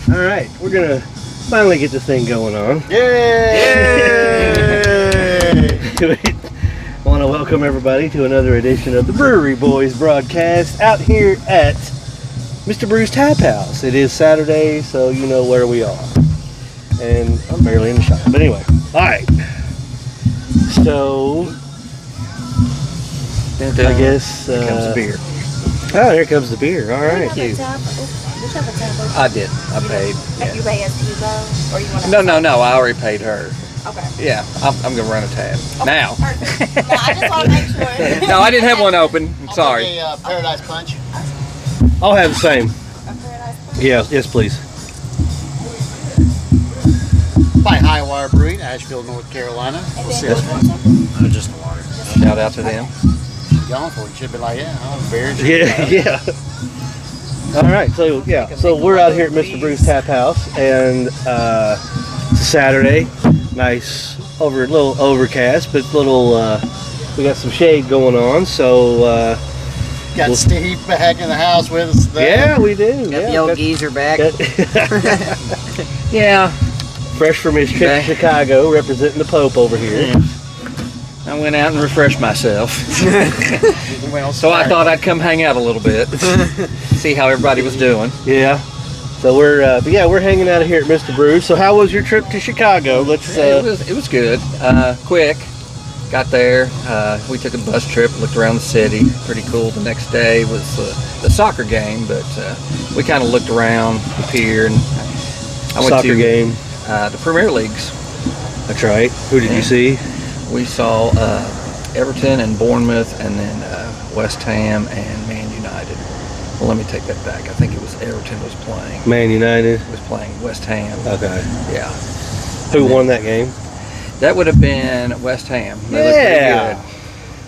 All right, we're gonna finally get this thing going on. Yay! I want to welcome everybody to another edition of the Brewery Boys broadcast out here at Mr. Brews Taphouse. It is Saturday, so you know where we are. And I'm barely in the shop, but anyway. All right. So, I guess here comes the beer. Oh, here comes the beer. All right. Thank you. I did. I paid. Yeah. You pay as you go, or you want to? No. I already paid her. Okay. Yeah, I'm gonna run a tab now. Perfect. No, I just want to make sure. No, I didn't have one open. I'm sorry. A Paradise Punch. I'll have the same. A Paradise Punch? Yes, please. By Wire Brewing, Asheville, North Carolina. And We'll see. then Just the water. Shout out to them. Gone for it. Should be like, very. Yeah. All right, so we're out here at Mr. Brews Taphouse, and it's a Saturday. Nice, a little overcast, but we got some shade going on. So Got Steve back in the house with us today. yeah, we do. Got the old geezer back. Yeah, Fresh from his trip to Chicago, representing the Pope over here. I went out and refreshed myself. So I thought I'd come hang out a little bit, see how everybody was doing. Yeah. So we're hanging out here at Mr. Brews. So how was your trip to Chicago? Let's. It was good. Quick. Got there. We took a bus trip, looked around the city. Pretty cool. The next day was the soccer game, but we kind of looked around the pier and I went soccer to game. The Premier Leagues. That's right. Who did you see? We saw Everton and Bournemouth, and then West Ham and Man United. Well, let me take that back. I think it was Everton was playing. Man United. Was playing West Ham. Okay. Yeah. Who won that game? That would have been West Ham. They looked pretty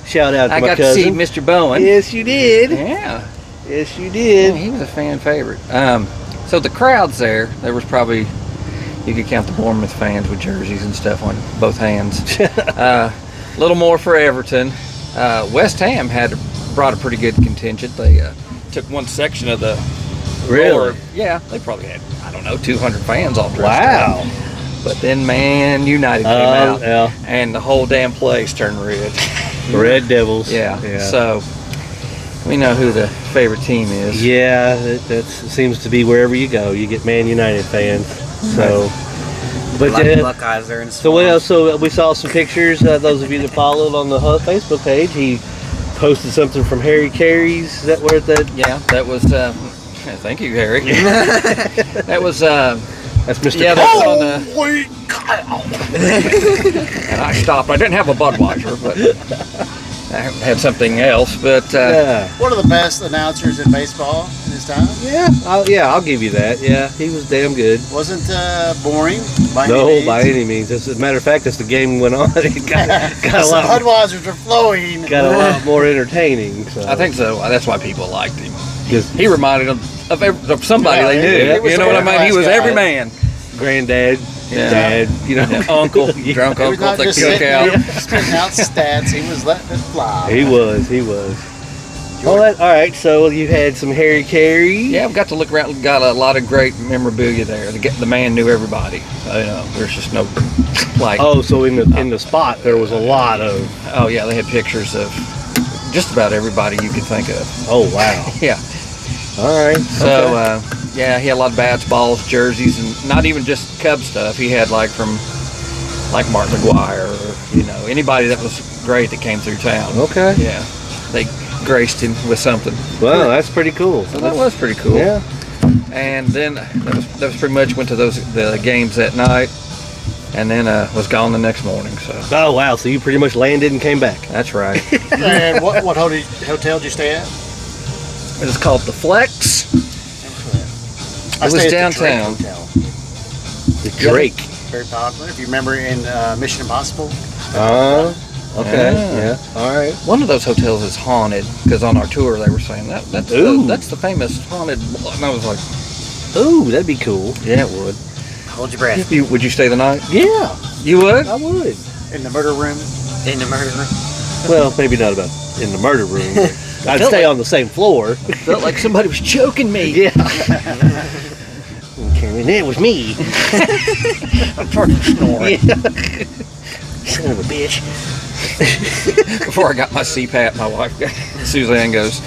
good. Shout out to I my got cousin. to see Mr. Bowen. Yes, you did. Yeah. Yes, you did. Yeah, he was a fan favorite. So the crowds there was probably, you could count the Bournemouth fans with jerseys and stuff on both hands. A little more for Everton. West Ham brought a pretty good contingent. They took one section of the lower. Yeah, they probably had, 200 fans all dressed up. But then Man United came out, and the whole damn place turned red. Red Devils. Yeah. So we know who the favorite team is. Yeah, that seems to be wherever you go, you get Man United fans. So, but Like the Buckeyes are in. So what else? So we saw some pictures. Those of you that followed on the Facebook page, he posted something from Harry Carey's. Is that where that? Yeah, that was. Thank you, Harry. That was. That's Mr. Yeah, that's on the. Holy cow! And I stopped. I didn't have a Budweiser, but I had something else. But One of the best announcers in baseball in his time. I'll give you that. Yeah, he was damn good. Wasn't boring by any No, means. by any means. As a matter of fact, as the game went on, it got a lot. Budweisers are flowing. Got a lot more entertaining. So. I think so. That's why people liked him. Just He reminded them of somebody they knew. yeah, You know what I mean? He was guy. every man. granddad, Yeah. dad, Uncle, drunk He was uncle, not the just sitting cookout. there spitting out stats. He was letting it fly. He was. All right, so you had some Harry Carey. Yeah, we got to look around. Got a lot of great memorabilia there. The man knew everybody. There's just no like. Oh, so in the spot there was a lot of. Oh yeah, they had pictures of just about everybody you could think of. Oh wow. Yeah. All right. So okay. yeah, he had a lot of bats, balls, jerseys, and not even just Cub stuff. He had like Mark McGuire or anybody that was great that came through town. Okay. Yeah, they graced him with something. Well, that's pretty cool. So that was pretty cool. Yeah. And then that was pretty much went to the games that night, and then was gone the next morning. So. Oh wow! So you pretty much landed and came back. That's right. And what hotel did you stay at? It was called the Flex. I It was stayed at downtown. The Drake Hotel. The Drake. Very popular. If you remember in Mission Impossible. Okay. Yeah. Yeah. All right. One of those hotels is haunted because on our tour they were saying that's the famous haunted. And I was like, Ooh, that'd be cool. yeah, it would. Hold your breath. Would you stay the night? Yeah, You would? I would. In the murder room. In the murder room. Well, maybe not about in the murder room. but I'd felt stay like- on the same floor. Felt like somebody was choking me. Yeah. Carrying and it was me. I'm trying to snore. Yeah. Son of a bitch. Before I got my CPAP, my wife, Suzanne, goes,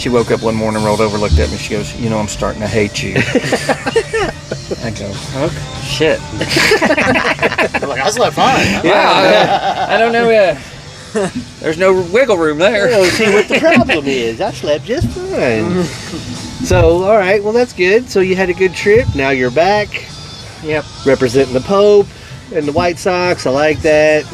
she woke up one morning, rolled over, looked at me, she goes, you know, I'm starting to hate you. I go, okay, shit. You're like, I slept fine. Yeah, I don't know. There's no wiggle room there. Well, see what the problem is. I slept just fine. So, all right, well, that's good. So you had a good trip. Now you're back. Yep. Representing the Pope and the White Sox. I like that.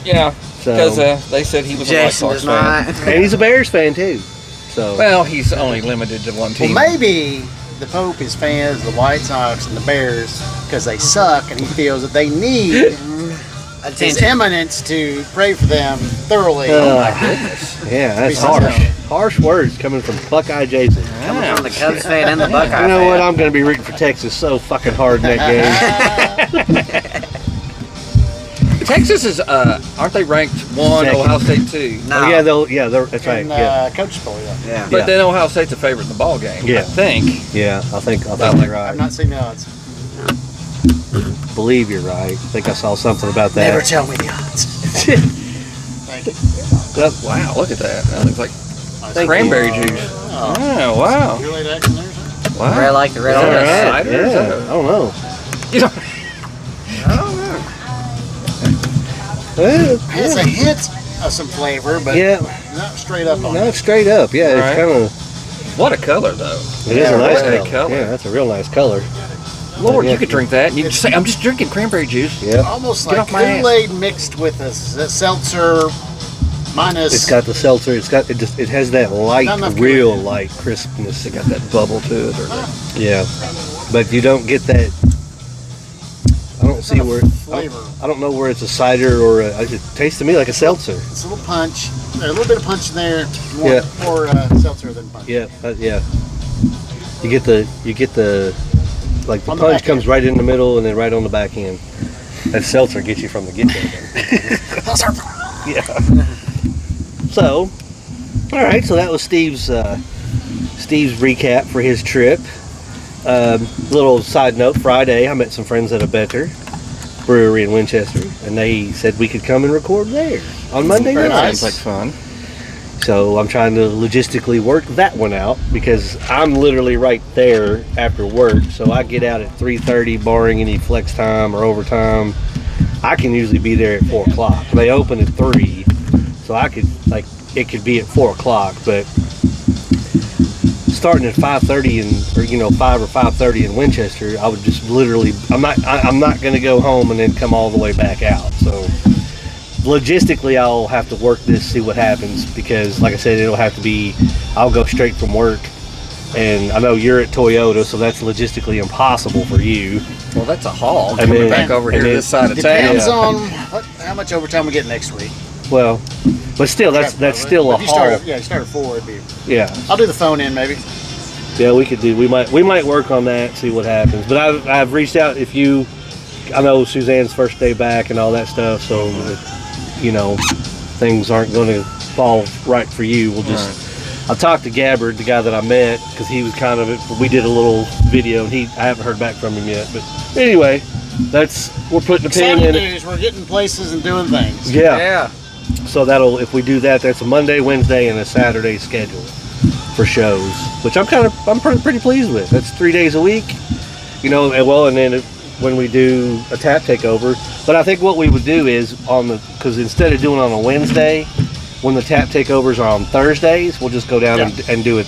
Yeah, So, because they said he was a White Jason Sox does fan. not. and he's a Bears fan too. So Well, he's only limited to one Well, team. maybe the Pope is fans of the White Sox and the Bears because they suck, and he feels that they need His Attention. Eminence to pray for them thoroughly. yeah, that's Be harsh. sensitive. Harsh words coming from Buckeye Jason. Coming from the Cubs fan and the Buckeye You know fan. what? I'm going to be rooting for Texas so fucking hard in that game. Texas is, aren't they ranked 1, Second. Ohio State 2? No. Oh, that's right. And Yeah, Coach Bowl, yeah. Yeah. But Yeah. then Ohio State's a favorite in the ball game, Yeah. I think. yeah. I think Well, you're I've right. not seen the odds. Believe you're right. I think I saw something about that. Never tell me the odds. Thank you. Well, Wow, look at that. That looks like Thank cranberry you. juice. Oh, Oh, wow. you relate action there, sir? Wow. Red like the red Is on that the right? cider. Cider? Is Yeah, that I don't know. You know, Well, It's a hint of some flavor, but yeah, not straight up on not it. straight up. Yeah, Right. it's kind of. what a color, though. It is a nice really color. color. Yeah, that's a real nice color. Lord, Yeah. you could drink that and you just say, I'm just drinking cranberry juice. Yeah, Almost Get like off my ass. Kool-Aid mixed with a seltzer minus. it's got the seltzer. It has that light, Not enough real Kool-Aid. light crispness. It got that bubble to it. Or Yeah, but you don't get that. I don't see where. flavor. I don't know where it's a cider or it tastes to me like a seltzer. It's a little punch. There's a little bit of punch in there. Yeah. More seltzer than punch. Yeah, yeah. You get the like the On the punch back comes end. right in the middle and then right on the back end. That seltzer gets you from the get go. Yeah. So, all right. So that was Steve's recap for his trip. Little side note: Friday, I met some friends at a Better brewery in Winchester, and they said we could come and record there on Monday Very night. nice. sounds like fun. So I'm trying to logistically work that one out because I'm literally right there after work. So I get out at 3:30, barring any flex time or overtime. I can usually be there at 4 o'clock. They open at 3, so I could it could be at 4 o'clock. But starting at 5:30 or 5 or 5:30 in Winchester, I would just literally I'm not going to go home and then come all the way back out. So logistically, I'll have to work this, see what happens, because like I said, it'll have to be, I'll go straight from work, and I know you're at Toyota, so that's logistically impossible for you. Well, that's a haul. And Coming then- back over and here then- this side of Depends town. on how much overtime we get next week. Well, but still, that's still a If you start haul. at- Yeah, you start at 4. It'd be. Yeah, I'll do the phone in maybe. yeah, we might work on that, see what happens. But I've reached out. If you, I know Suzanne's first day back and all that stuff, so things aren't going to fall right for you. We'll just. I talked to Gabbard, the guy that I met, because he was we did a little video, and I haven't heard back from him yet. But anyway, we're putting a pin Exciting in it. news. We're getting places and doing things. Yeah. So if we do that, that's a Monday, Wednesday, and a Saturday schedule for shows, which I'm pretty pleased with. That's 3 days a week, and then when we do a tap takeover. But I think what we would do is because instead of doing it on a Wednesday, when the tap takeovers are on Thursdays, we'll just go down and do it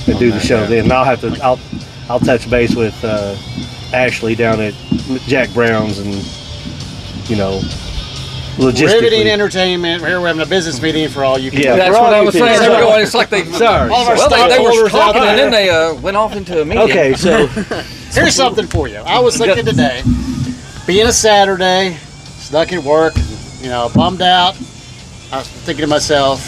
and do the show then. And I'll touch base with Ashley down at Jack Brown's and logistically. Riveting entertainment. Here we're having a business meeting for all you people. Yeah. That's For all what I you was people. saying. Sorry. Everyone, it's like they Sorry. All of our Well, they were stockholders out talking and there. then they went off into a meeting. Okay, so Here's something for you. I was thinking today, being a Saturday, stuck at work, bummed out. I was thinking to myself,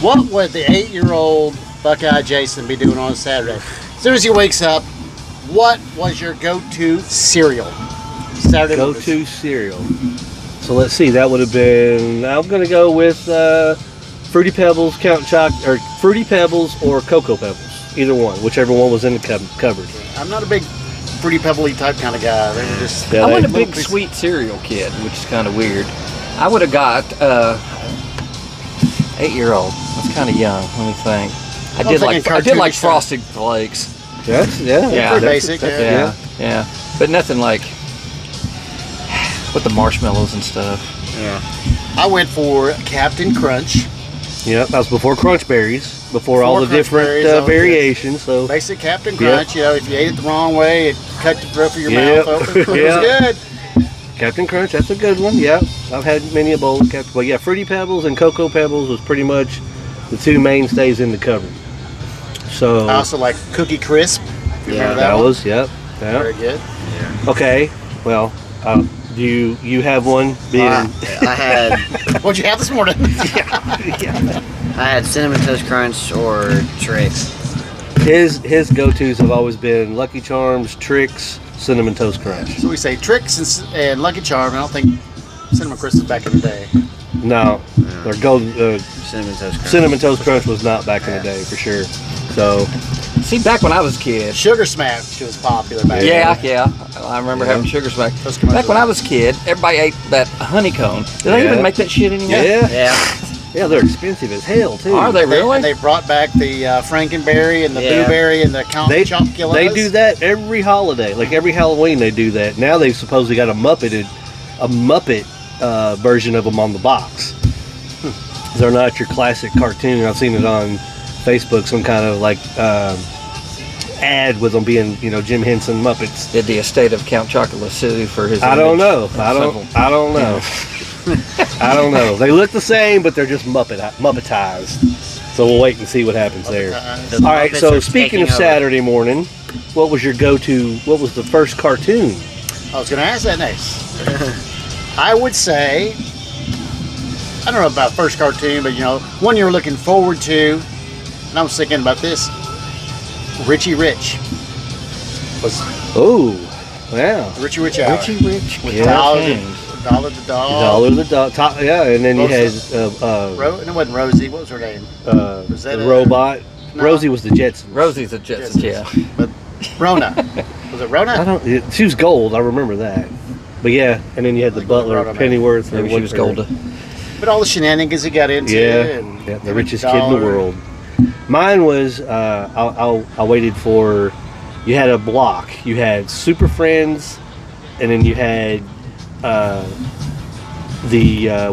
what would the 8-year-old Buckeye Jason be doing on a Saturday? As soon as he wakes up, what was your go-to cereal? Saturday morning. go-to cereal. So let's see. That would have been. I'm gonna go with Fruity Pebbles, or Fruity Pebbles or Cocoa Pebbles. Either one, whichever one was in the cupboard. I'm not a big Fruity Pebbly type kind of guy. They were just. Yeah, I wasn't a little big piece- sweet cereal kid, which is kind of weird. I would have got 8-year-old. That's kind of young. Let me think. I did like cartoonish Frosted Flakes. Yeah, Yeah, Pretty basic. Yeah, yeah, but nothing like with the marshmallows and stuff. Yeah. I went for Captain Crunch. Yeah, that was before Crunch Berries, before all the Crunch different Berries, all the- variations. So Basic Captain Yep. Crunch. You know, if you ate it the wrong way, it cut the roof of your Yep. mouth open. It was Yeah. good. Captain Crunch, that's a good one. Yeah, I've had many a bowl of Captain. Well, yeah, Fruity Pebbles and Cocoa Pebbles was pretty much the two mainstays in the cupboard. So I also like Cookie Crisp. You remember that one? was yeah. Very good. Okay, well, do you have one? Being I had What'd you have this morning? I had Cinnamon Toast Crunch or Trix. his go-tos have always been Lucky Charms, Trix, Cinnamon Toast Crunch. So we say Trix and Lucky Charm. I don't think Cinnamon Crisp was back in the day. No, or golden Cinnamon Toast Crunch. Cinnamon Toast Crunch was not back in the day for sure. So See, back when I was a kid. Sugar Smash was popular back Yeah, then. yeah. I remember having Sugar Smack. Those commercials. Back when I was a kid, everybody ate that honeycomb. Do they Yeah. even make that shit anymore? yeah, Yeah. yeah, they're expensive as hell too. Are they really? They brought back the Frankenberry and the Yeah. Blueberry and the Count They Chocula. do that every holiday, like every Halloween they do that. Now they've supposedly got a Muppet version of them on the box. They're not your classic cartoon. I've seen it on Facebook, some kind of like ad with them being, Jim Henson Muppets. Did the estate of Count Chocula sue for his I don't image know. or I don't something? know. I don't know. They look the same, but they're just Muppetized. So we'll wait and see what happens there. The All right. Muppets So are speaking of taking over. Saturday morning, what was your go-to? What was the first cartoon? I was going to ask that next. I would say, I don't know about first cartoon, but one you were looking forward to, and I was thinking about this. Richie Rich was Oh, wow. Richie Rich Hour. Richie Rich. With Yeah. Dollar James. the Dog. Dollar the dog. Yeah, and then you had And it wasn't Rosie. What was her name? Was that the a- robot. No. Rosie was the Jetsons. Rosie's a Jetsons, yeah. But Rona. Was it Rona? I don't. She was gold. I remember that. But yeah, and then you had the Like what butler, Rona Pennyworth. Maybe or she was whatever. Golda. But all the shenanigans he got into. Yeah, and yeah, the him richest and kid in the Dollar. world. Mine was I waited for. You had a block. You had Super Friends, and then you had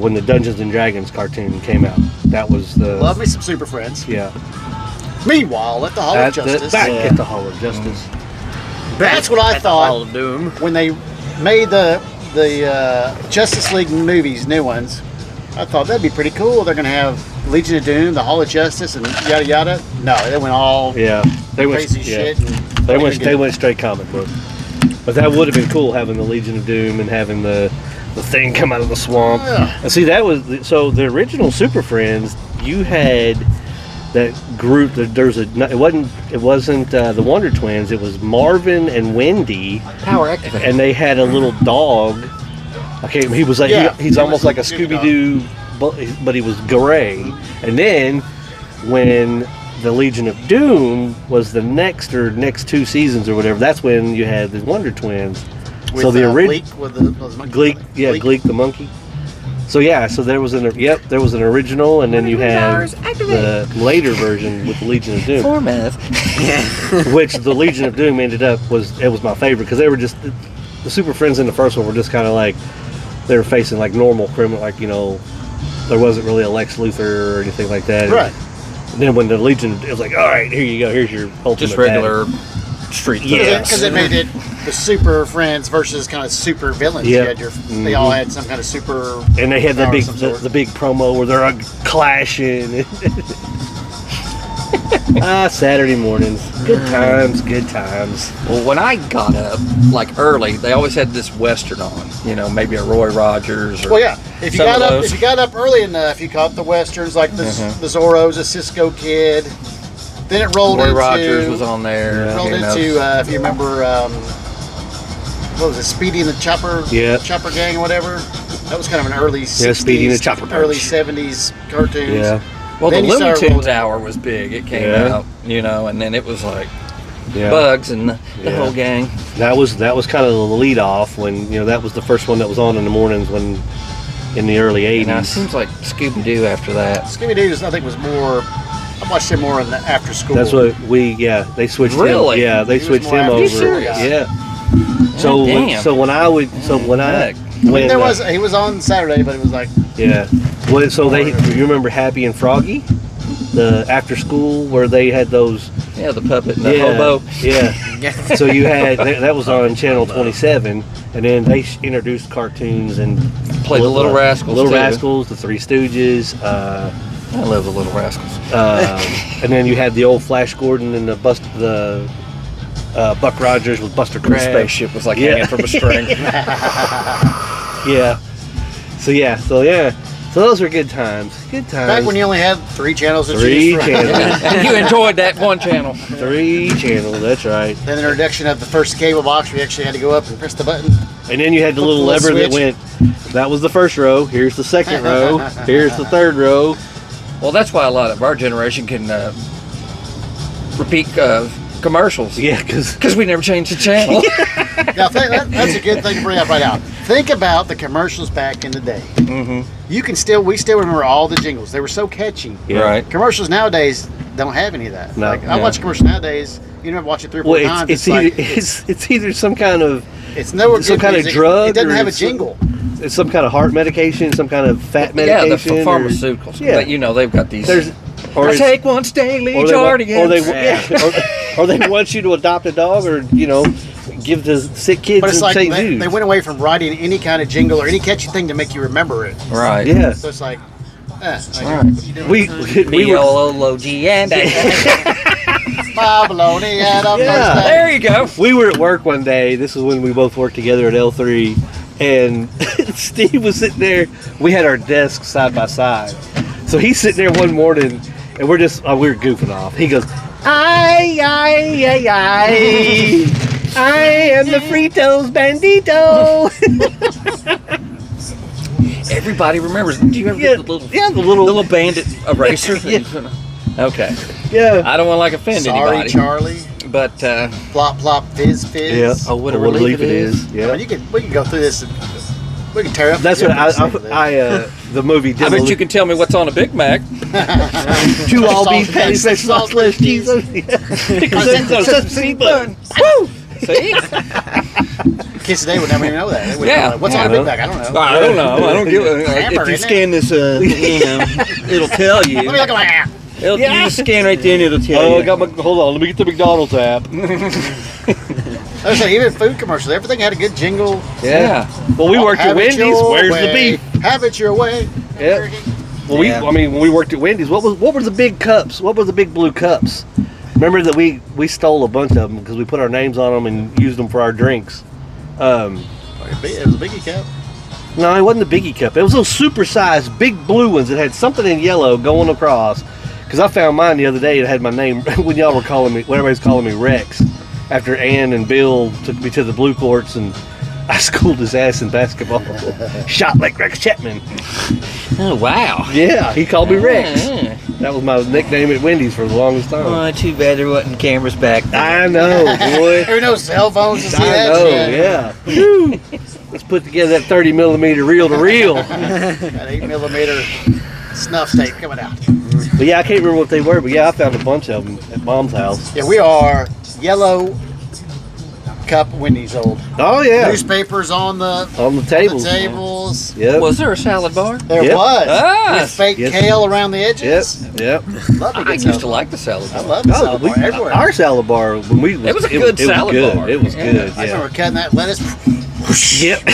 when the Dungeons and Dragons cartoon came out. That was the Love me some Super Friends. yeah. Meanwhile, at the Hall of Justice, Back Yeah. at the Hall of Justice. that's what I At the Hall thought of Doom. when they made the Justice League movies, new ones. I thought that'd be pretty cool. They're gonna have Legion of Doom, the Hall of Justice, and yada yada. No, they went all Yeah, they went. crazy Yeah. shit. And They went straight comic book. But that would have been cool having the Legion of Doom and having the thing come out of the swamp. Yeah. And see, that was so the original Super Friends. You had that group. There's a. It wasn't the Wonder Twins. It was Marvin and Wendy, Power activated. and they had a little dog. Okay, he was like Yeah, he's he almost was like a a Scooby Scooby Doo, but he was gray. And then when the Legion of Doom was the next two seasons or whatever, that's when you had the Wonder Twins. with, So the Gleek with the was monkey. Gleek the monkey. So yeah, so there was an original, and then you had the later version with the Legion of Doom, Formath. which the Legion of Doom ended up was my favorite because they were just the Super Friends in the first one were just kind of like they were facing like normal criminal, like there wasn't really a Lex Luthor or anything like that. Right. And then when the Legion, it was like, all right, here you go, here's your ultimate Just regular street Yeah. thugs. Because it made it the Super Friends versus kind of super villains. Yeah. You had they all had some kind of super. battle. And they had the power big of some sort. the big promo where they're clashing. Saturday mornings, good times. Well, when I got up, like early, they always had this Western on. Maybe a Roy Rogers or Well, yeah. If you some got of up, those. if you got up early enough, you caught the westerns like the Zorros, the Cisco Kid. Then it rolled Roy into. Rogers was on there. Rolled into if you remember, what was it, Speedy and the Chopper? Yeah. Chopper Gang or whatever. That was kind of an early 60s, Speedy and the Chopper Bunch. early 70s cartoons. Yeah. Well, Then the you Looney started Tunes rolling- hour was big. It came Yeah. out, and then it was like Yeah. Bugs and the Yeah. whole gang. That was kind of the lead off when that was the first one that was on in the mornings when in the early '80s. And it seems like Scooby Doo after that. Scooby Doo, I think, was more. I watched him more in the after school. That's what they switched Really? him. Yeah, they He was switched more him after over. school guy. Yeah. So damn. so when I would when I mean, he was on Saturday, but it was like yeah. Well, so you remember Happy and Froggy, the after school where they had those. Yeah, the puppet and the hobo. Yeah. So you had that was on Channel 27, and then they introduced cartoons and Played the Little Rascals, Little too. Rascals, the Three Stooges. I love the Little Rascals. And then you had the old Flash Gordon and the Buck Rogers with Buster The Crab. spaceship was like Yeah. hanging from a string. Yeah. So those were good times. Good times. back when you only had 3 channels to Three choose from. channels. You enjoyed that one channel. 3 channels. That's right. Then the introduction of the first cable box, we actually had to go up and press the button. And then you had the Flip little the lever that switch. went. That was the first row. Here's the second row. Here's the third row. Well, that's why a lot of our generation can repeat commercials. Yeah, because Because we never changed the channel. Now, that's a good thing to bring up right now. Think about the commercials back in the day. mm-hmm. We still remember all the jingles. They were so catchy. Yeah. Right. Commercials nowadays don't have any of that. No. Like I No. watch a commercial nowadays. You never watch it 3 or 4 Well, times. it's either some kind of it's nowhere some good kind of music. drug It doesn't or have a it's- jingle. it's some kind of heart medication, some kind of fat Yeah, medication. the or- pharmaceuticals. Yeah. But you know, they've got these. There's or I it's- take once daily, or they, Jardigan. or they want you to adopt a dog, or give to sick kids But it's in like St. they Jude's. went away from writing any kind of jingle or any catchy thing to make you remember it. Right. Yeah, So it's like, Right. what you doing? we were, B-O-L-O-G and Bologna and a Yeah. first There you go. we were at work one day. This is when we both worked together at L3, and Steve was sitting there. We had our desks side by side, so he's sitting there one morning, and we were goofing off. He goes, "I am the Fritos Bandito." Everybody remembers. Do you ever Yeah, get the little, yeah, the little bandit eraser? Yeah. Okay. Yeah. I don't want to like offend Sorry, anybody. Charlie. But Plop, plop, fizz, fizz. Yeah. Oh, what a relief it is. I Yeah. mean, we can go through this. And we can tear up. That's the what difference of this. the movie I bet you can tell me what's on a Big Mac. 2 all beef Sausage, patties, sausage, sauceless cheese. Sesame bun. Woo! See? Kids today would never even know that. They wouldn't Yeah. know, like, what's Yeah. on a Big Bag? I don't know. I don't know. I don't give a. Hammer, If you isn't scan this, it'll tell you. Let me look at my app. It'll Yeah. you just scan right there and it'll tell Oh, you. I got hold on. Let me get the McDonald's app. I was saying, even food commercials, everything had a good jingle. Yeah. Well, we worked at Have it Wendy's. your Where's way. the beef? Have it your way. Yeah. Well, Yeah. when we worked at Wendy's, what were the big cups? What were the big blue cups? Remember that we stole a bunch of them because we put our names on them and used them for our drinks. It was a Biggie cup. No, it wasn't the Biggie cup. It was those super-sized, big blue ones that had something in yellow going across. Because I found mine the other day. It had my name when y'all were calling me, when everybody's calling me Rex. After Ann and Bill took me to the blue courts and I schooled his ass in basketball. Shot like Rex Chapman. Oh, wow. Yeah, he called me Rex. Yeah. That was my nickname at Wendy's for the longest time. Oh, too bad there wasn't cameras back then. I know, boy. There were no cell phones to see I that know, shit. yeah. Whew. Let's put together that 30 millimeter reel to reel. That 8mm snuff tape coming out. But yeah, I can't remember what they were, but yeah, I found a bunch of them at Mom's house. Yeah, we are yellow cup Wendy's old. Oh yeah, Newspapers on the tables. tables. Yep. Was there a salad bar? There Yep. was. Ah. With fake Yes. kale around the Yep. edges. Yep. Love to I get used salad to bar. like the salad I bar. love the salad bar everywhere. Our salad bar when we It was a good salad good. bar. It was Yeah. good. I Yeah. remember cutting that lettuce. Yep.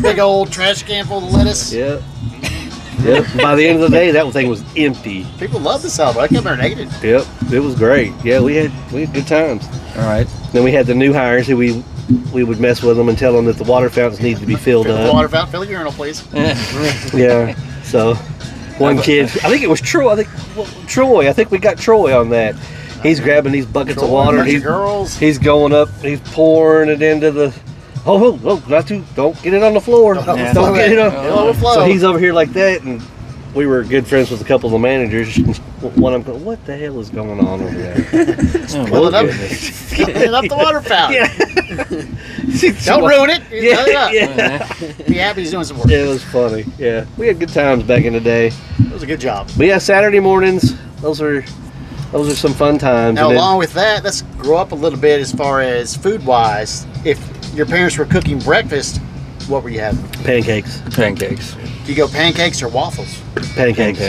Big old trash can full of lettuce. Yep. Yep. By the end of the day, that thing was empty. People love the salad bar. I came there and ate it. Yep. It was great. Yeah, we had good times. All right. Then we had the new hires who we would mess with them and tell them that the water fountains needed to be filled Fill the up. water fountain. Fill the urinal, please. Yeah. So one kid, I think it was Troy. Troy. I think we got Troy on that. He's grabbing these buckets of water. Bunch of He's girls. He's going up. He's pouring it into the. Oh, not too. Don't get it on the floor. Don't Don't overflow get it it. on. It'll overflow. So he's over here like that, and we were good friends with a couple of the managers. One of them going, what the hell is going on over there? Pulling up the water fountain. Don't ruin it. Be happy he's doing some work. It was funny. Yeah, we had good times back in the day. It was a good job. But yeah, Saturday mornings, those are some fun times. Now, And then- along with that, let's grow up a little bit as far as food-wise. If your parents were cooking breakfast, what were you having? pancakes. Pancakes. Do you go pancakes or waffles? Pancakes.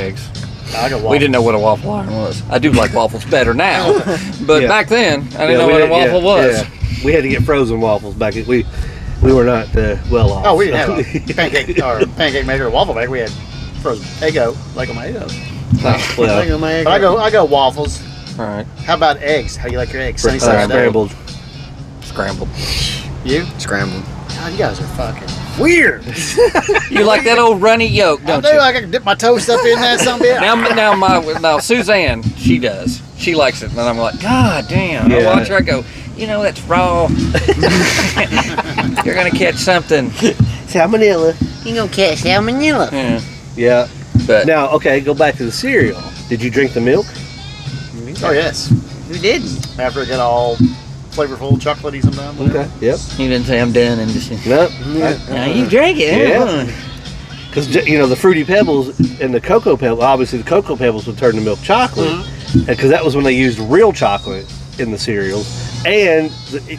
I go waffles. We didn't know what a waffle iron was. I do like waffles better now, but Yeah. back then I didn't know we what a did- waffle was. Yeah. We had to get frozen waffles back. We were not well off. Oh, we didn't have a pancake maker or waffle maker. We had frozen Eggo, Lego my Eggo. Well, But I go waffles. All right, How about eggs? How do you like your eggs? Sunny side up? scrambled. scrambled. You? Scrambled. God, you guys are fucking weird. You like that old runny yolk, I don't do. you? I can dip my toast up in that some bit. Now Suzanne, she does. She likes it, and I'm like, God damn! I Yeah. watch her. I go, you know that's raw. You're gonna catch something. Salmonella. You gonna catch salmonella? Yeah, Yeah. but Now, okay, go back to the cereal. Did you drink the milk? Oh, yes. Who didn't? After it got all flavorful, chocolatey sometimes. Okay. Yep. you didn't say I'm done, and just No. now you drink it. Yeah. Because the Fruity Pebbles and the Cocoa Pebbles, obviously the Cocoa Pebbles would turn to milk chocolate, because that was when they used real chocolate in the cereals. And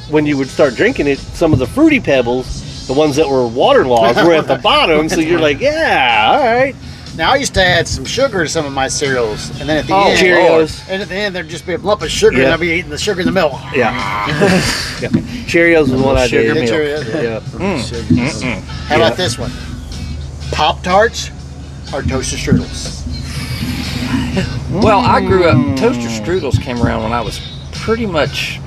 when you would start drinking it, some of the Fruity Pebbles, the ones that were waterlogged, were at the bottom. So you're like, yeah, all right. Now I used to add some sugar to some of my cereals, and then at the Oh, end, Cheerios. and at the end there'd just be a lump of sugar, Yeah. and I'd be eating the sugar in the milk. Yeah. Yeah. Cheerios was one I sugar did. milk. Cheerios, yeah. Yeah. How about this one? Pop-Tarts or toaster strudels? Well, I grew up. Toaster strudels came around when I was pretty much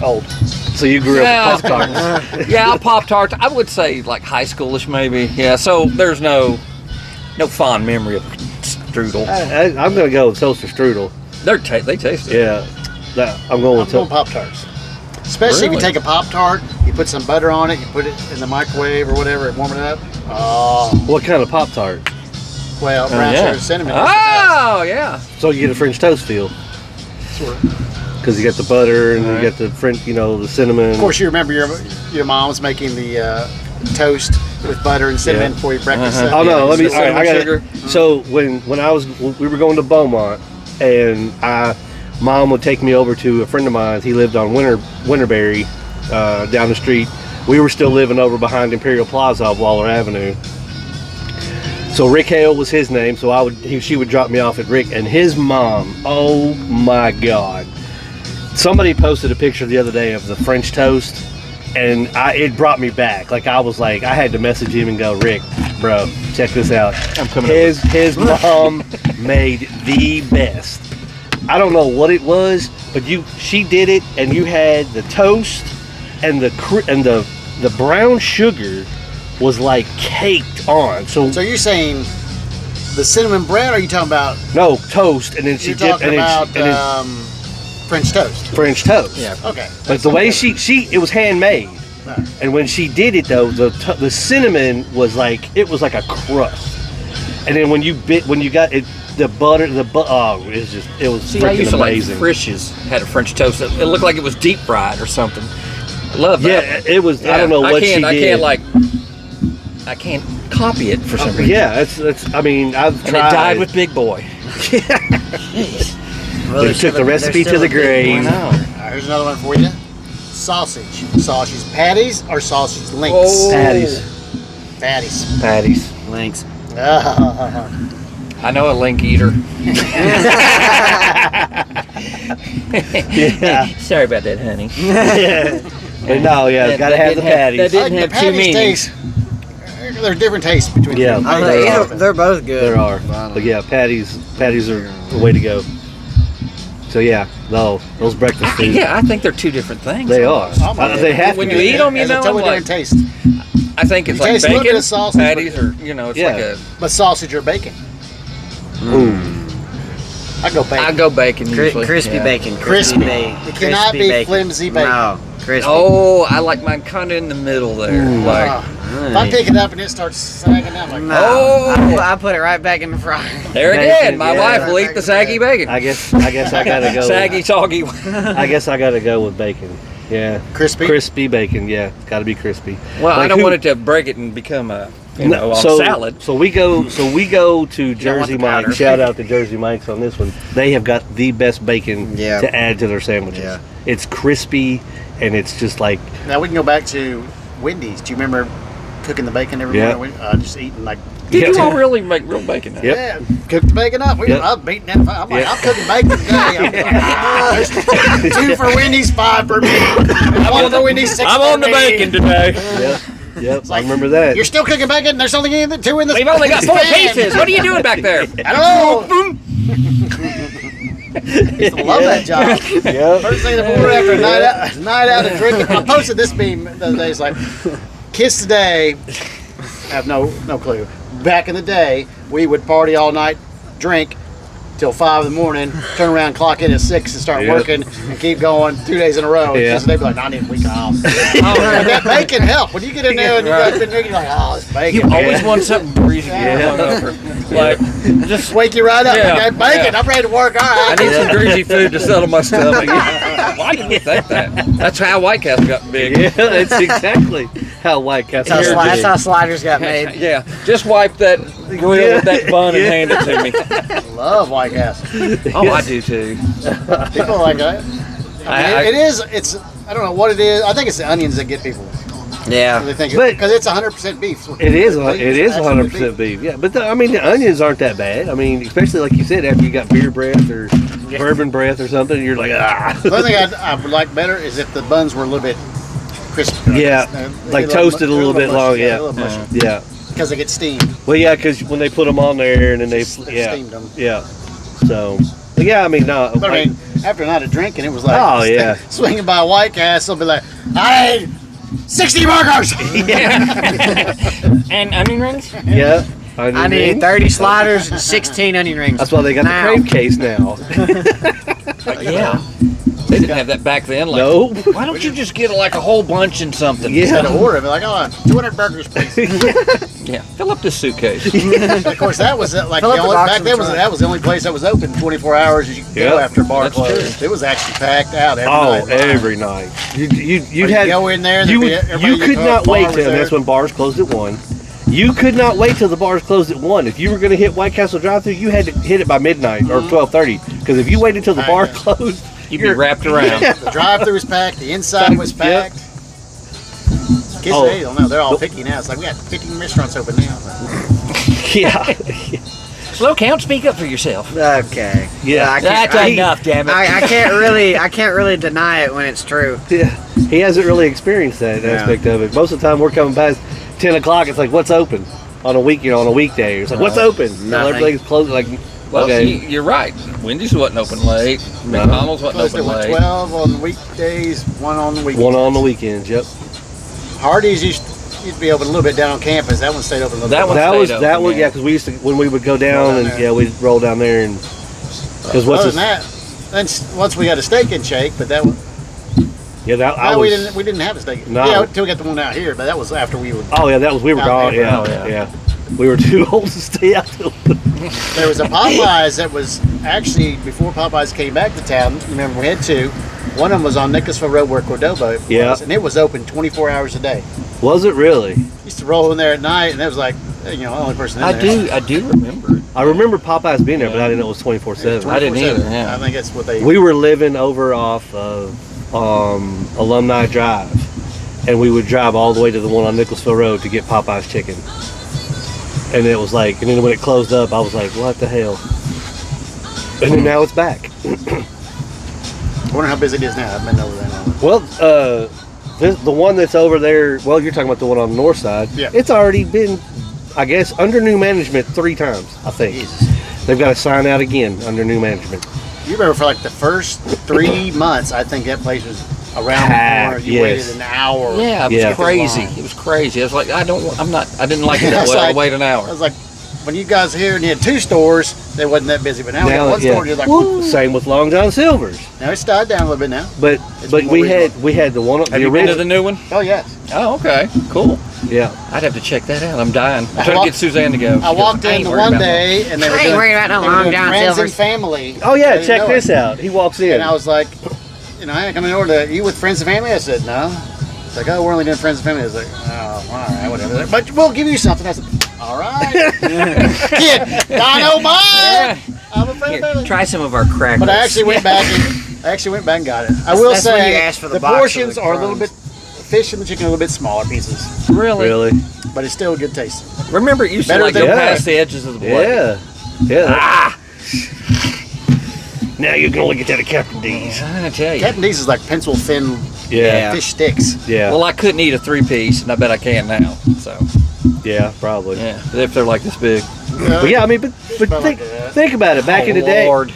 Old. So you grew up with Pop Tarts. Yeah, Pop Tarts. I would say like high schoolish maybe. Yeah. So there's no fond memory of strudel. I'm gonna go with toaster strudel. They taste it. Yeah. I'm going I'm with going Pop-Tarts. Especially if Really? you take a Pop-Tart, you put some butter on it, you put it in the microwave or whatever, and warm it up. Oh, What kind of Pop Tart? well, brown yeah. sugar cinnamon is the Oh yeah. So you get a French toast feel, best. Sort of. because you got the butter and Right. you got the French, the cinnamon. Of course, you remember your mom's making the toast with butter and cinnamon Yeah. for your breakfast. Uh-huh. Oh no, let me. So All right, I got cinnamon it. So when we were going to Beaumont, and mom would take me over to a friend of mine. He lived on Winterberry, down the street. We were still living over behind Imperial Plaza off Waller Avenue. So Rick Hale was his name. So she would drop me off at Rick and his mom. Oh my God! Somebody posted a picture the other day of the French toast, and it brought me back. Like I was like, I had to message him and go, Rick, bro, check this out. I'm coming His mom made the best. I don't know what it was, but she did it, and you had the toast and the brown sugar was like caked on. So you're saying the cinnamon bread, or are you talking about? no toast, and then she You're dipped talking and about then French toast. French toast. Yeah. Okay. But the way it was handmade, and when she did it though, the cinnamon was like a crust, and then when you got it, the butter, it was See, I freaking used to amazing. like Frisch's had a French toast. It looked like it was deep fried or something. I love that. Yeah, it was. I don't know what she did. I can't copy it for some reason. Yeah, that's. I mean, I've And tried. it died with Big Boy. Well, They there's took still the recipe there's to still the a big grave. one. know. Here's another one for you. Sausage. Sausage patties or sausage links? Oh. Patties. Patties. Patties. Links. I know a link eater. Yeah. Sorry about that, honey. Yeah. But no, yeah, gotta have the patties. that didn't The have two patties meanings. There's different tastes between Yeah. them. They're both good. There are, but yeah, patties are the way to go. So yeah, no, those breakfast foods, Yeah, I think they're two different things. they are. They have When to you be. eat them, you Has a know, totally I'm different like, taste. I think it's You like taste a little bit bacon, of sausage, patties, but- or it's Yeah. like a. But sausage or bacon? Ooh. I go bacon. I go bacon usually. Crispy yeah. bacon. Crispy. bacon. It cannot Crispy be bacon. flimsy bacon. No, crispy. Oh, I like mine kind of in the middle there. Ooh. Like, If I pick it up and it starts sagging down, I'm like, Oh. I put it right back in the fryer. There again, my wife will eat the saggy bacon. I guess I gotta go. Saggy, soggy. I guess I gotta go with bacon. Yeah. crispy bacon. Yeah, it's got to be crispy. Well, I Like don't who- want it to break it and become a on so, salad. So we go to Jersey the powder. Mike's. Shout out to Jersey Mike's on this one. They have got the best bacon Yeah. to add to their sandwiches. Yeah. It's crispy and it's just like Now we can go back to Wendy's. Do you remember cooking the bacon every Yeah. morning? Just eating like. Did you Yeah. all really make real bacon? Now? Yep. Yeah, cook the bacon up. Yep. I'm beating that. I'm like, Yeah. I'm cooking bacon today. I'm, 2 for Wendy's, 5 for me. I'm on for Wendy's, 6 I'm for on the me. bacon today. Yep, I like, remember that. You're still cooking bacon? There's only 2 in this. We've only got this 4 pan. pieces. What are you doing back there? I don't know. Used to love that job. Yep. First thing in the morning after a night out of drinking. I posted this meme the other day. It's like, kids today have no clue. Back in the day, we would party all night, drink till 5 in the morning, turn around, clock in at 6 and start Yep. working and keep going 2 days in a row. Yeah. Just they'd be like, I need a week off. Oh, But that bacon help. When you get in there and you guys been drinking, you're like, oh, it's bacon. You always want something greasy. Yeah. Like, just Wake you right up. Yeah, Like, bacon. yeah. I'm ready to work. All I right. need some greasy food to settle my stomach. Why did you think that? That's how White Castle got big. Yeah, that's exactly how White Castle That's is. how, that's how sliders got made. Yeah, just wipe that grill with that bun and hand it to me. Love White Castle. Oh, I do too. People like that. It's, I don't know what it is. I think it's the onions that get people. Yeah. They think But- because it's 100% beef. It is It's 100% beef. Yeah, but I mean the onions aren't that bad. I mean, especially like you said, after you got beer breath or bourbon breath or something, you're like ah. The only thing I would like better is if the buns were a little bit crispy. Yeah, like toasted a little bit long. Yeah, yeah. Because they get steamed. Well, yeah, because when they put them on there and then they Steamed them. yeah. So but yeah, I mean no. But I mean, after a night of drinking, it was like Oh, yeah. swinging by a White Castle, be like, I need 60 burgers. And onion rings? Yeah. I need 30 sliders and 16 onion rings. That's why they got Now. the crave case now. Yeah. They didn't have that back then. Like, No. why don't you just get like a whole bunch and something? Yeah. Instead of order, be like, oh, 200 burgers, please. Yeah. Fill up this suitcase. Of course, that was like the Fill up the only box back in the then was trunk. that was the only place that was open 24 hours as you could go Yeah. after bar That's closed. true. It was actually packed out every night. Oh, every night. You'd Or have go in there. you, everybody you could go, not bar wait was till there. that's when bars closed at 1. You could not wait till the bars closed at 1. If you were going to hit White Castle drive-thru, you had to hit it by midnight or 12:30. Because if you waited till the bar closed, You'd be wrapped around. The drive-through was packed. The inside was Yep. packed. Kids Oh. today don't know. They're all picky now. It's like we got 15 restaurants open now. yeah, Slow count, speak up for yourself. Okay. Yeah. I can't, That's enough, damn it. I can't really deny it when it's true. yeah. He hasn't really experienced that aspect of it. Most of the time, we're coming past 10 o'clock. It's like, what's open on a weekday? It's like, what's open? Well, Nothing. everything's closed. Like, Well, okay. you're right. Wendy's wasn't open late. McDonald's wasn't Closed open at late. 12 on weekdays, 1 on the weekends. One on the weekends. Yep. Hardee's used to be open a little bit down on campus. That one stayed open a little That bit. one That stayed was open, yeah. Because we used to when we would go down and there. we'd roll down there and because Other than that, then once we got a steak and shake, but that was we we didn't have a steak. No. Yeah, until we got the one out here, but that was after we were. Oh yeah, we were Out gone. there. Yeah, Oh, yeah. We were too old to stay out till. There was a Popeyes that was actually before Popeyes came back to town. Remember, we had 2. One of them was on Nicholasville Road where Cordova was, Yeah. and it was open 24 hours a day. Was it really? Used to roll in there at night, and it was like, the only person in I there. do remember it. I remember Popeyes being there, but I didn't know it was 24/7. I didn't either, 24/7. yeah. I think that's what they. We were living over off of Alumni Drive, and we would drive all the way to the one on Nicholasville Road to get Popeyes chicken. And it was like, and then when it closed up, I was like, what the hell? And then now it's back. I wonder how busy it is now. I've been over there now. Well, the one that's over there, well, you're talking about the one on the north side. Yeah. It's already been, I guess, under new management 3 times, I think. Jesus. They've got to sign out again under new management. You remember for like the first 3 months, I think that place was around Packed, the corner. You yes. waited an hour. Yeah, it was Yeah. crazy. It was crazy. I was like, I didn't like it that That's way. I'll like- wait an I hour. was like, when you guys were here and you had 2 stores, they wasn't that busy. But now we got one store and you're like, well, woo. same with Long John Silver's. Now it's died down a little bit now. But It's but more we reasonable. had the one Have the you been to original. the new one? Oh, yes. Oh, okay. Cool. Yeah. I'd have to check that out. I'm dying. I'm I trying walked- to get Suzanne to go. I walked in one day and they were I ain't doing, worried about no they were Long doing John friends and Silver's. family. Oh I yeah, didn't check know this it. out. He walks in. And I was like, you know, hey, coming over to you with friends and family. I said no. It's like, oh, we're only doing friends and family. I was like, oh, all right, whatever. But we'll give you something. I said, all right, kid, I don't mind. I'm a friend Here, of family. try some of our crackers. But I actually went back and got it. I will That's when say you ask for the the box portions of the are a little bit. crumbs. Fish and the chicken are a little bit smaller pieces, Really? Really? but it's still a good taste. Remember, it used Better to like than- go Yeah. past the edges of the blade. Yeah. Yeah. Now you're gonna get that at Captain D's. I tell you. Captain D's is like pencil thin Yeah. fish sticks. Yeah. Well, I couldn't eat a 3-piece, and I bet I can now. So, Yeah, probably. yeah, if they're like this big. But yeah, I mean, but Smell think, like that. think about it. Back Oh, in the day, Lord.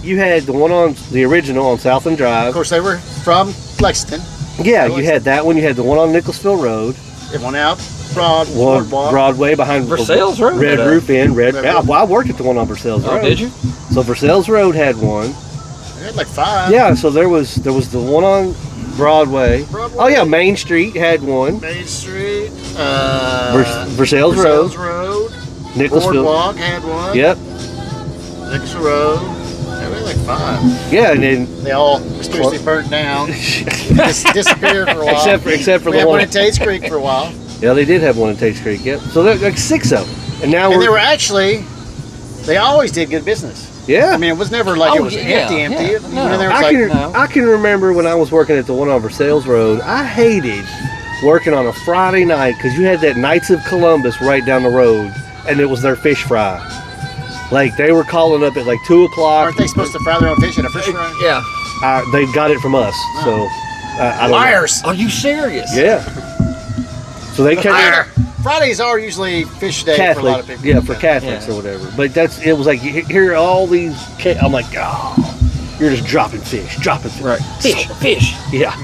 you had the one on the original on Southland Of Drive. course, they were from Lexington. Yeah, you had that one. You had the one on Nicholasville Road. It went out One boardwalk. Broadway behind Versailles Road, Red uh, Roof Inn. Red Roof. Well, I worked at the one on Versailles Oh, Road. did you? So Versailles Road had one. They had like 5. Yeah, so there was the one on Broadway. Broadway. Oh yeah, Main Street had one. Main Street. Versailles Road. Road. Nicholasville. Boardwalk had one. Yep. Nicholasville Road. Yeah, we had like 5. Yeah, and then They all mysteriously burnt down. Disappeared for a while. except for we the had one. one at Tate's Creek for a while. Yeah, they did have one in Tate's Creek. Yep. So there's like 6 of them, and now And they we're were actually, they always did good business. yeah. I mean, it was never like it was yeah, empty. yeah. You went No. in there, it was I like, can no. I can remember when I was working at the one on Versailles Road. I hated working on a Friday night because you had that Knights of Columbus right down the road, and it was their fish fry. Like they were calling up at like 2 o'clock. aren't they supposed to fry their own fish at a fish fry? Yeah. They got it from us, so I don't know. Liars! Are you serious? Yeah. So they came Fridays are usually fish day for a lot of Catholic, people. yeah, for Catholics Yeah. or whatever. But it was like here are all these. I'm like, oh, you're just dropping fish. Right. Fish. Yeah.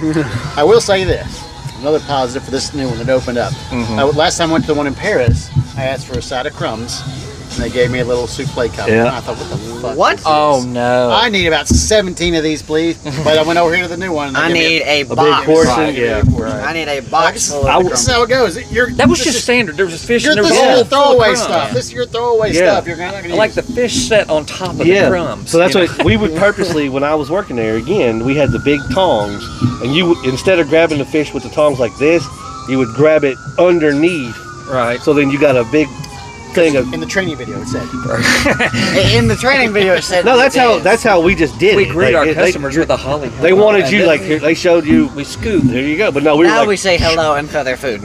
I will say this. Another positive for this new one that opened up. Last time I went to the one in Paris, I asked for a side of crumbs, and they gave me a little souffle cup. Yeah. And I thought, what the fuck? What? is this? Oh no. I need about 17 of these, please. But I went over here to the new one. And they I gave me need a A big box. portion. Right, Yeah. I need a box full I of would- This is crumbs. how it goes. that was just standard. There was just fish You're, and there this was is a your bowl full of throwaway crumbs. stuff. This is your throwaway Yeah. stuff. You're not going I to like the fish set on top of the Yeah. crumbs. So that's you know? what we would purposely, when I was working there, again, we had the big tongs, and you instead of grabbing the fish with the tongs like this, you would grab it underneath. Right. So then you got a big thing of. In the training video, it said. In the training video, it said. No, that's how we just did We it. greet Like, our they- customers with a holly. They wanted And you then like here, they showed you. we scoop. There you go. But no, we were Now like, we say hello and for their food.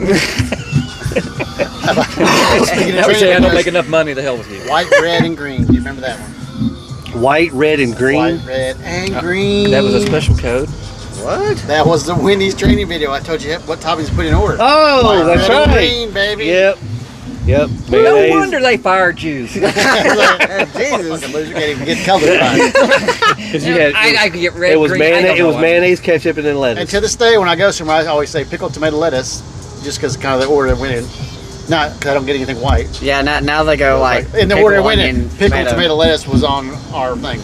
Speaking of Now we training say I don't videos, make enough money to hell with you. white, red, and green. Do you remember that one? white, red, and green. White, red, and green. That was a special code. What? That was the Wendy's training video. I told you what toppings to put in order. Oh, White, that's red, and right. green, baby. Yep. Yep. No Mayonnaise. wonder they fired you. Jesus. Fucking loser can't even get color right. 'Cause you had, I could get red. it was green, I mayonnaise. don't It know was why. mayonnaise, ketchup, and then lettuce. And to this day, when I go somewhere, I always say pickle, tomato, lettuce, just because kind of the order that went in. Not because I don't get anything white. Yeah, now they go like. In the pickle, order it went in, onion, pickle, tomato, lettuce was on our thing.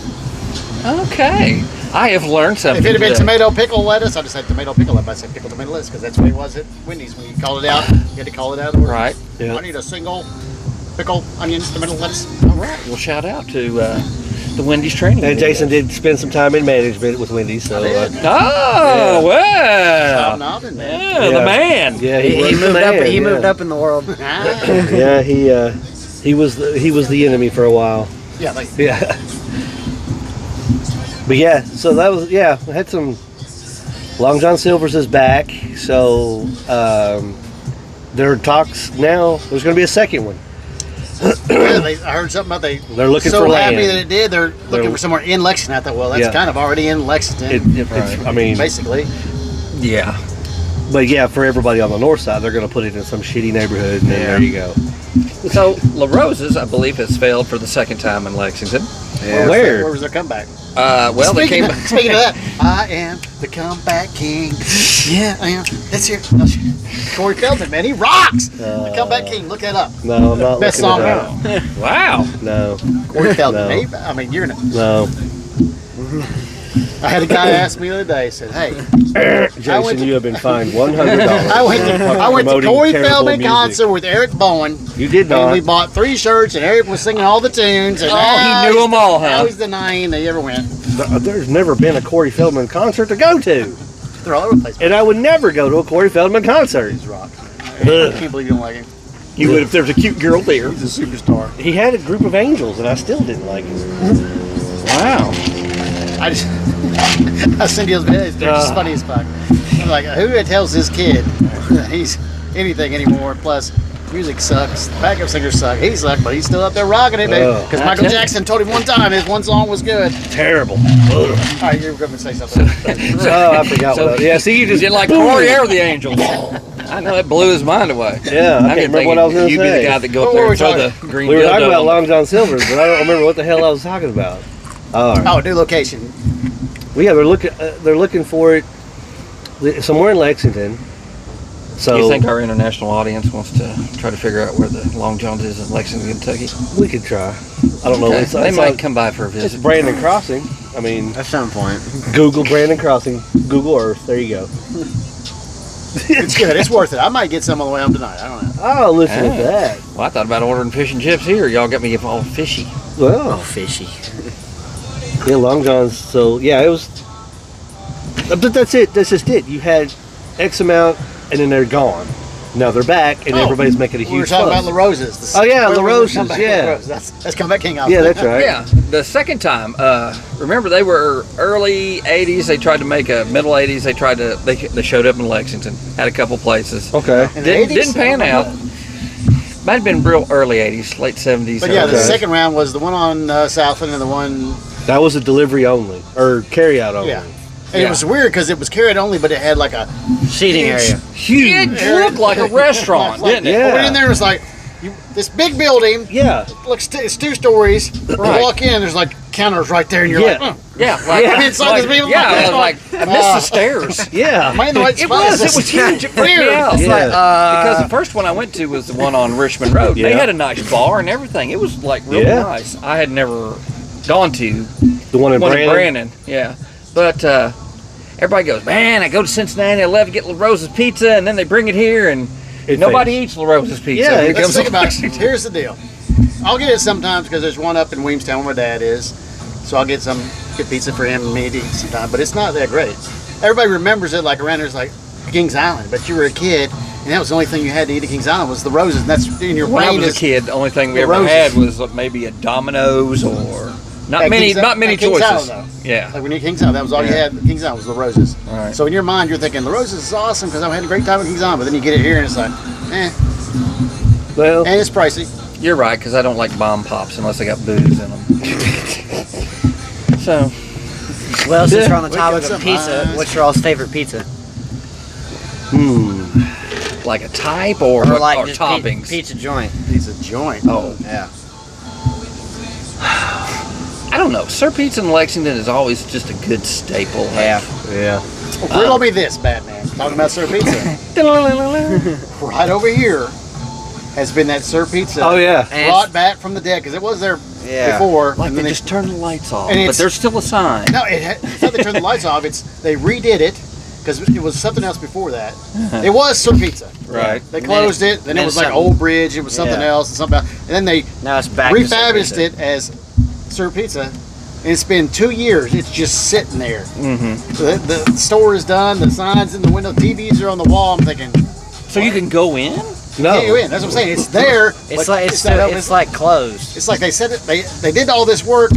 Okay. I have learned something. If it had been today. tomato, pickle, lettuce, I just said tomato, pickle, lettuce. I said pickle, tomato, lettuce because that's what it was at Wendy's. When you called it out, you had to call it out. Right. Yeah. I need a single pickle, onions, tomato, lettuce. All right. Well, shout out to the Wendy's training. And video. Jason did spend some time in management with Wendy's, so I did. Oh, well. Hobnobbing, man. Yeah, the man. yeah, He was the moved up. man, He yeah. moved up in the world. Yeah, he was the enemy for a while. Yeah, like Yeah. But yeah, so that was I had some. Long John Silver's is back, so there are talks now. There's going to be a second one. yeah, I heard something about They're looking so for happy land. that it did. They're looking for somewhere in Lexington. I thought, well, that's Yeah. kind of already in Lexington, It's, I mean, basically. Yeah. but yeah, for everybody on the north side, they're going to put it in some shitty neighborhood, and then there you go. So La Rosa's, I believe, has failed for the second time in Lexington. Where? Where was their comeback? Well, they speaking, came. speaking of that, I am the comeback king. Yeah, I am. That's it. No, Corey Feldman, man, he rocks. The comeback king. Look that up. No, I'm not Best looking song it up. Wow. No, Corey Feldman. No. I mean, you're in it. no. I had a guy ask me the other day. He said, "Hey, Jason, you have been fined $100. I went to promoting Corey terrible Feldman music." concert with Eric Bowen. You did And we not. bought 3 shirts, and Eric was singing all the tunes. And Oh, now he knew he's them all, Now huh? he's denying they ever went. There's never been a Corey Feldman concert to go to, They're all over the place. and I would never go to a Corey Feldman concert. He's rock. I can't believe you don't like him. You would if there was a cute girl there. He's a superstar. He had a group of angels, and I still didn't like him. Wow. I just I send you those videos. They're just funny as fuck. I'm like, who tells this kid he's anything anymore? Plus, music sucks. The backup singers suck. He sucked, but he's still up there rocking it, baby. Because Michael Jackson told him one time his one song was good. Terrible. All right, you were going to say something. Oh, I forgot what. Yeah, see, you just didn't like Corey or the Angels. I know it blew his mind away. Yeah, I can't remember what I was going to You'd be the say. guy that go What up there were and we throw talking? the green We were talking dildo about on Long John Silver's, but I don't remember what the hell I was talking about. All right. Oh, new location. Well, yeah, they're looking for it somewhere in Lexington. So You think our international audience wants to try to figure out where the Long John's is in Lexington, Kentucky? we could try. I don't know. Okay. They might like, come by for a it's visit. Brandon Crossing. I mean, At some point. Google Brandon Crossing, Google Earth. There you go. It's good. It's worth it. I might get some on the way home tonight. I don't know. Oh, listen to Ah. that. Well, I thought about ordering fish and chips here. Y'all got me all fishy. Well, Oh, fishy. yeah, Long John's. So yeah, it was. But that's it. That's just it. You had X amount, and then they're gone. Now they're back, and Oh, everybody's making a huge We were talking fuss. about La Rosa's. Oh, yeah, La Where was Rosa's, the comeback yeah. La Rosa's? That's Comeback King House. Yeah, that's right. Yeah, the second time, remember they were early 80s. They tried to make a middle 80s. They showed up in Lexington, had a couple places. Okay. In the Didn't 80s? pan out. Might have been real early 80s, late 70s. But yeah, the Okay. second round was the one on Southland and the one. That was a delivery only or carry out only. Yeah. And Yeah. it was weird because it was carried only, but it had like a Seating area. It looked like a restaurant, didn't it? Yeah. I went in there, it was like this big building. Yeah. Looks it's 2 stories. Right. You walk in, there's like counters right there, and you're Yeah. like, Yeah, like, Yeah. Inside this people- yeah, I was like, I missed the stairs. Yeah. am I in the right It spot? was huge. It freaked me Weird. out. Yeah. Because the first one I went to was the one on Richmond Road. They Yeah. had a nice bar and everything. It was like really Yeah. nice. I had never gone to The one in one Brandon. in Brandon. Yeah, but everybody goes, man, I go to Cincinnati, I love to get La Rosa's pizza, and then they bring it here, and It nobody fails. eats La Rosa's pizza. Yeah, Here let's comes Think about it. Lexington. Here's the deal. I'll get it sometimes because there's one up in Williamstown where my dad is. So I'll get pizza for him and me to eat sometime. But it's not that great. Everybody remembers it like around there's like Kings Island. But you were a kid and that was the only thing you had to eat at Kings Island was the Roses. And that's in your When I brain was a is kid, the only thing we the ever Roses. had was maybe a Domino's or not At many, Kings not many at Kings choices. Island, Yeah. like when you Kings Island, that was all you Yeah. had at Kings Island was the Roses. All right. So in your mind you're thinking the Roses is awesome because I had a great time at Kings Island. But then you get it here and it's like, Well, and it's pricey. You're right, because I don't like bomb pops unless they got booze in them. So, Well, since we're on the We topic got of some pizza, eyes. what's your all's favorite pizza? like a type or Just toppings? pizza joint. It's a joint. Oh, Yeah. I don't know. Sir Pizza in Lexington is always just a good staple. Yeah. yeah. Well, riddle me this, Batman. Talking about Sir Pizza. Right over here has been that Sir Pizza. Oh yeah. And Brought back from the dead because it was there Yeah. before. Like and they then just turn the lights off, and but it's- there's still a sign. no, it's not they turned the lights off. It's they redid it because it was something else before that. It was Sir Pizza. Right. They And closed then it. Then it then was like something. Old Bridge. It was something Yeah. else and something else. And then they now it's back to Sir refurbished Pizza. it as Sir Pizza. And it's been 2 years. It's just sitting there. Mm-hmm. The store is done. The signs in the window. TVs are on the wall. I'm thinking, So you can go in? No. can't you in? That's what I'm saying. It's there. It's but like not still, open. it's like closed. It's like they said it. They did all this work,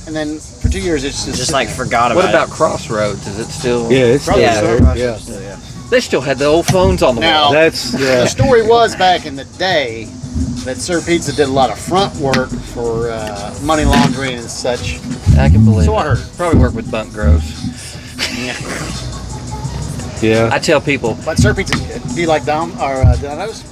and then for 2 years it's Just like forgot What about about it. Crossroads? Is it still? Yeah, it's still Yeah. there. Yeah. They still had the old phones on the Now- wall. That's The yeah. story was back in the day that Sir Pizza did a lot of front work for money laundering and such. I can believe So I it. heard. Probably work with Bunk Groves. Yeah. I tell people, But Sir Pizza, do you like Donato's? Donatos?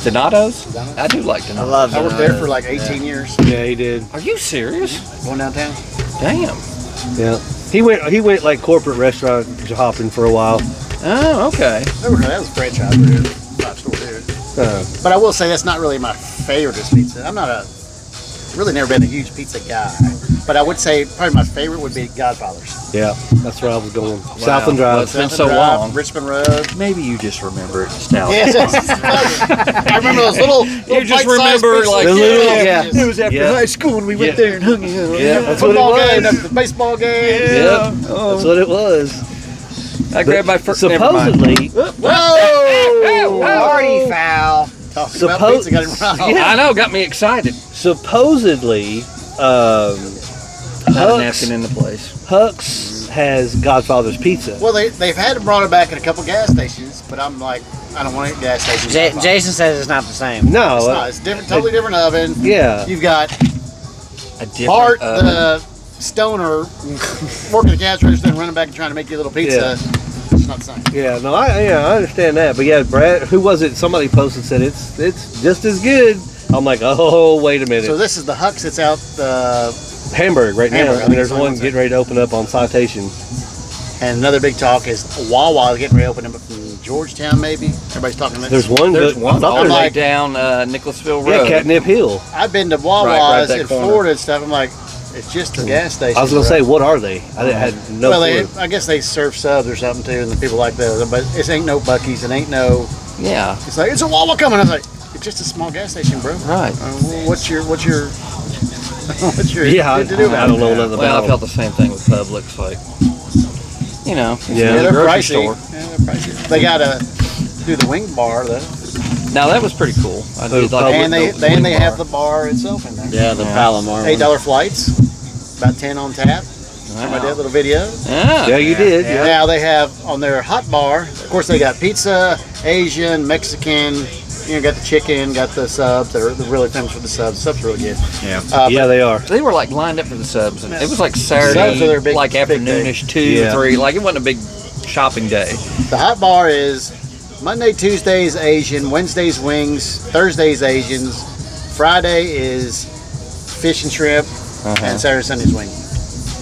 Donatos? I do like I Donatos. love I it. worked there for like 18 years. Yeah, he did. Are you serious? Going downtown. Damn. Yeah. He went like corporate restaurant hopping for a while. Oh, okay. That was a franchise for his 5-store dude. But I will say that's not really my favorite pizza. I'm not really never been a huge pizza guy. But I would say probably my favorite would be Godfather's. Yeah, that's where I was going. Southland Well, Drive. it's been Southland so Drive, long. Richmond Road. Maybe you just remember it nostalgia. Yes, I remember those little just bite-sized remember, pieces. like, The little- yeah. yeah. It was after Yeah. high school and we went Yeah. there and hung out. Yeah, that's what Football it game, was. the baseball game. Yep, that's what it was. I grabbed my first. Never mind. Supposedly, Whoa! Party foul. Talking about pizza, got it wrong. Yeah. I know, got me excited. supposedly, Not a napkin Huck's, in the place. Huck's has Godfather's Pizza. Well, they've had it brought it back at a couple gas stations, but I'm like, I don't want it at gas stations. Jason says it's not the same. No, It's not. It's different, totally different oven. yeah, You've got A different Bart, oven. the stoner, working the gas register and running back and trying to make you a little pizza. It's not the same. yeah. No, I understand that, but yeah, Brad, who was it? Somebody posted said it's just as good. I'm like, oh, wait a minute. So this is the Huck's that's out Hamburg right Hamburg, I now. I think mean, there's it's the one one getting ready to open up on Citation. and another big talk is Wawa getting ready to open up in Georgetown, maybe. Everybody's talking about There's one. There's good- one I thought all the there was way like- down Nicholasville yeah, Road. Catnip Hill. I've been to Wawa's right that in corner. Florida and stuff. I'm like, it's just a gas station. I was gonna bro. say, what are they? I had no Well, clue. I guess they serve subs or something too, and the people like those. But it ain't no Bucky's, it ain't no. Yeah, It's like it's a Wawa coming. I was like, it's just a small gas station, bro. right. What's your what's your Yeah, I, to do about I don't it? know nothing Well, I about felt the same thing with Publix. Like, you know, it's Yeah. a Yeah, they're grocery pricey. store. Yeah, they're pricey. They gotta do the wing bar though, Now that was pretty cool. I Who, did like Publix? and they have the bar itself in there. Yeah, the Palomar one. $8 flights, about 10 on tap. I did a little video. Yeah. Yeah, you did. Yeah. Now they have on their hot bar. Of course, they got pizza, Asian, Mexican. You know, got the chicken, got the subs. They're really famous for the subs. Subs are really good. Yeah. Yeah, they are. They were like lined up for the subs, and it was like Subs Saturday, are their big- like big afternoonish, 2 Yeah. 3. Like it wasn't a big shopping day. The hot bar is Monday, Tuesdays Asian, Wednesdays wings, Thursdays Asians, Friday is fish and shrimp, and Saturday, Sunday's wings.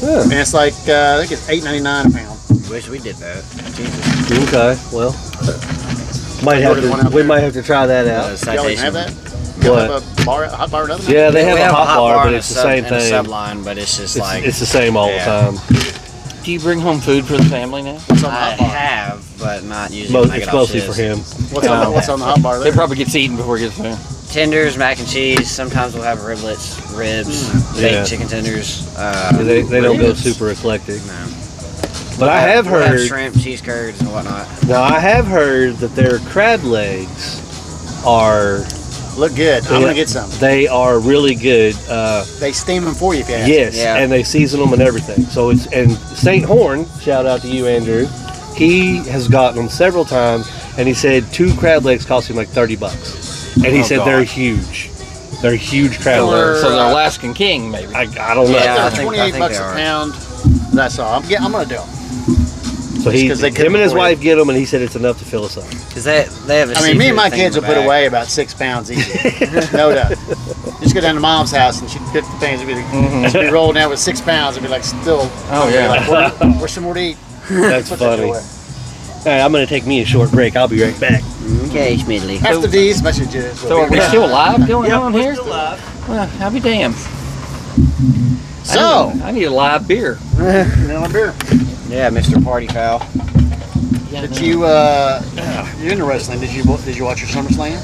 Yeah. And it's like I think it's $8.99 a pound. Wish we did that. Okay. Well, Ordered one out we there. might have to try that out. Y'all even have that? What? Y'all have a bar, a hot bar, another? Yeah, they have We a hot bar, but and a it's the sub- same and a thing. subline, but it's just like It's the same all Yeah. the time. Do you bring home food for the family now? What's on the I hot bar? have, but not usually. when I It's get off mostly shifts. for him. What's on the hot bar It there? probably gets eaten before it gets there. Tenders, mac and cheese. Sometimes we'll have riblets, ribs, baked Yeah. chicken tenders. They don't go ribs. super eclectic. No. But I have We'll heard. shrimp, cheese curds, and whatnot. Now I have heard that their crab legs are. Look good. I'm gonna get some. They are really good. They steam them for you if you ask. Yes, Yeah. and they season them and everything. So it's and St. Horn. Shout out to you, Andrew. He has gotten them several times, and he said 2 crab legs cost him like $30, and he said God. they're huge. They're huge crab legs. So they're Alaskan King, maybe. I don't know. Yeah, I They're think 28 bucks they a are. pound. That's all. I'm gonna do them. So he, 'cause they him couldn't and his afford wife get them, and he said it's enough to fill us up. Because they have a I mean, me and my seafood thing kids in will the put back. away about 6 pounds easy. No doubt. Just go down to mom's house and she'd pick the things. She'd be rolling out with 6 pounds and be like, still. Oh, yeah. Like, where's some more to eat? That's Put that funny. away. All right, I'm going to take me a short break. I'll be right back. Okay, Schmidley. After these, messages. So are we still live going on here? still live. Well, I'll be damned. So, I need a live beer. vanilla beer. Yeah, Mr. Party Foul. Did you, you're into wrestling. Did you watch your SummerSlam?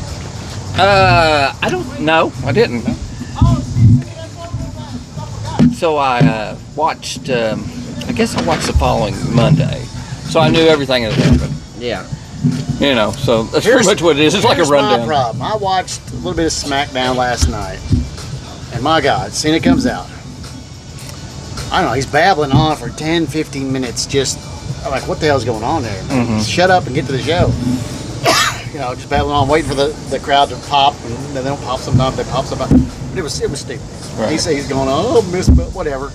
I don't know. I didn't. So I watched. I guess I watched the following Monday. So I knew everything that happened. Yeah. You know, so that's pretty much what it is. It's like a Here's rundown. my problem. I watched a little bit of SmackDown last night, and my God, Cena comes out. I don't know, he's babbling on for 10, 15 minutes, just I'm like, what the hell's going on there, man? Mm-hmm. Shut up and get to the show. You know, just babbling on, waiting for the crowd to pop, and then they don't pop sometimes, they pop sometimes. But it was stupid. Right. He said he's going, oh, miss, but whatever.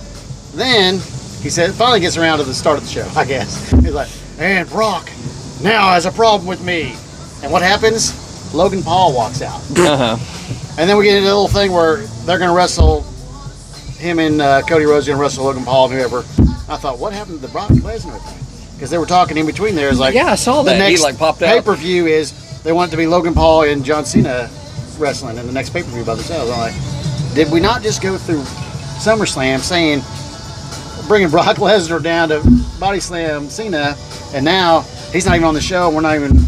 Then he said, finally gets around to the start of the show, I guess. He's like, and Brock now has a problem with me. And what happens? Logan Paul walks out. Uh-huh. And then we get into a little thing where they're going to wrestle, him and Cody Rhodes going to wrestle Logan Paul and whoever. I thought, what happened to the Brock Lesnar thing? Because they were talking in between there. It's like, Yeah, I saw the that. He, next like, popped out. pay-per-view is they want it to be Logan Paul and John Cena wrestling in the next pay-per-view by themselves. I'm like, did we not just go through SummerSlam saying, bringing Brock Lesnar down to body slam Cena, and now he's not even on the show, and we're not even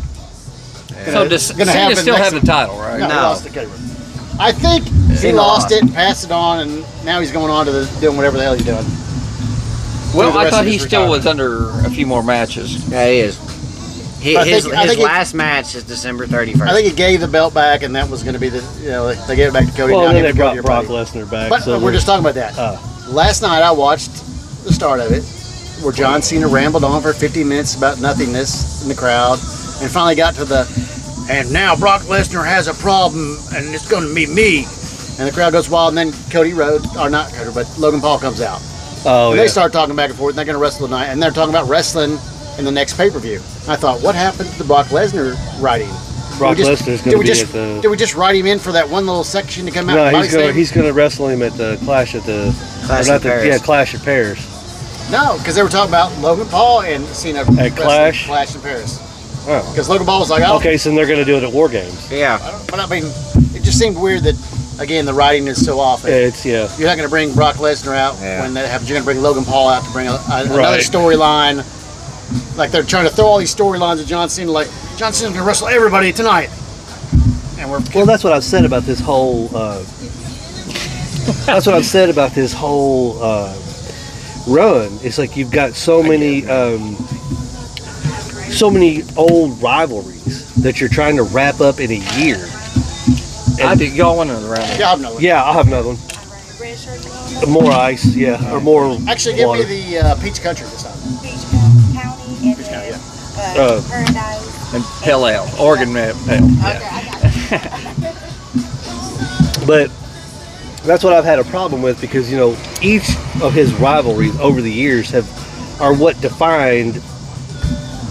So does Cena still have the title, right? No, he lost to Cody Rhodes. I think he lost it, passed it on, and now he's going on to doing whatever the hell he's doing. Well, I thought he still was under a few more matches. Yeah, he is. His last match is December 31st. I think he gave the belt back, and that was going to be the, they gave it back to Cody. Well, now then they give it to brought Cody, Brock Lesnar back. But so we're just talking about that. Last night I watched the start of it, where John Cena rambled on for 50 minutes about nothingness in the crowd, and finally got to and now Brock Lesnar has a problem, and it's going to be me. And the crowd goes wild, and then Cody Rhodes, or not Cody, but Logan Paul comes out. Oh, and they start talking back and forth, and they're going to wrestle tonight, and they're talking about wrestling in the next pay-per-view. I thought, what happened to the Brock Lesnar writing? Brock Lesnar's going to be at the... Did we just write him in for that one little section to come out? No, he's going to wrestle him at the Clash at the... Clash at Paris. Yeah, Clash at Paris. No, because they were talking about Logan Paul and Cena at Clash in Paris. Oh. Because Logan Paul was like, oh. Okay, so they're going to do it at War Games. Yeah. But I mean, it just seemed weird that, again, the writing is so off. Yeah, you're not going to bring Brock Lesnar out when that happens. You're going to bring Logan Paul out to bring another storyline. Like they're trying to throw all these storylines at John Cena. Like John Cena's going to wrestle everybody tonight. And well, that's what I've said about this whole. That's what I've said about this whole run. It's like you've got so many old rivalries that you're trying to wrap up in a year. I think y'all want another round. Yeah, I'll have another one. Yeah, I'll have another one. Red shirt. More ice, yeah, or more. Actually, give water. me the Peach Country this time. Peach County and Peach County, Paradise. And Pale Ale, Oregon Pale. Okay, I got it. But that's what I've had a problem with because each of his rivalries over the years are what defined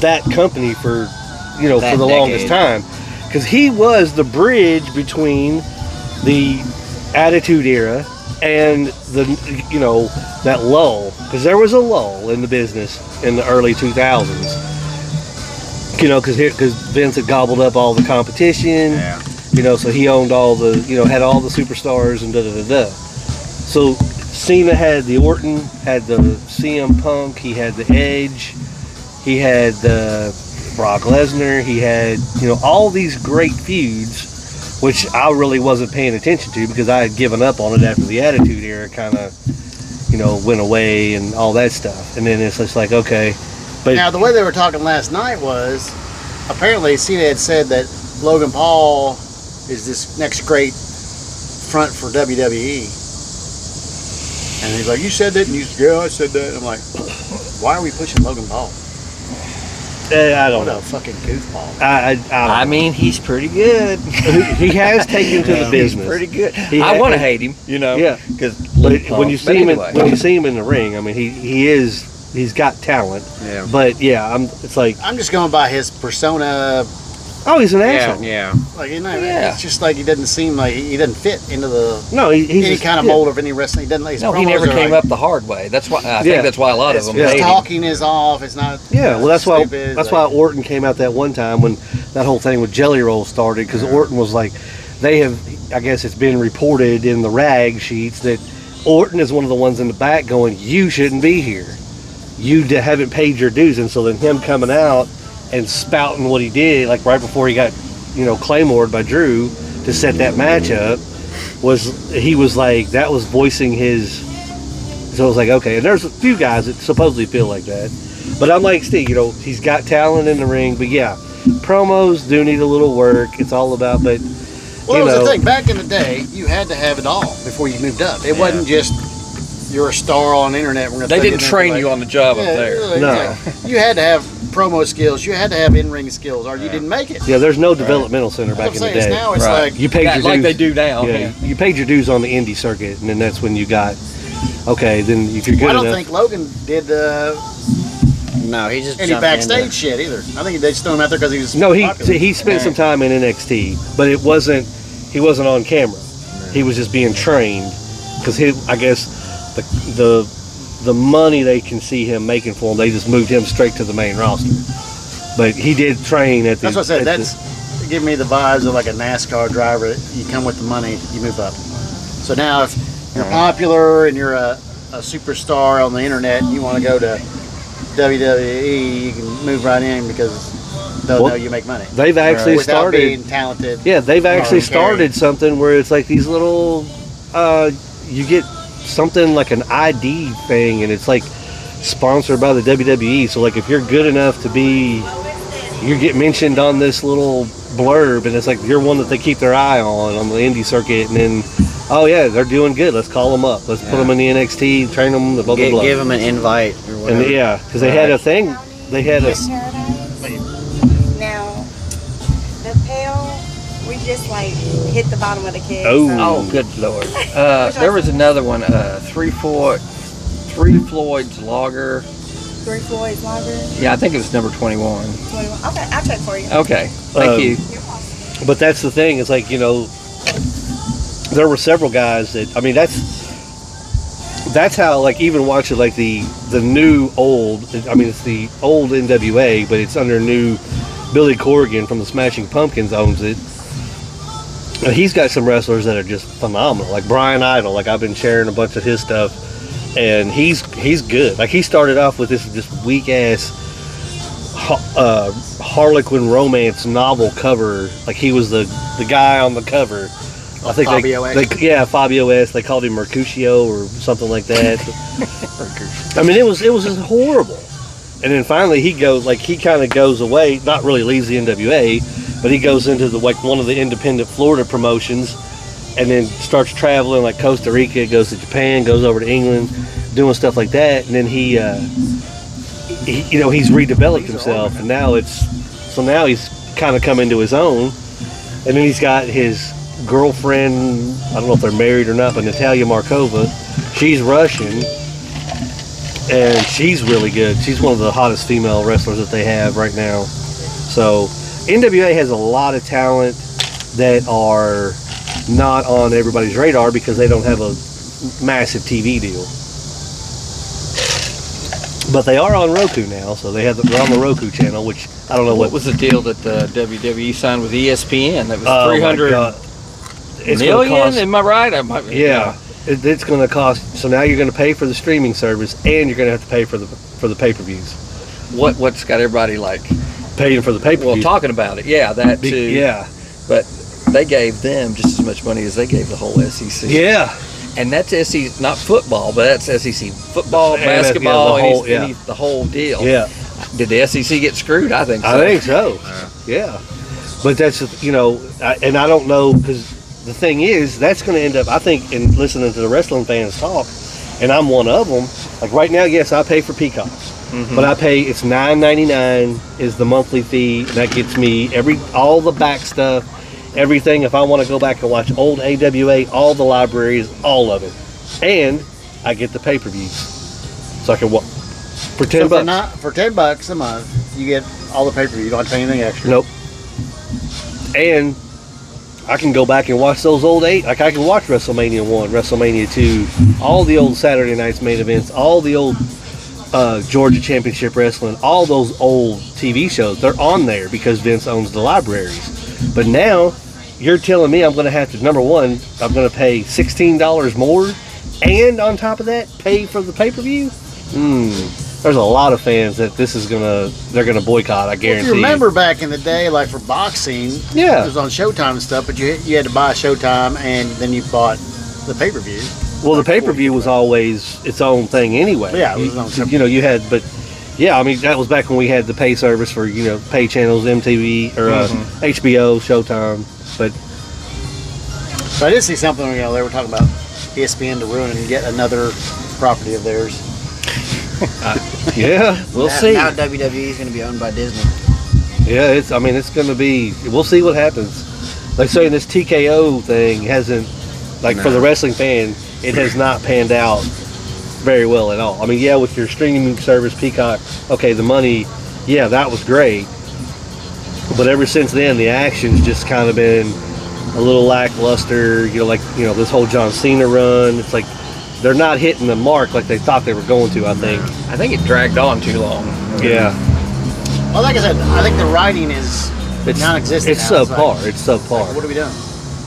that company for for the longest time, because he was the bridge between the Attitude Era and that lull, because there was a lull in the business in the early 2000s. Because Vince had gobbled up all the competition. Yeah. So he owned all the, had all the superstars and da-da-da-da. So Cena had the Orton, had the CM Punk, he had the Edge, he had the Brock Lesnar, he had, all these great feuds, which I really wasn't paying attention to because I had given up on it after the Attitude Era kind of, went away and all that stuff. And then it's just like, okay. But now, the way they were talking last night was, apparently Cena had said that Logan Paul is this next great front for WWE. And he's like, you said that? And he's like, yeah, I said that. And I'm like, why are we pushing Logan Paul? I don't know. What a fucking goofball. I mean, he's pretty good. He has taken to the business. He's pretty good. I want to hate him, Yeah. Because when you see him in the ring, I mean, he's got talent. Yeah. But yeah, it's like I'm just going by his persona. Oh, he's an asshole. Yeah. Like, it's just like he doesn't seem like he doesn't fit into the he's any kind of mold of any wrestling. He doesn't. His he never came up the hard way. That's why I think that's why a lot of them his hate talking is off. It's not. Well, that's stupid. why Orton came out that one time when that whole thing with Jelly Roll started, because Orton was like, I guess it's been reported in the rag sheets that Orton is one of the ones in the back going, you shouldn't be here. You haven't paid your dues. And so then him coming out and spouting what he did, like right before he got, Claymored by Drew to set that match up, he was like, that was voicing his. So I was like, okay. And there's a few guys that supposedly feel like that. But I'm like, Steve, he's got talent in the ring. But yeah, promos do need a little work. It's all about, but. Well, that was the thing. Back in the day, you had to have it all before you moved up. It wasn't just you're a star on the internet. They didn't train you on the job up there. No. You had to have promo skills. You had to have in-ring skills, or you didn't make it. Yeah, there's no developmental center back in the day. Now it's like you paid your dues, like they do now. Yeah, you paid your dues on the indie circuit, and then that's when you got. Okay, then if you're good enough. I don't think Logan did No, he just any backstage shit either. I think they just threw him out there because he was. No, popular. he spent some time in NXT, but he wasn't on camera. He was just being trained because I guess the money they can see him making for him, they just moved him straight to the main roster. But he did train at the. That's what I said. That's giving me the vibes of like a NASCAR driver. You come with the money, you move up. So now if you're popular and you're a superstar on the internet and you want to go to WWE, you can move right in because they'll know you make money. They've actually without started being talented. Yeah, they've actually started carried. something where it's like these little, you get something like an ID thing, and it's like sponsored by the WWE. So like if you're good enough to be, you get mentioned on this little blurb, and it's like you're one that they keep their eye on the indie circuit, and then, oh yeah, they're doing good. Let's call them up. Let's put them in the NXT, train them, blah blah blah. Give them an invite or whatever. And yeah, because they had a thing. They had a. Now, the pail, we just like hit the bottom of the keg. Oh, good lord. There was another one, Three Floyd's Lager. Three Floyd's Lager. Yeah, I think it was number 21. 21. Okay, I'll check for you. Okay, thank you. But that's the thing. It's like, you know, there were several guys that, I mean, that's how, like, even watching like the new old, I mean, it's the old NWA, but it's under new. Billy Corrigan from the Smashing Pumpkins owns it. And he's got some wrestlers that are just phenomenal, like Brian Idol. Like, I've been sharing a bunch of his stuff, and he's good. Like, he started off with this just weak ass Harlequin romance novel cover. Like, he was the guy on the cover. I think Fabio S. Fabio S. They called him Mercutio or something like that. I mean, it was just horrible. And then finally he kind of goes away, not really leaves the NWA, but he goes into one of the independent Florida promotions, and then starts traveling like Costa Rica, goes to Japan, goes over to England, doing stuff like that. And then he's redeveloped himself, and now he's kind of come into his own. And then he's got his girlfriend, I don't know if they're married or not, but Natalia Markova, she's Russian. And she's really good. She's one of the hottest female wrestlers that they have right now. So NWA has a lot of talent that are not on everybody's radar because they don't have a massive TV deal. But they are on Roku now, so they're on the Roku channel, which I don't know What was the deal that the WWE signed with ESPN? That was Oh, my 300 God. It's gonna million. cost- Am I right? Yeah. It's going to cost. So now you're going to pay for the streaming service, and you're going to have to pay for the pay-per-views. What's got everybody like? Paying for the pay-per-views. Well, talking about it, yeah, that too. Yeah. But they gave them just as much money as they gave the whole SEC. Yeah. And that's SEC, not football, but that's SEC football, And basketball, yeah, the whole deal. Yeah. Did the SEC get screwed? I think so. I think so. Yeah. But that's, and I don't know, because the thing is, that's going to end up, I think, in listening to the wrestling fans talk, and I'm one of them. Like right now, yes, I pay for Peacock, but it's $9.99 is the monthly fee. And that gets me all the back stuff, everything. If I want to go back and watch old AWA, all the libraries, all of it, and I get the pay-per-views, so I can watch for $10. For $10 a month, you get all the pay-per-view. You don't have to pay anything extra. Nope. And I can go back and watch those old I can watch WrestleMania 1, WrestleMania 2, all the old Saturday night's main events, all the old Georgia Championship Wrestling, all those old TV shows. They're on there because Vince owns the libraries. But now, you're telling me I'm going to have to, number one, I'm going to pay $16 more, and on top of that, pay for the pay-per-view? There's a lot of fans that they're gonna boycott, I guarantee. If you remember back in the day, like for boxing, Yeah. it was on Showtime and stuff, but you had to buy Showtime and then you bought the pay-per-view. Well, the pay-per-view was always its own thing anyway. Yeah, it was its own separate- you had, but yeah, I mean, that was back when we had the pay service for, pay channels, MTV, or HBO, Showtime, but So I did see something, they were talking about ESPN to ruin and get another property of theirs. yeah, we'll see. Now WWE is going to be owned by Disney. Yeah, it's going to be, we'll see what happens. Like saying this TKO thing hasn't, for the wrestling fan, it has not panned out very well at all. I mean, yeah, with your streaming service, Peacock, okay, the money, yeah, that was great. But ever since then, the action's just kind of been a little lackluster. This whole John Cena run, it's like they're not hitting the mark like they thought they were going to, I think. I think it dragged on too long. Yeah. Well, like I said, I think the writing is non-existent. It's now. subpar. Like, It's subpar. what are we doing?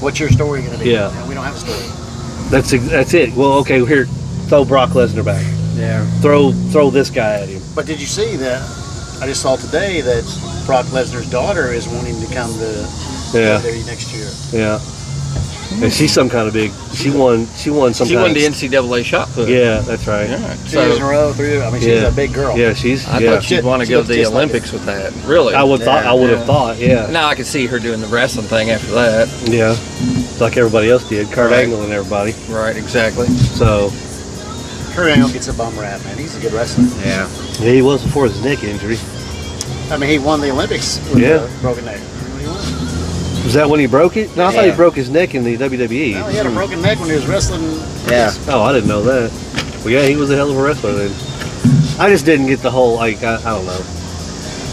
What's your story going to be? Yeah. We don't have a story. That's it. Well, okay, here, throw Brock Lesnar back. Yeah. Throw this guy at him. But did you see that? I just saw today that Brock Lesnar's daughter is wanting to come to WWE next year. Yeah. And she's some kind of big. She won some. She won the NCAA shot put. Yeah, that's right. Yeah. 2 years in a row, 3. I mean, she's a big girl. Yeah, I thought she'd want to go to the just like Olympics with that. Really? I would have thought. Yeah. Now I could see her doing the wrestling thing after that. Yeah. Like everybody else did. Kurt Right. Angle and everybody. Right. Exactly. So. Kurt Angle gets a bum rap, man. He's a good wrestler. Yeah. Yeah, he was before his neck injury. I mean, he won the Olympics with a broken neck. He won. Was that when he broke it? No, I thought he Yeah. broke his neck in the WWE. No, he had a broken neck when he was wrestling. Yeah. Oh, I didn't know that. Well, yeah, he was a hell of a wrestler then. I just didn't get the whole, like, I don't know.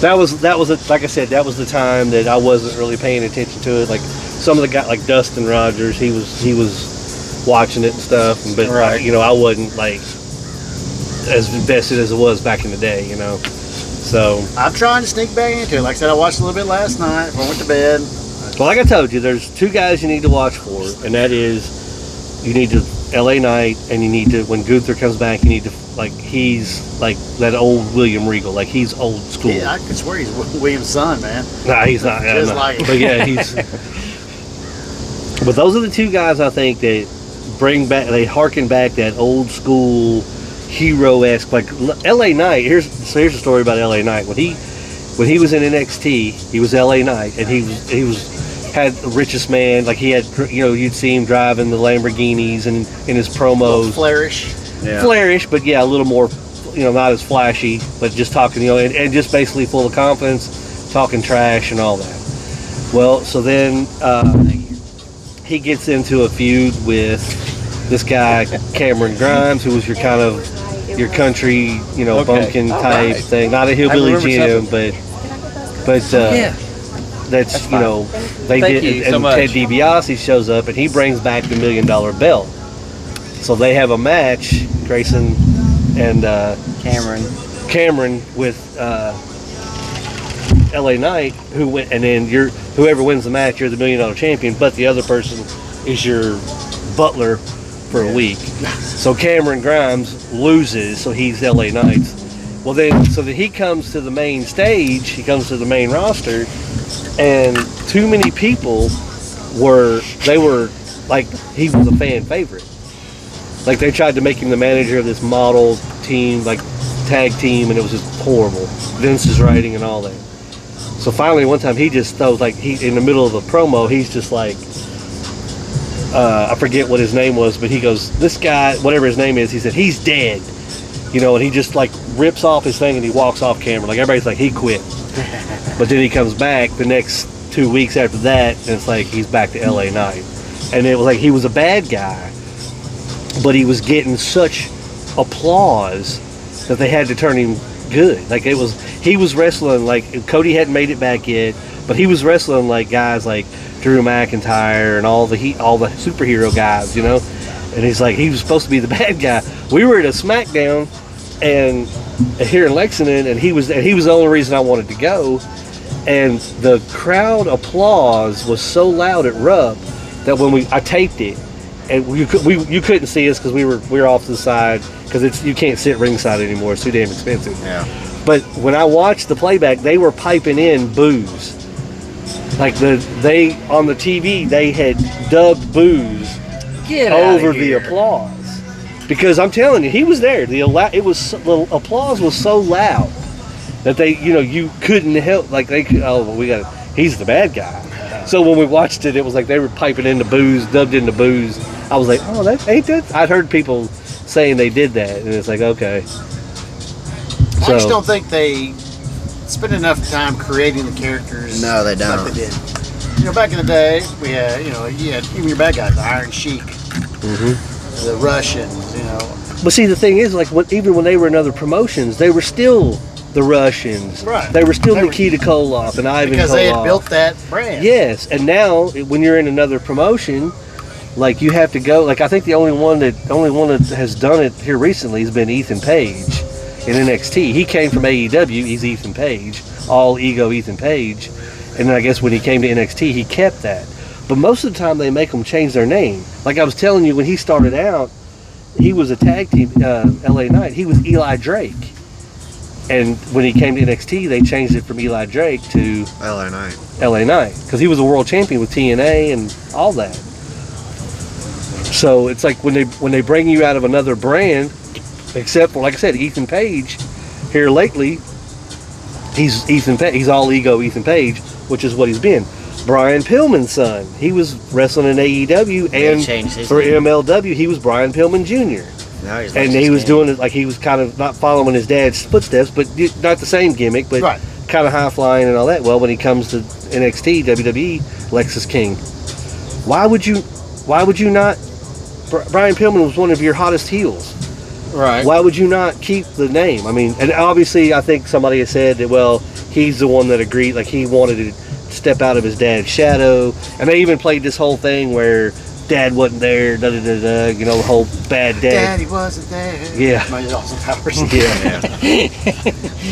That was like I said, that was the time that I wasn't really paying attention to it. Like some of the guys, like Dustin Rogers, he was watching it and stuff, but Right. you know, I wasn't like as invested as it was back in the day, you know. So, I'm trying to sneak back into it. Like I said, I watched a little bit last night before I went to bed. well, like I told you, there's 2 guys you need to watch for, and that is you need to LA Knight, and you need to, when Gunther comes back, you need to, like, he's like that old William Regal, like he's old school. Yeah, I could swear he's William's son, man. Nah, he's not. Just no. like him. But yeah, he's. But those are the 2 guys I think that bring back. They harken back that old school hero-esque. Like LA Knight. Here's a story about LA Knight. When he was in NXT, he was LA Knight, and he had the richest man. Like he had, you know, you'd see him driving the Lamborghinis and in his promos. Flourish. Yeah. Flourish, but yeah, a little more, you know, not as flashy, but just talking, you know, and just basically full of confidence, talking trash and all that. Well, so then he gets into a feud with this guy Cameron Grimes, who was your kind of your country, you know, bumpkin type thing, not a hillbilly Jim, but that's you know, they Thank did, you and so much. Ted DiBiase shows up and he brings back the $1 million belt. So they have a match, Grayson and Cameron with LA Knight, who went, and then whoever wins the match, you're the $1 million champion, but the other person is your butler for a week. So Cameron Grimes loses, so he's LA Knight. Well then, so that he comes to the main stage, he comes to the main roster, and too many people were like, he was a fan favorite. Like they tried to make him the manager of this model team, like tag team, and it was just horrible. Vince's writing and all that. So finally, one time he just throws, like, he in the middle of a promo, he's just like, I forget what his name was, but he goes, this guy, whatever his name is, he said, he's dead. You know, and he just like rips off his thing and he walks off camera. Like everybody's like, he quit. But then he comes back the next 2 weeks after that, and it's like he's back to LA Knight. And it was like he was a bad guy, but he was getting such applause that they had to turn him good. Like he was wrestling like Cody hadn't made it back yet, but he was wrestling like guys like Drew McIntyre and all the superhero guys, you know. And he's like, he was supposed to be the bad guy. We were at a SmackDown and here in Lexington, and he was the only reason I wanted to go. And the crowd applause was so loud at Rupp that when I taped it, and you couldn't see us because we were off to the side because you can't sit ringside anymore. It's too damn expensive. Yeah. But when I watched the playback, they were piping in boos. Like they on the TV, they had dubbed boos over the applause. Because I'm telling you, he was there. The applause was so loud that they, you know, you couldn't help. Like they could, he's the bad guy. So when we watched it, it was like they were piping into boos, dubbed into boos. I was like, oh, that ain't that. I'd heard people saying they did that, and it's like, okay. I just don't think they spend enough time creating the characters. No, they don't. Like they did. You know, back in the day, we had, you know, you had even your bad guys, the Iron Sheik, the Russians, you know. But see, the thing is, like, even when they were in other promotions, they were still the Russians. Right. They were still Nikita Koloff and Ivan because Koloff. they had built that brand. Yes, and now when you're in another promotion, like you have to go. Like I think the only one that has done it here recently has been Ethan Page in NXT. He came from AEW. He's Ethan Page, all ego Ethan Page, and then I guess when he came to NXT, he kept that. But most of the time they make them change their name. Like I was telling you, when he started out, he was a tag team, LA Knight. He was Eli Drake. And when he came to NXT, they changed it from Eli Drake to LA Knight. LA Knight. Because he was a world champion with TNA and all that. So it's like when they bring you out of another brand, except for, like I said, Ethan Page, here lately, he's all ego Ethan Page, which is what he's been. Brian Pillman's son, he was wrestling in AEW, and for MLW, he was Brian Pillman Jr. Now he's And he was doing it like he was kind of not following his dad's footsteps, but not the same gimmick, but kind of high flying and all that. Well, when he comes to NXT, WWE, Lexus King. Why would you not? Brian Pillman was one of your hottest heels. Right. Why would you not keep the name? I mean, and obviously, I think somebody has said that, well, he's the one that agreed, like he wanted to step out of his dad's shadow. And they even played this whole thing where dad wasn't there, you know, the whole bad dad. Daddy wasn't there. Yeah. My Austin Powers. Yeah.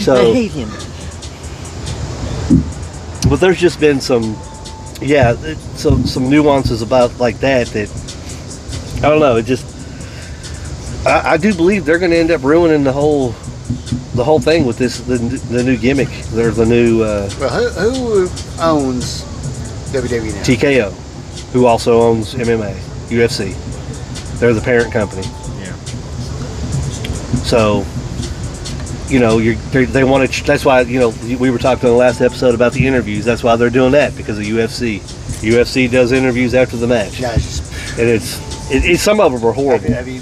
So, I hate him. but there's just been some nuances about like that I don't know. It just, I do believe they're going to end up ruining the whole thing with this the new gimmick. There's the new Well, who owns WWE now? TKO, who also owns MMA, UFC. They're the parent company. Yeah. So, you know, they want to. That's why, you know, we were talking in the last episode about the interviews. That's why they're doing that, because of UFC. UFC does interviews after the match, Yeah, and it's some of them are horrible. have you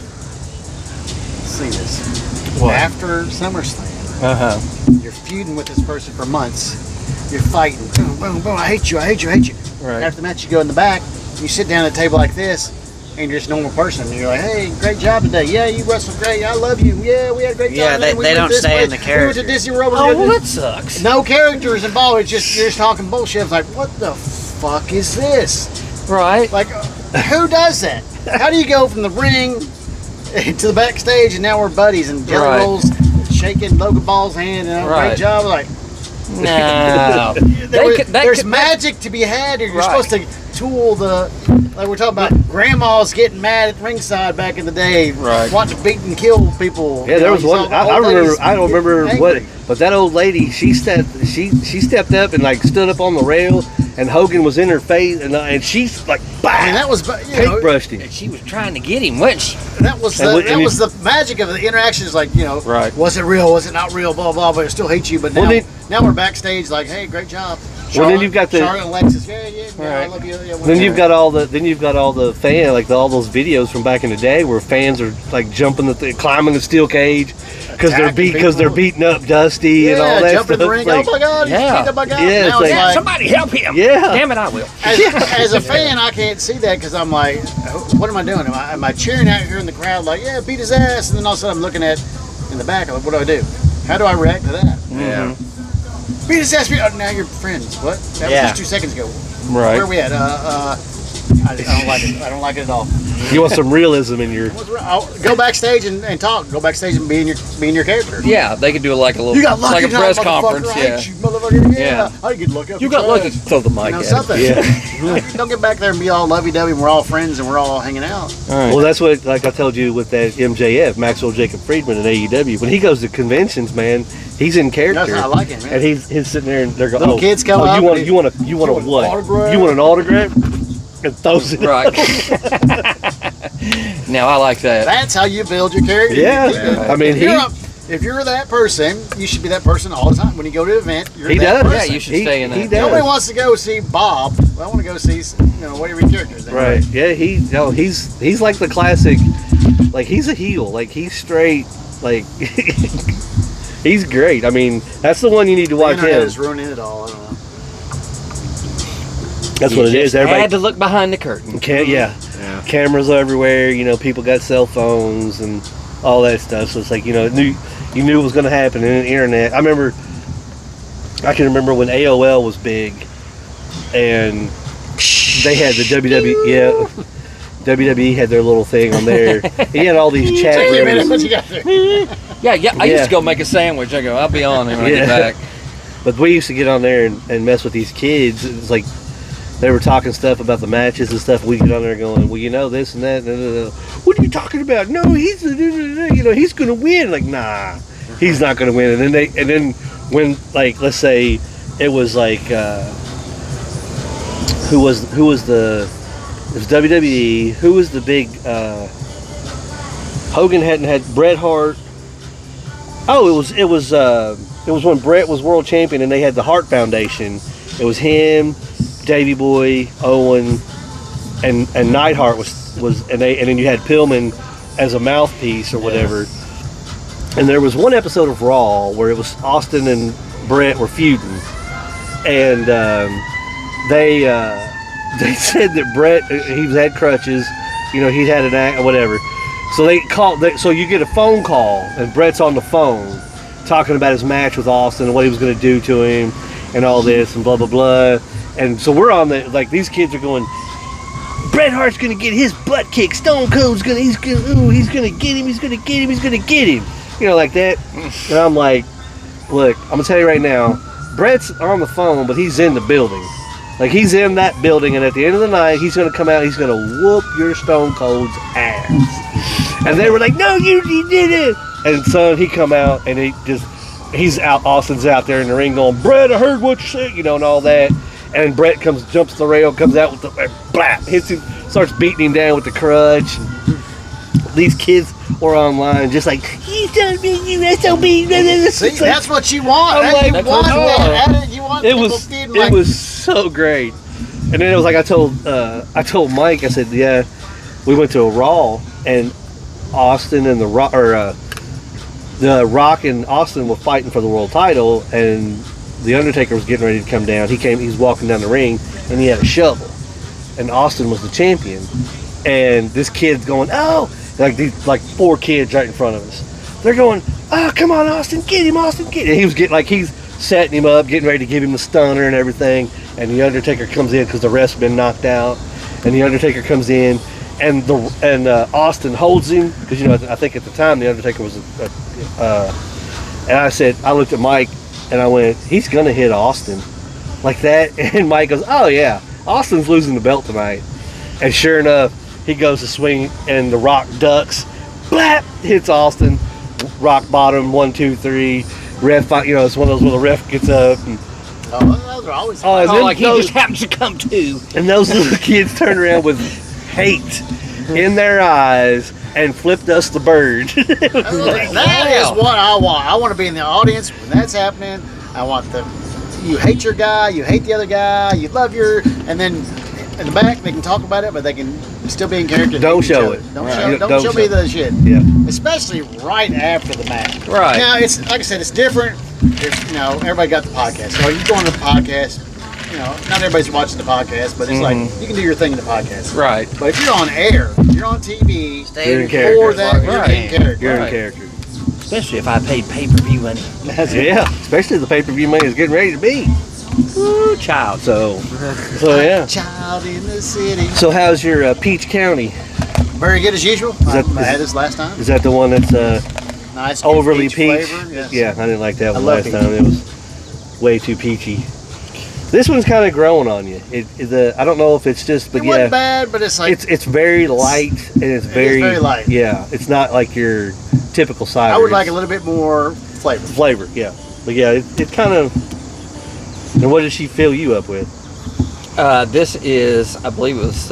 seen this? What? After SummerSlam, you're feuding with this person for months. You're fighting. Boom, boom, boom. I hate you. I hate you. I hate you. Right. After the match, you go in the back. You sit down at a table like this, and you're just a normal person. And you're like, "Hey, great job today. Yeah, you wrestled great. I love you. Yeah, we had a great time. Yeah, today. they don't stay in the We went character. to Disney World. Oh, well, that sucks. No characters involved. It's just you're just talking bullshit. It's like, what the fuck is this? Right. Like, who does that? How do you go from the ring to the backstage, and now we're buddies and jelly Right. rolls, shaking Logan Paul's hand, and Right. great job? Like, No. there's magic to be had here. You're Right. supposed to tool like we're talking about grandmas getting mad at ringside back in the day, Right. wanting to beat and kill people. Yeah, You there know, was you one. saw I old remember. ladies I don't remember angry. what, but that old lady, she stepped up and like stood up on the rail, and Hogan was in her face, and she's like, I mean, that was, paintbrushed him. She was trying to get him, wasn't she? that was And that was the magic of the interactions. Like, you know, Right. was it real? Was it not real? Blah blah. But I still hate you. But now, Well, now we're backstage. Like, hey, great job. Well, then you've got the- Charlotte and Alexis. Yeah, I Right. love you. Yeah, Then you've got all the fan, like all those videos from back in the day where fans are like jumping climbing the steel cage because they're Attacking beating up Dusty and all that jumping stuff. the ring. Like, Oh my God! He's Yeah. beating up my guy. Yeah, it's Now like- like, Somebody help him. Yeah. Damn it, I will. as a fan, I can't see that because I'm like, what am I doing? Am I cheering out here in the crowd like, yeah, beat his ass? And then all of a sudden I'm looking at in the back, I'm like, what do I do? How do I react to that? Yeah. Beat his ass. Oh, now you're friends. What? That was Yeah. just 2 seconds ago. Right. Where are we at? I don't like it. I don't like it at all. You want some realism in your. What's wrong? I'll go backstage and talk. Go backstage and be in your character. Yeah, they could do like a little, You got lucky like a tonight, press conference. motherfucker. I Yeah. hate you, motherfucker. Yeah. Yeah. I get lucky. You got lucky. Throw the mic You know, at something. Yeah. Don't get back there and be all lovey-dovey and we're all friends and we're all hanging out. All right. Well, that's what, like I told you with that MJF, Maxwell Jacob Friedman in AEW. When he goes to conventions, man, he's in character. I like it, man. And he's sitting there and they're going, Little kids come up you want and you want a you want an what? autograph? You want an autograph? And throws it. Right. Now I like that. That's how you build your character. Yeah. You keep it. I mean, If you're that person, you should be that person all the time. When you go to an event, you're he that does. person. Yeah, you should stay in that. He Nobody does. wants to go see Bob. I want to go see, whatever your character is. Right. Yeah. He's like the classic. Like he's a heel. Like he's straight. Like he's great. I mean, that's the one you need to watch The internet him. is ruining it all. I don't know. That's You what it is. just Everybody had to look behind the curtain. can't. Yeah. Yeah. Cameras everywhere. People got cell phones and all that stuff. So it's like you knew it was going to happen in the internet. I can remember when AOL was big, and they had the WWE. Yeah, WWE had their little thing on there. He had all these chat Wait a minute, rooms. what you got there? Yeah. I used Yeah. to go make a sandwich. I go, I'll be on when I get back. But we used to get on there and mess with these kids. It was like they were talking stuff about the matches and stuff. We get on there going, well, you know, this and that. What are you talking about? No, he's he's gonna win. Like, nah, he's not gonna win. And then when, like, let's say it was like who was the, it was WWE. Who was the big Hogan hadn't had Bret Hart. Oh, it was when Bret was world champion and they had the Hart Foundation. It was him, Davey Boy, Owen, and Neidhart was and then you had Pillman as a mouthpiece or whatever. And there was one episode of Raw where it was Austin and Bret were feuding, and they said that Bret, he had crutches, he'd had an act or whatever. So they called. So you get a phone call, and Bret's on the phone talking about his match with Austin and what he was going to do to him, and all this and blah blah blah. And so we're on the, like, these kids are going, Bret Hart's going to get his butt kicked. Stone Cold's he's going to get him. Like that. And I'm like, look, I'm gonna tell you right now, Bret's on the phone, but he's in the building. Like, he's in that building, and at the end of the night, he's gonna come out. He's gonna whoop your Stone Cold's ass. And they were like, no, you did it. And so he come out, and he's out. Austin's out there in the ring going, Bret, I heard what you said, and all that. And Bret jumps the rail, comes out with the blap, hits him, starts beating him down with the crutch. These kids were online just like, he's done being you SOB. See, that's what you want. It was so great. And then it was like, I told Mike, I said, yeah, we went to a Raw, and Austin and the Rock and Austin were fighting for the world title, and the Undertaker was getting ready to come down. He was walking down the ring, and he had a shovel, and Austin was the champion. And this kid's going, oh, these 4 kids right in front of us. They're going, oh, come on, Austin, get him, Austin, get him. He was he's setting him up, getting ready to give him the stunner and everything. And the Undertaker comes in because the ref's been knocked out. And the Undertaker comes in, and Austin holds him because I think at the time the Undertaker was and I looked at Mike and I went, he's gonna hit Austin like that. And Mike goes, oh yeah, Austin's losing the belt tonight. And sure enough, he goes to swing, and the Rock ducks, blap, hits Austin, rock bottom, 1, 2, 3. Ref, it's one of those where the ref gets up. And, those are always and then like he just happens to come to. And those little kids turned around with hate in their eyes and flipped us the bird. That is what I want. I want to be in the audience when that's happening. I want you hate your guy, you hate the other guy, you love and then in the back they can talk about it, but they can still be in character. Don't show it. Don't show me the shit. Yeah. Especially right after the match. Right. Now it's like I said, it's different. Everybody got the podcast. So you go on the podcast. Not everybody's watching the podcast, but it's like you can do your thing in the podcast. Right. But if you're on air, you're on TV, Stay in before that, you're in character. You're in character. Especially if I paid pay-per-view money. Yeah, especially the pay-per-view money is getting ready to be. Ooh, child. So yeah. Child in the city. So how's your Peach County? Very good as usual. I had this last time. Is that the one that's nice, overly peach? Flavor? Yes. Yeah, I didn't like that one love last time. It was way too peachy. This one's kind of growing on you. I don't know if it's just, but it wasn't bad, but it's like it's very light, and it's very light. Yeah, it's not like your typical cider. I would like a little bit more flavor. Flavor, yeah. But yeah, it kind of. And what did she fill you up with? This is, I believe it was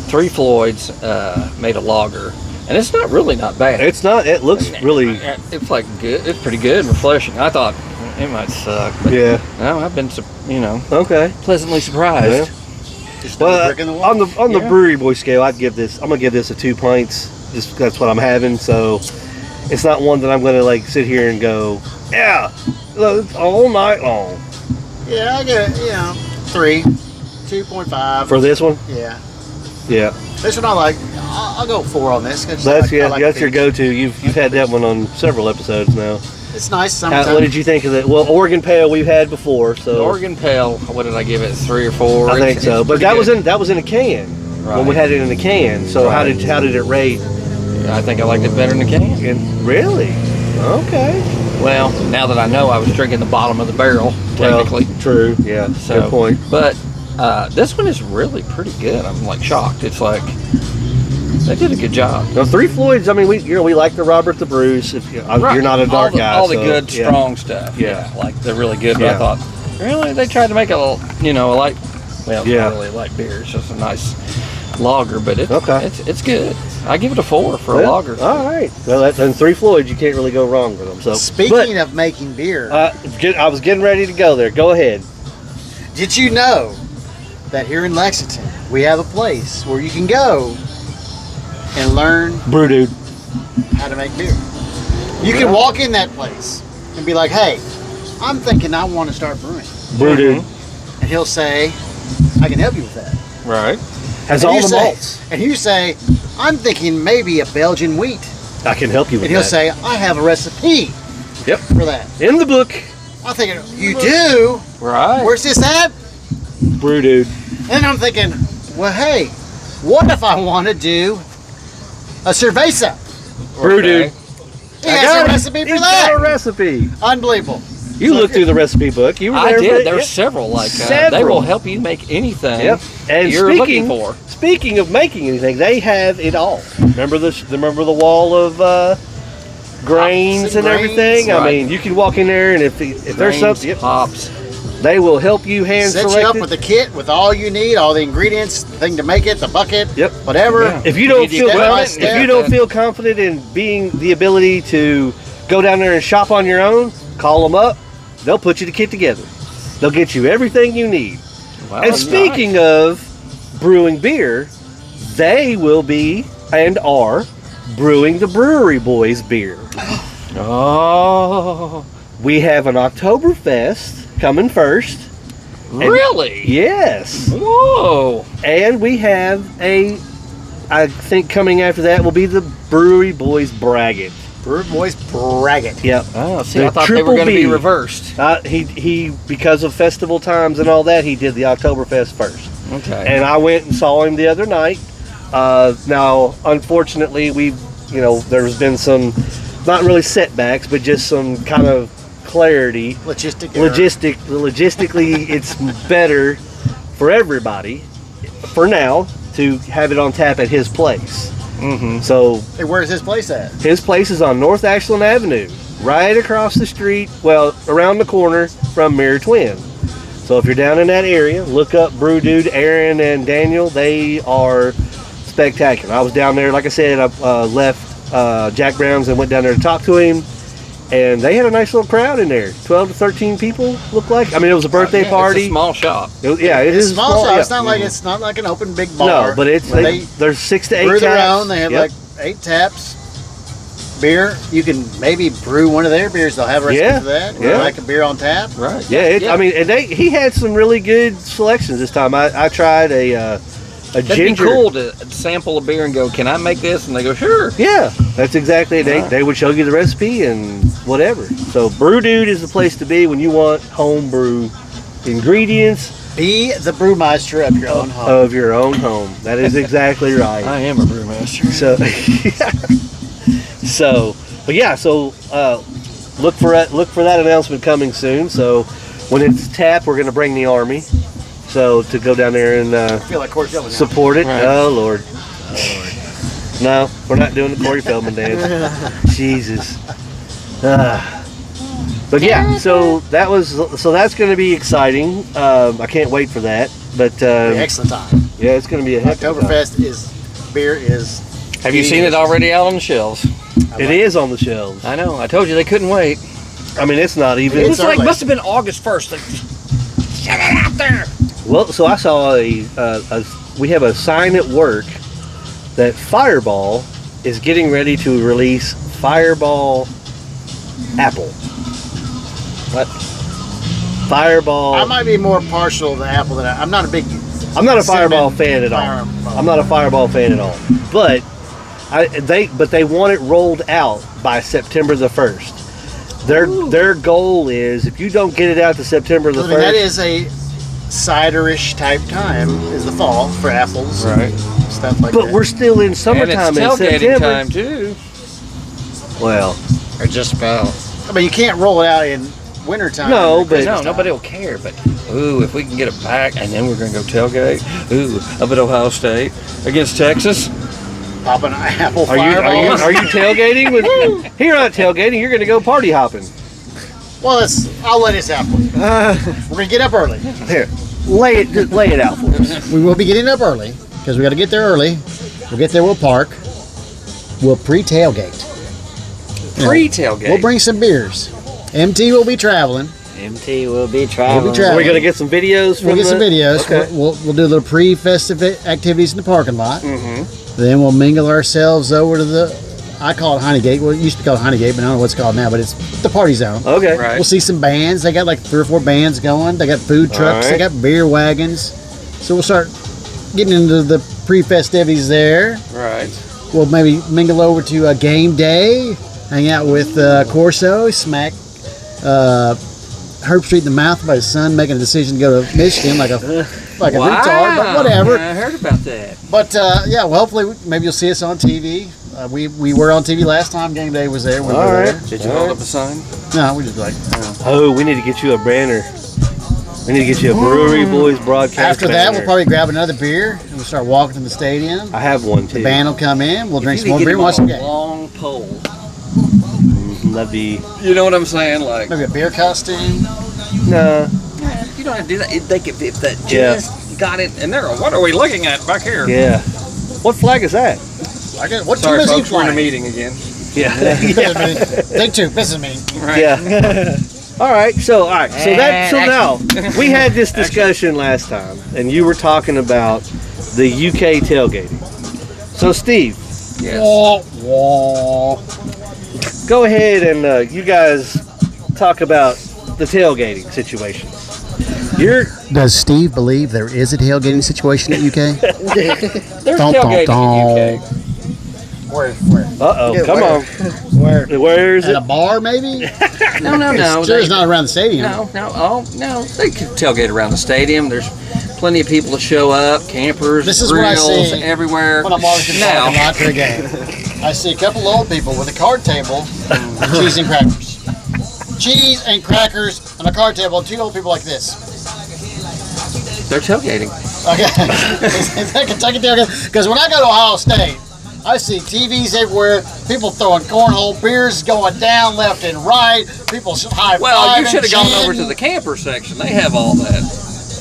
3 Floyds made a lager, and it's not bad. It's not. It looks really. It's like good. It's pretty good and refreshing. I thought it might suck, but yeah. No, I've been okay, pleasantly surprised. Just well, brick in the wall. on the Brewery Boy scale, I'm gonna give this a 2 pints. Just that's what I'm having. So it's not one that I'm gonna like sit here and go, yeah, all night long. Yeah, I get 3, 2.5 For this one? Yeah. Yeah. This one I like. I'll go 4 on this. That's that's your go-to. You've had that one on several episodes now. It's nice. What did you think of it? Well, Oregon Pale we've had before, so The Oregon Pale. What did I give it? 3 or 4? I think so. But that good. was in a can Right. when we had it in a can. So Right. how did it rate? I think I liked it better in the can. Really? Okay. Well, now that I know I was drinking the bottom of the barrel, technically. True. Yeah. So, Good point. But this one is really pretty good. I'm like shocked. It's like they did a good job. Now, Three Floyds. I mean, we like the Robert the Bruce. If you're not a dark guy, all the so, good yeah. strong stuff. Yeah. Like they're really good. But Yeah. I thought really they tried to make a light. Well, Yeah. not really a light beer. It's just a nice lager, but it's Okay. it's good. I give it a 4 for a lager. All right. Well, and Three Floyds, you can't really go wrong with them. So, Speaking of making beer, I was getting ready to go there. Go ahead. did you know that here in Lexington we have a place where you can go and learn Brew Dude. how to make beer? You can walk in that place and be like, "Hey, I'm thinking I want to start brewing," Brew Dude and he'll say, "I can help you with that." Right. has And all you the say- malts. And you say, "I'm thinking maybe a Belgian wheat," I can help you with and he'll that. say, "I have a recipe Yep. for that." In the book, I'm thinking, "You do? Right. Where's this at?" Brew Dude. And I'm thinking, well, hey, what if I want to do a cerveza? Brew Okay. Dude. He has a recipe for He's that. got a recipe. Unbelievable. You looked through the recipe book. You were I there. did. For, There's several like they Several. will help you make anything Yep. And you're looking for. Speaking of making anything, they have it all. Remember the wall of grains and and everything. grains, I right. mean, you can walk in there and if there's Grains, something, yep, hops. they will help you hand Set select you up it. with a kit with all you need, all the ingredients, the thing to make it, the bucket, Yep. whatever. Yeah. If you don't You feel step by confident, if step. you don't feel confident in being the ability to go down there and shop on your own, call them up. They'll put you the kit together. They'll get you everything you need. Wow, And speaking of brewing beer, they will be and are brewing the Brewery Boys beer. Oh, We have an Oktoberfest coming first. really? Yes. Whoa. And we have I think coming after that will be the Brewery Boys Braggot. Brew Boys brag it. Yep. Oh, see, The I thought they were triple going to be B. reversed. He because of festival times and all that, he did the Oktoberfest first. Okay. And I went and saw him the other night. Now, unfortunately, there's been some, not really setbacks, but just some kind of clarity. Logistically, it's better for everybody, for now, to have it on tap at his place. Mm-hmm. So Hey, where's his place at? his place is on North Ashland Avenue, right across the street, well, around the corner from Mirror Twin. So if you're down in that area, look up Brew Dude, Aaron, and Daniel. They are spectacular. I was down there, like I said, I left Jack Brown's and went down there to talk to him. And they had a nice little crowd in there. 12 to 13 people, looked like. I mean, it was a birthday party. It's a small shop. It It's is small shop. yeah. It's not like an open big bar. No, but there's 6 to 8 brew taps. their own. They have Yep. like 8 taps. Beer. You can maybe brew one of their beers. They'll have a recipe Yeah, for that. yeah. Like a beer on tap. Right. I mean, and he had some really good selections this time. I tried a It'd ginger. be cool to sample a beer and go, can I make this? And they go, sure. Yeah, that's exactly it. Right. They would show you the recipe and whatever. So Brew Dude is the place to be when you want home brew ingredients Be the brewmeister of your own home. of your own home. That is exactly right. I am a brewmaster. But yeah, so look for that announcement coming soon. So when it's tapped, we're going to bring the army. So to go down there and I feel like Corey Feldman now. support it. Right. Oh Lord. No, we're not doing the Corey Feldman dance. Jesus. But yeah, so that's going to be exciting. I can't wait for that. But Excellent time. yeah, it's going to be a heck of a time. Oktoberfest beer is. Have you seen it already out on the shelves? It is on the shelves. I know. I told you they couldn't wait. I mean, it's not even. It's early. must have been August 1st. Like, get it out there. Well, so I saw we have a sign at work that Fireball is getting ready to release Fireball Apple. What? Fireball. I might be more partial to Apple than I'm not a big. I'm not a Fireball cinnamon fan at all. Fireball. I'm not a Fireball fan at all. But they want it rolled out by September the 1st. Their goal is if you don't get it out to September the I mean, 1st. that is a ciderish type time. Is the fall for apples, Right. and stuff like but that. we're still in And summertime it's in tailgating September. time too. Well, Or just about. I mean, you can't roll it out in wintertime. No, but- No, nobody will care. But ooh, if we can get it back, and then we're gonna go tailgate. Ooh, up at Ohio State against Texas. Popping an apple Are you fireball. are you tailgating with? You're not tailgating. You're gonna go party hopping. Well, I'll let this happen. We're gonna get up early. Here, just lay it out for us. We will be getting up early because we got to get there early. We'll get there. We'll park. We'll pre-tailgate. You know, Pre-tailgate. We'll bring some beers. MT will be traveling. MT will be traveling. traveling. We're gonna get some videos. We'll from get some the- videos. Okay. We'll do a little pre-festive activities in the parking lot. Mm-hmm. Then we'll mingle ourselves over to the, I call it Heinegate. Well, it used to be called Heinegate, but I don't know what it's called now, but it's the party zone. Okay. Right. We'll see some bands. They got like 3 or 4 bands going. They got food trucks. right. They got beer wagons. So we'll start getting into the pre-festivities there. Right. We'll maybe mingle over to a game day, hang out with Corso, smack Herb Street in the mouth by his son making a decision to go to Michigan like a retard, but whatever. I heard about that. But yeah, well, hopefully maybe you'll see us on TV. We were on TV last time. Game day was there. We All were right. there. Did you hold up a sign? No, we just like Oh, we need to get you a banner. We need to get you a Brewery Boys broadcast. after that banner. we'll probably grab another beer and we'll start walking to the stadium. I have one too. The band will come in. We'll drink You some more need to beer get and watch him some on a game. long pole. That'd be You know what I'm saying? Like, Maybe a beer costume. no. you don't have to do that. If they could, if that Yeah. just got it, and they're, what are we looking at back here? Yeah. What flag is that? I guess, what Sorry, team is he folks, we're in a playing? meeting again. Yeah. Take 2. This is me. Right. Yeah. All right. So now we had this discussion last time, and you were talking about the UK tailgating. So Steve, Yes. Wah, wah. go ahead and you guys talk about the tailgating situation. Does Steve believe there is a tailgating situation at UK? There's Dun, dun, tailgating dun. in UK. Where? Uh-oh, Yeah, come where? on. Where? Where is At a it? bar, maybe? No. Sure, it's not around the stadium. No. Oh, no. They can tailgate around the stadium. There's plenty of people to show up. Campers, This is what I grills, see everywhere. When I'm walking the now, parking lot to a game, I see a couple old people with a card table and cheese and crackers. Cheese and crackers on a card table, and 2 old people like this. they're tailgating. Okay. Is that Kentucky tailgate? Because when I go to Ohio State, I see TVs everywhere, people throwing cornhole, beers going down left and right, people high-fiving. Well, you should have gone over to cheering. the camper section. They have all that.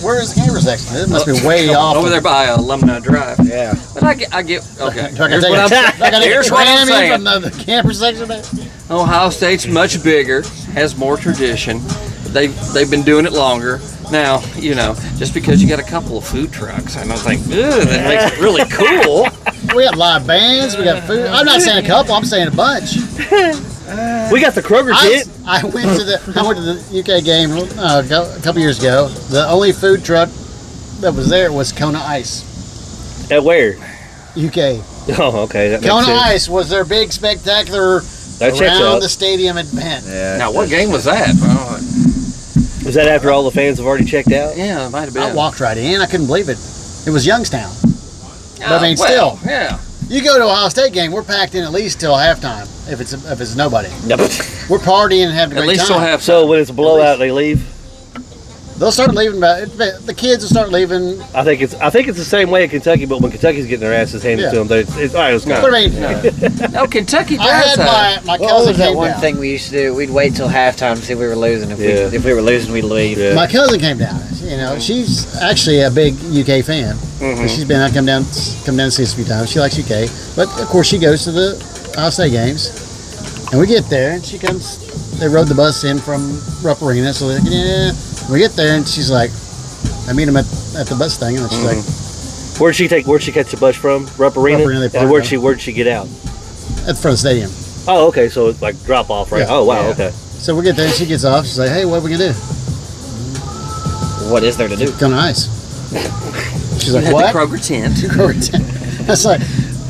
Where is the camera section? It must be way off. Over there by Alumni Drive. Yeah. But I get okay. Do I Here's gotta what I'm take a Here's what I'm Grammy saying. from the camper section there? Ohio State's much bigger, has more tradition. They've been doing it longer. Now, you know, just because you got a couple of food trucks, I don't think, that makes it really cool. We have live bands, we got food. I'm not saying a couple, I'm saying a bunch. We got the Kroger kit. I went to the UK game a couple years ago. The only food truck that was there was Kona Ice, At where? UK. Oh, okay. That makes Kona sense. Ice was their big spectacular That checks around out. the stadium event. Yeah. Now, what game was that? Oh, Was that after all the fans have already checked out? yeah, it might have been. I walked right in. I couldn't believe it. It was Youngstown. Oh, I mean, well, still. yeah. You go to Ohio State game, we're packed in at least till halftime. If it's nobody, we're partying and having a At great least time. you'll have. So when it's a blowout, they leave. They'll start leaving. The kids will start leaving. I think it's the same way in Kentucky, but when Kentucky's getting their asses handed Yeah. to them, it's all right. Let's go. But I mean, No, Kentucky I does had have. my What cousin was that came one down. thing we used to do? We'd wait till halftime to see if we were losing. If we were losing, we'd leave. Yeah. My cousin came down. You know, she's actually a big UK fan. She's been out come down to see us a few times. She likes UK, but of course she goes to the Ohio State games. And we get there, and she comes. They rode the bus in from Rupp Arena, so like, yeah. We get there, and she's like, I meet him at the bus thing, and she's like, Where'd she catch the bus from? Rupp Arena. Rupp Arena, they And parked where'd she get out? at the front of the stadium. Oh, okay. So it's like drop off, right? Yeah. Oh, wow. Yeah. Okay. So we get there, and she gets off. She's like, hey, what are we gonna do? What is there to do? Go on ice. She's like, At what? the Kroger tent. That's like,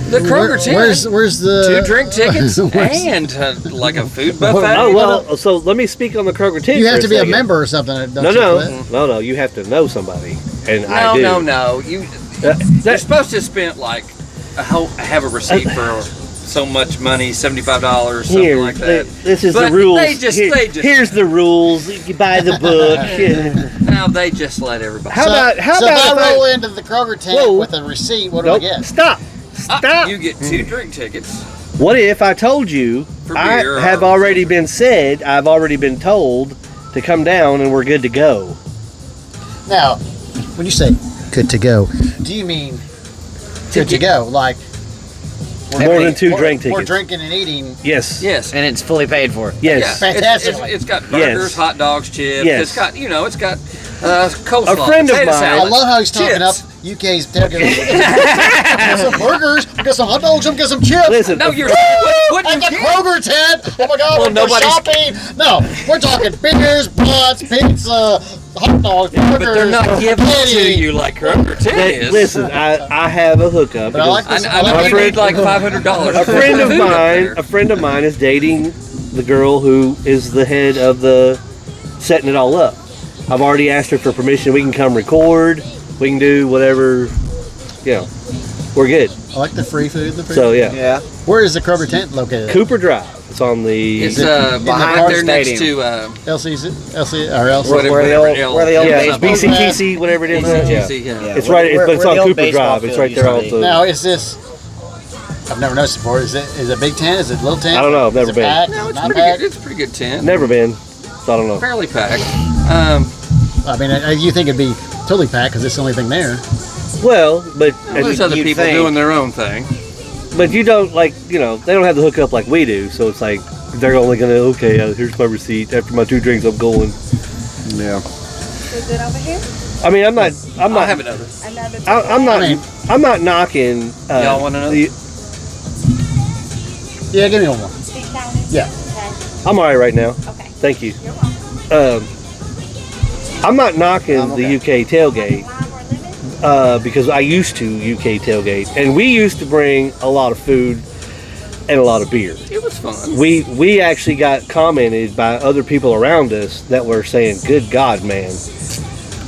The Kroger tent. where's the 2 drink tickets Where's- and like a food buffet. Oh well. So let me speak on the Kroger tent. You for have to be a second. member or something. Don't No, you, no, for that? no. You have to know somebody, and I do. No. You. They're supposed to have spent like have a receipt for so much money, $75, something Here, like that. this is But the rules. they just- here's the rules. You buy the book. Now they just let everybody. How about so if if I roll into the Kroger tent Whoa. with a receipt, what do Nope. I get? Stop. Stop. You get 2 drink tickets. What if I told you For I beer have or- already been said, I've already been told to come down and we're good to go? Now, when you say good to go, do you mean good to go? Like More than 2 drink We're tickets. drinking and eating. Yes. Yes. And it's fully paid for. Yes. Yeah. Fantastic. It's got burgers, Yes. hot dogs, chips. Yes. It's got, it's got coleslaw. A friend of potato mine- I salad, love how he's talking chips. up UK's tailgate. Get some burgers, get some hot dogs, get some chips. Listen, No, you're what At you the get? Kroger tent. Oh my God, Well, we're nobody's- shopping. No, we're talking beers, brats, pizza, hot dogs, burgers. But they're not giving it to spaghetti. you like Kroger Tent is. listen, I have a hookup. But I like because this. I know My you friend- need like $500. a friend of mine is dating the girl who is the head of the setting it all up. I've already asked her for permission. We can come record. We can do whatever. We're good. I like the free food. So yeah, Yeah. Where is the Kroger tent located? Cooper Drive. It's on the. It's in the right park there next stadium. to LC or LC. Where the old yeah, it's baseball- BCTC, whatever it is. Yeah. BCTC, yeah. It's right. Where- But it's where on the old Cooper baseball Drive. It's field right there used on to be. the. Now is this? I've never noticed before. Is it a big tent? Is it a little tent? I don't know. I've never Is it been. packed? No, it's Not pretty packed? good. It's a pretty good tent. Never been. So I don't know. Fairly packed. I mean, you think it'd be totally packed because it's the only thing there. Well, but There's other you'd people think. doing their own thing. but you don't they don't have the hookup like we do. So it's like they're only gonna here's my receipt. After my 2 drinks, I'm going. Yeah. Is it over here? I mean, I'm not. I'll have another. Another I'm not. I mean- I'm not knocking. Y'all want another? Yeah, give me one more. Big county? Yeah. Okay. I'm all right right now. Okay. Thank you. You're welcome. I'm not knocking I'm okay. the UK tailgate Lime or lemon? because I used to UK tailgate, and we used to bring a lot of food and a lot of beer. It was fun. We actually got commented by other people around us that were saying, "Good God, man!"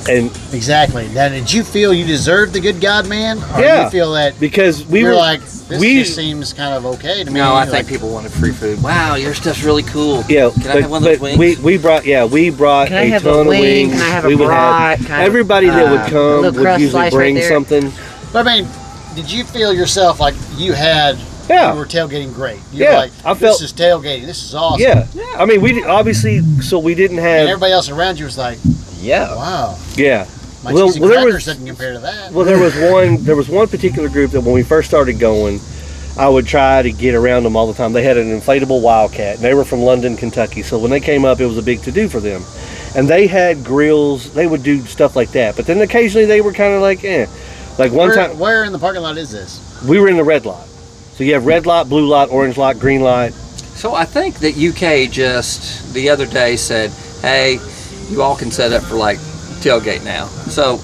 And Exactly. Now, did you feel you deserved the good God man? Or Yeah. you feel that because we you're were like, this we- just seems kind of okay to me? No, I Like, think people wanted free food. Wow, your stuff's really cool. Yeah, Can I have one of those wings? we brought Can I a have ton a of wing? wings. Can I have a we would brat? Can I have, everybody that would a come little would crust usually slice right bring there? something. But I mean, did you feel yourself like you had? Yeah. You were tailgating great. You Yeah, were like, I felt- this is tailgating. This is awesome. Yeah. I mean, we obviously we didn't And have. everybody else around you was like, Yeah. wow. Yeah. My Well, cheesy well, there crackers was- doesn't compare to that. Well, there was one particular group that when we first started going, I would try to get around them all the time. They had an inflatable Wildcat, and they were from London, Kentucky. So when they came up, it was a big to-do for them. And they had grills. They would do stuff like that. But then occasionally they were kind of like, eh. Like one time, Where in the parking lot is this? we were in the red lot. So you have red lot, blue lot, orange lot, green lot. So I think that UK just the other day said, "Hey, you all can set up for like tailgate now." So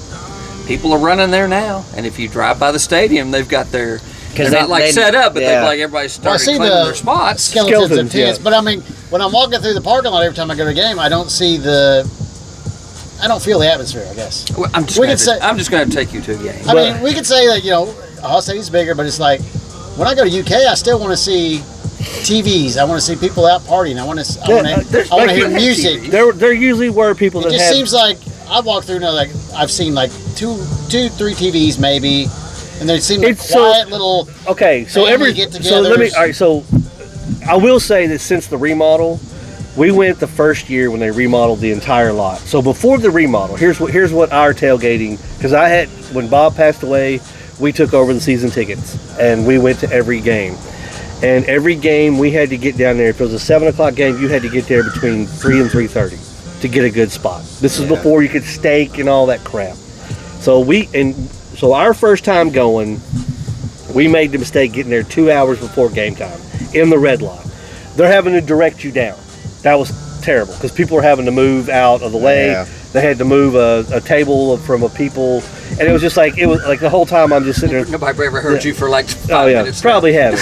people are running there now, and if you drive by the stadium, they've got their they're not like set up, but yeah. they've like everybody's Well, I started see claiming the their spots. Skeletons and Skeletons, tents. yeah. But I mean, when I'm walking through the parking lot every time I go to a game, I don't see I don't feel the atmosphere, I guess. Well, I'm We could say- just going to take you to a game. I mean, we could say that, Ohio State's bigger, but it's like, when I go to UK, I still want to see TVs. I want to see people out partying. I want to hear music. There usually were people It that just had. seems like I walk through now, like I've seen like two, 3 TVs maybe, and they seem like It's so- quiet little. Okay, so family so let me. get-togethers. All right, so I will say that since the remodel, we went the first year when they remodeled the entire lot. So before the remodel, here's what our tailgating, because when Bob passed away, we took over the season tickets and we went to every game. And every game we had to get down there. If it was a 7:00 game, you had to get there between 3 and 3:30 to get a good spot. This is before you could stake and all that crap. So our first time going, we made the mistake getting there 2 hours before game time in the red lot. They're having to direct you down. That was terrible because people were having to move out of the way. Yeah. They had to move a table from a people, and it was like the whole time I'm just sitting there. Nobody ever heard you for like 5 Oh yeah, minutes. probably haven't.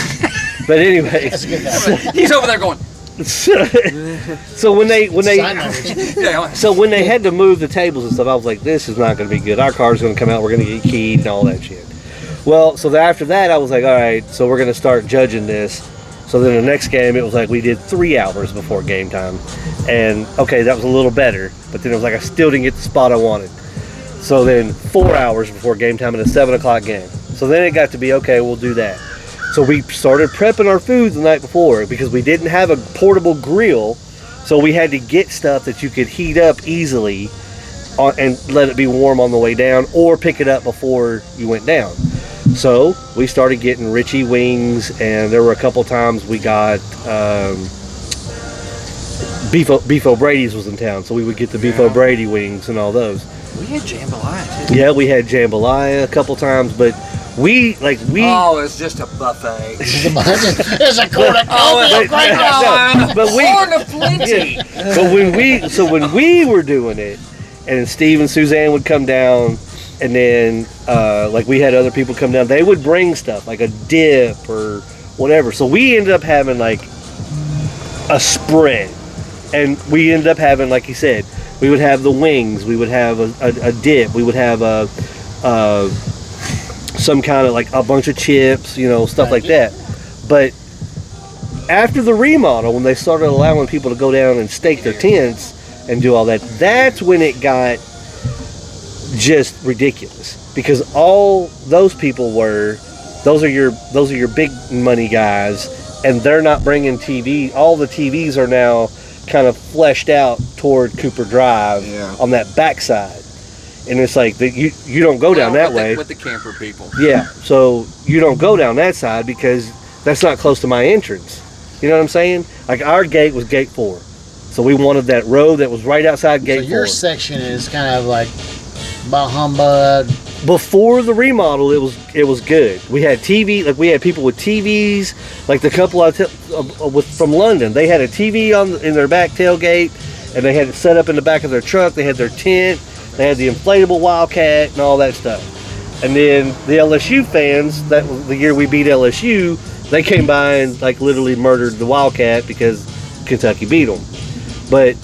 But anyway, That's a good thing. He's over there going. so when they Sign language. Yeah, so when they had to move the tables and stuff, I was like, this is not going to be good. Our car's going to come out. We're going to get keyed and all that shit. Well, so after that, I was like, all right, so we're going to start judging this. So then the next game, it was like we did 3 hours before game time. And, okay, that was a little better. But then it was like I still didn't get the spot I wanted. So then 4 hours before game time and a 7 o'clock game. So then it got to be, okay, we'll do that. So we started prepping our food the night before because we didn't have a portable grill. So we had to get stuff that you could heat up easily and let it be warm on the way down, or pick it up before you went down. So we started getting Richie wings, and there were a couple times we got Beef O'Brady's was in town, so we would get the Beef O'Brady wings and all those. We had jambalaya too. Yeah, we had jambalaya a couple times, but we Oh, it's just a buffet. There's a cornucopia. Corn of plenty. But when we were doing it, and Steve and Suzanne would come down, and then like we had other people come down, they would bring stuff like a dip or whatever. So we ended up having like a spread, and we ended up having, like you said, we would have the wings, we would have a dip, we would have some kind of like a bunch of chips, you know, stuff like that. But after the remodel, when they started allowing people to go down and stake their tents and do all that, that's when it got just ridiculous, because all those people those are your big money guys, and they're not bringing TV. All the TVs are now kind of fleshed out toward Cooper Drive on that backside, and it's like that you don't go down that way with the camper people. Yeah, so you don't go down that side because that's not close to my entrance. You know what I'm saying? Like our gate was gate 4. So we wanted that road that was right outside gate 4. So your section is kind of like bah humbug. Before the remodel, it was good. We had TV, like we had people with TVs, like the couple from London. They had a TV in their back tailgate, and they had it set up in the back of their truck. They had their tent, they had the inflatable Wildcat and all that stuff. And then the LSU fans, that was the year we beat LSU, they came by and like literally murdered the Wildcat because Kentucky beat them. But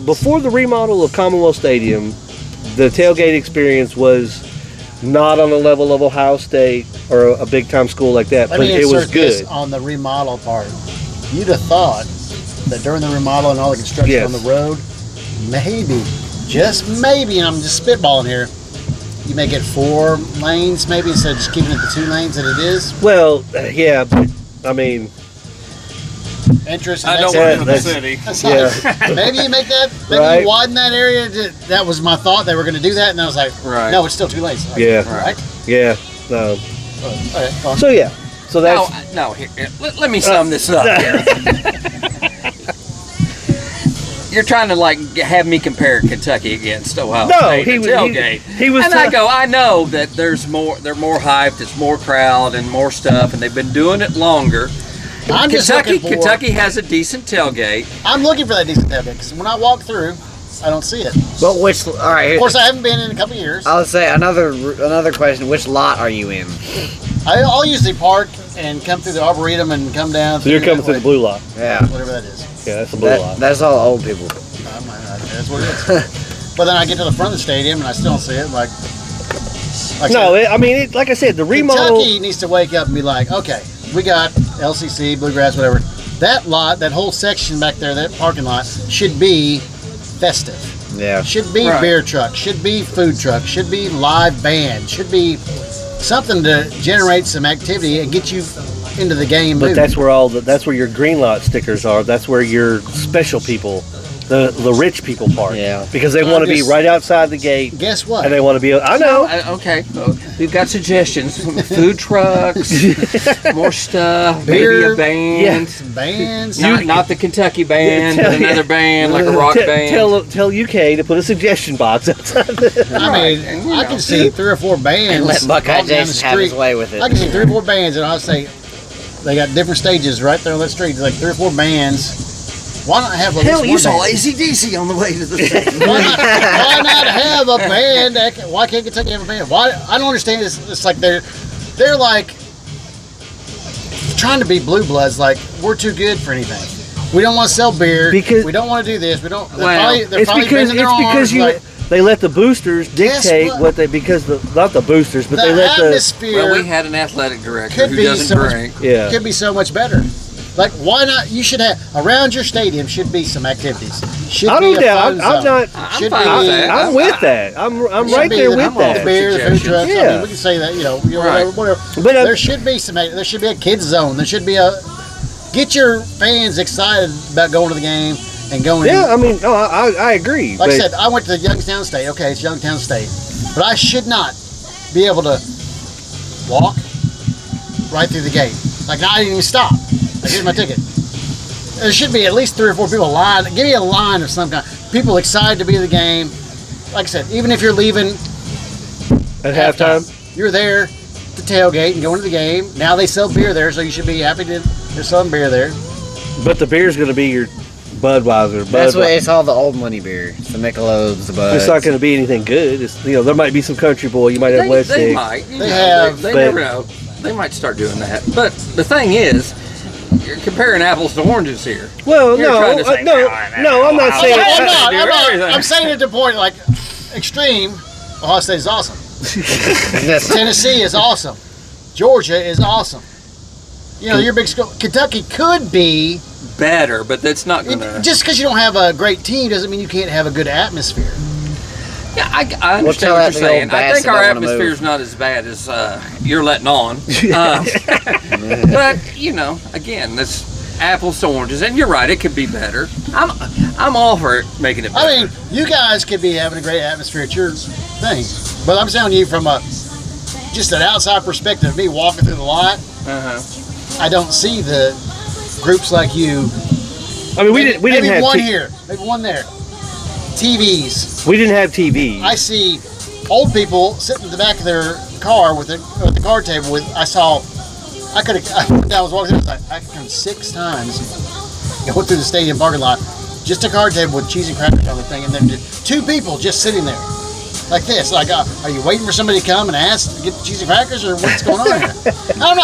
before the remodel of Commonwealth Stadium, the tailgate experience was not on the level of Ohio State or a big time school like that, but it was good. On the remodel part, you'd have thought that during the remodel and all the construction on the road, maybe, just maybe, and I'm just spitballing here, you make it 4 lanes maybe instead of just keeping it the 2 lanes that it is. Well, yeah, but I mean, interest. I don't work in the city. Maybe you make that. Maybe you widen that area. That was my thought. They were going to do that, and I was like, no, it's still 2 lanes. Like, right. Yeah. No. Okay. So yeah. So that's Here, let me sum this up here. You're trying to like have me compare Kentucky against Ohio State tailgate. He was, and I know that they're more hyped, it's more crowd and more stuff, and they've been doing it longer. Kentucky has a decent tailgate. I'm looking for that decent tailgate because when I walk through, I don't see it. But which? All right. Of course, I haven't been in a couple of years. I'll say another question. Which lot are you in? I'll usually park and come through the Arboretum and come down. So you're coming through the blue lot. Yeah. Whatever that is. Yeah, that's the blue lot. That's all old people. That's what it is. But then I get to the front of the stadium and I still don't see it. Like I said, the remodel. Kentucky needs to wake up and be like, okay, we got LCC, Bluegrass, whatever. That lot, that whole section back there, that parking lot, should be festive. Yeah. Should be beer truck, should be food truck, should be live band, should be something to generate some activity and get you into the game. But that's where your green lot stickers are. That's where your special people, the rich people park. Yeah. Because they want to be right outside the gate. Guess what? And they want to be. I know. Okay. We've got suggestions. Food trucks, more stuff, beer, maybe a band. Yeah. Bands. Not the Kentucky band, but another band, like a rock band. Tell UK to put a suggestion box outside. I can see 3 or 4 bands. And let Buckeye Jason have his way with it. I can see 3 or 4 bands, and I'll say they got different stages right there on that street. Like 3 or 4 bands. Why not have you saw AC/DC on the way to the stadium. why not have a band? Why can't Kentucky have a band? Why? I don't understand. It's like they're like trying to be blue bloods. Like we're too good for anything. We don't want to sell beer because we don't want to do this. We don't. It's because they let the boosters dictate what? what they because not the boosters, but The they let atmosphere Well, we had an athletic director could who be doesn't so much, drink. Yeah. could be so much better. Like, why not? You should have around your stadium should be some activities. Should I be don't a doubt. fun I'm zone. not. I'm Should fine be- with that. I'm with that. I'm Should right be there the- with the that. beer, the food trucks. I Yeah. mean, we can say that. You know, Right. whatever. But There should be some. There should be a kids zone. There should be a. Get your fans excited about going to the game and going. yeah, I mean, no, I agree. Like I but said, I went to Youngstown State. Okay, it's Youngstown State, but I should not be able to walk right through the gate. Like, I didn't even stop. Like, here's my ticket. There should be at least 3 or 4 people line. Give me a line of some kind. People excited to be at the game. Like I said, even if you're leaving at halftime, you're there to tailgate and going to the game. Now they sell beer there, so you should be happy to there's some beer there. but the beer's going to be your Budweiser. That's what it's all the old money beer. It's the Michelob's, the Buds. It's not going to be anything good. It's, there might be some Country Boy. You might have West They Six. might. They have, They but- never know. They might start doing that. But the thing is, you're comparing apples to oranges here. Well, You're no, trying to say, no, I'm not saying. I'm saying it to the point like extreme. Ohio State is awesome. Tennessee is awesome. Georgia is awesome. You know, your big school. Kentucky could be. Better, but that's not gonna. Just because you don't have a great team doesn't mean you can't have a good atmosphere. Yeah, I understand tell what that you're the old saying. I think bastard our don't wanna atmosphere is not as bad as you're letting on. But again, this apples to oranges, and you're right. It could be better. I'm all for it making it better. I mean, you guys could be having a great atmosphere at your thing, but I'm telling you from just an outside perspective, me walking through the lot, I don't see the groups like you. I mean, we didn't maybe have one here, maybe one there. TVs. We didn't have TV. I see old people sitting in the back of their car with the card table. I was walking through. I could come 6 times going through the stadium parking lot, just a card table with cheese and crackers on the thing, and then just 2 people just sitting there like this. Like, are you waiting for somebody to come and ask to get the cheese and crackers, or what's going on here? I'm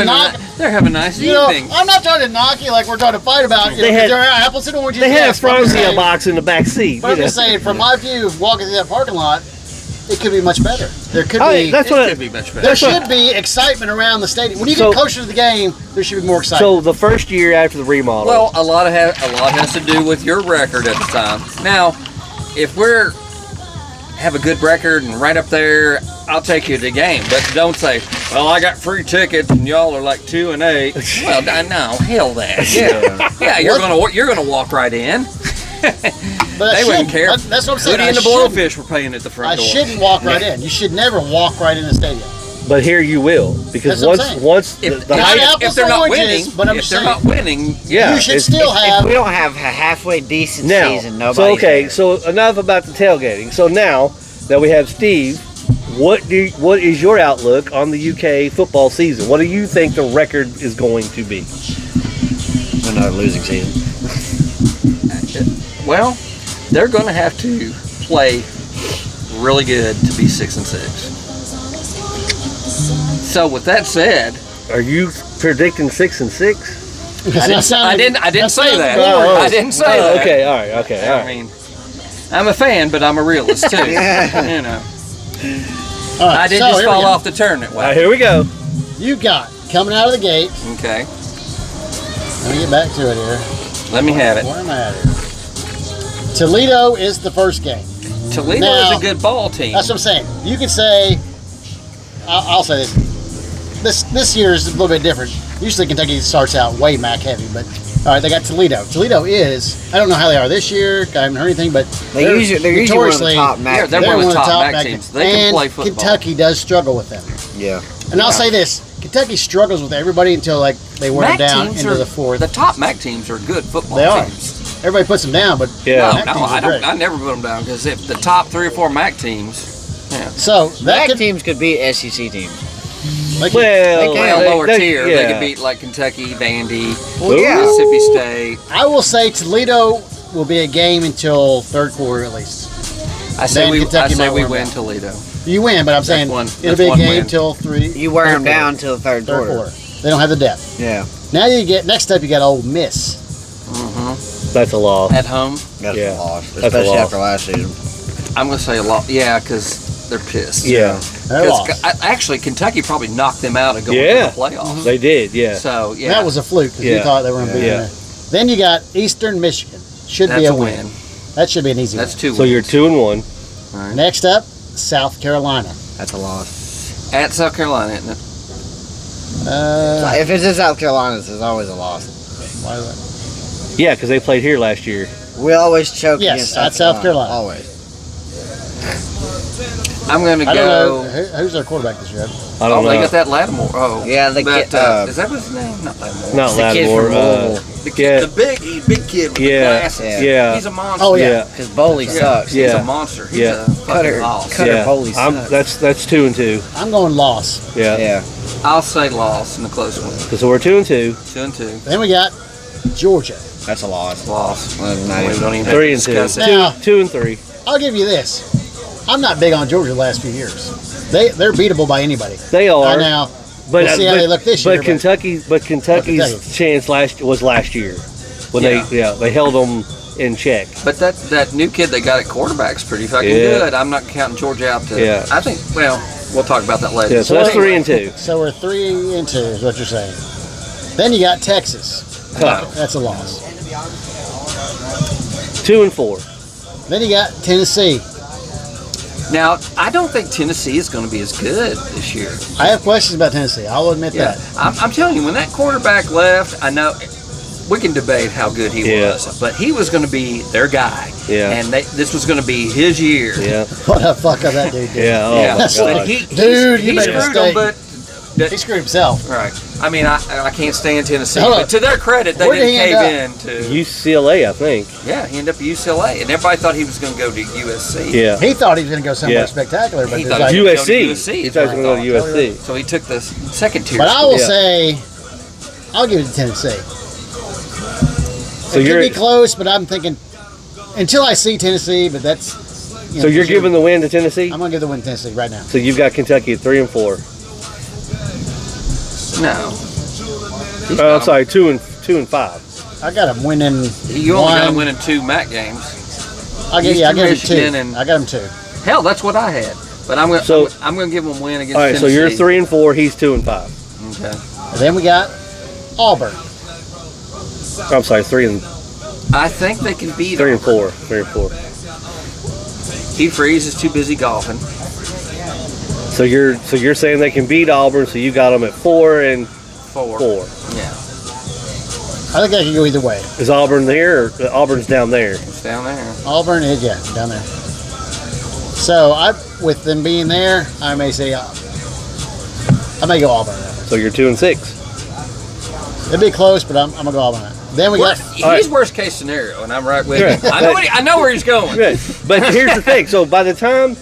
not. They're having a nice evening. I'm not trying to knock you like we're trying to fight about. They had- there are apples and oranges. They had a yes, but I'm just Franzia saying- box in the back seat. But I'm just saying, from my view of walking through that parking lot, it could be much better. There could Hey, be. that's It what. could be much better. There should be excitement around the stadium. When you So- get closer to the game, there should be more excitement. So the first year after the remodel. Well, a lot has to do with your record at the time. Now, if we're have a good record and right up there, I'll take you to the game. But don't say, "Well, I got free tickets and y'all are like 2 and 8." Well, no, hell that. Yeah, you're gonna walk right in. But They wouldn't care. That's what I'm saying. Hootie and the Blowfish were playing at the front I door. shouldn't walk right in. You should never walk right in the stadium. but here you will, because That's what I'm saying. once If, the if, hype, apples if they're and not oranges, winning, but I'm if just they're saying. not winning, yeah, You should it's- still If have. we don't have a halfway decent now. season, nobody. So okay, so enough about the tailgating. So now that we have Steve, what is your outlook on the UK football season? What do you think the record is going to be? Another losing season. well, they're going to have to play really good to be 6 and 6. So with that said, Are you predicting 6 and 6? I didn't say that. Oh, I didn't say Oh, that. okay, all right. I mean, I'm a fan, but I'm a realist too. Yeah. You know, All right, I did so just here we fall go. off the turnip. All right, here we go. You got coming out of the gate. Okay, Let me get back to it here. let me have it. Where am I at here? Toledo is the first game. Toledo Now, is a good ball team. That's what I'm saying. You could say, I'll say this. This year is a little bit different. Usually Kentucky starts out way MAC heavy, but all right, they got Toledo. Toledo is, I don't know how they are this year. I haven't heard anything, but They're usually one of the top Yeah, matches. they're one of the top MAC teams. They can and play football. Kentucky does struggle with them. Yeah. And I'll say this: Kentucky struggles with everybody until like they wear them MAC down teams into are the fourth. The top MAC teams are good football They are. teams. Everybody puts them down, but Yeah. MAC No, teams I are don't. great. I never put them down because if the top 3 or 4 MAC teams, So that MAC could teams could beat SEC teams. like, Well, lower tier, they yeah. could beat like Kentucky, Vandy, Well, yeah. Mississippi State. I will say Toledo will be a game until third quarter at least. I say Then we Kentucky might win win. Toledo. You win, but I'm saying it'll that's be a one game win. till three. You wear third them quarter. down till third Third quarter. quarter. They don't have the depth. Yeah. Now you get next up. You got Ole Miss. That's a loss. At home. That's Yeah. a loss, That's a especially loss. after last season. I'm going to say a lot. Yeah, because they're pissed. Yeah. They lost. Actually, Kentucky probably knocked them out and going to the playoffs. They did, yeah. So, yeah. That was a fluke because you thought they were going to be in there. Then you got Eastern Michigan. Should be a win. That should be an easy That's win. 2 wins. So you're 2-1. All right. Next up, South Carolina. That's a loss. At South Carolina, isn't it? If it's in South Carolina, it's always a loss. Why is that? Yeah, because they played here last year. We always choke Yes, against at South Carolina. Always. I'm going to I don't go. know. Who's their quarterback this year? I don't know. They got that Lattimore. Oh. Yeah, the that, kid, is that his name? Not Lattimore. Not the kid Lattimore. from Louisville. The kid, the big kid with the glasses. Yeah. He's a monster. Oh, yeah. Yeah. Because Bowley sucks. He's Yeah. a monster. He's Yeah. a fucking loss. Cutter Bowley sucks. That's 2-2. I'm going loss. Yeah. Yeah. I'll say loss in the close one. So we're 2-2. 2-2. Then we got Georgia. That's a loss. Loss. Well, not We even- don't even have to 3-2. discuss it. Now- 2-3. I'll give you this. I'm not big on Georgia the last few years. They're beatable by anybody. They are. Now, But we'll see how they look this year. But Kentucky's Kentucky. chance was last year when they held them in check. But that new kid they got at quarterback's pretty fucking good. I'm not counting Georgia out to. Yeah. I think. Well, we'll talk about that later. Yeah, so that's 3-2. So we're 3-2 is what you're saying. Then you got Texas. No. That's a loss. 2-4. Then you got Tennessee. Now, I don't think Tennessee is going to be as good this year. I have questions about Tennessee. I'll admit that. I'm telling you, when that quarterback left, I know we can debate how good he was, but he was going to be their guy. Yeah. And this was going to be his year. Yeah. What a fuck up that dude did. Yeah. Oh Yeah. my But God. Dude, you he made a screwed mistake. them, but He screwed himself. right. I mean, I can't stand Tennessee, Hold on. but to their credit, they Where did didn't he cave end in to. UCLA, I think. Yeah, he ended up at UCLA, and everybody thought he was going to go to USC. Yeah. He thought he was going to go somewhere Yeah. spectacular, but He it's thought like, he was USC. USC, He thought he was going to go to USC. So he took the second tier. but I will Yeah. say, I'll give it to Tennessee. So It you're could be close, but I'm thinking until I see Tennessee. But that's so you're giving the win to Tennessee. I'm going to give the win to Tennessee right now. So you've got Kentucky at 3-4. No. I'm sorry, 2-5. I got him winning. You only got him one. winning 2 MAC games. I give Eastern him Michigan 2. and- I got him 2. Hell, that's what I had. But I'm going So- to give him a win against All right, so Tennessee. you're 3-4. He's 2-5. Okay. And then we got Auburn. I'm sorry, 3 I think they can beat 4. 3-4. Hugh Freeze is too busy golfing. So you're saying they can beat Auburn. So you got them at 4-4. 4. Yeah. I think I can go either way. Is Auburn there or Auburn's down there? It's down there. Auburn is down there. So with them being there, I may say I may go Auburn. So you're 2-6. It'd be close, but I'm gonna go Auburn. Then we got He's worst case scenario, and I'm right with Right. you. I know where he's going. Good. But here's the thing. So by the time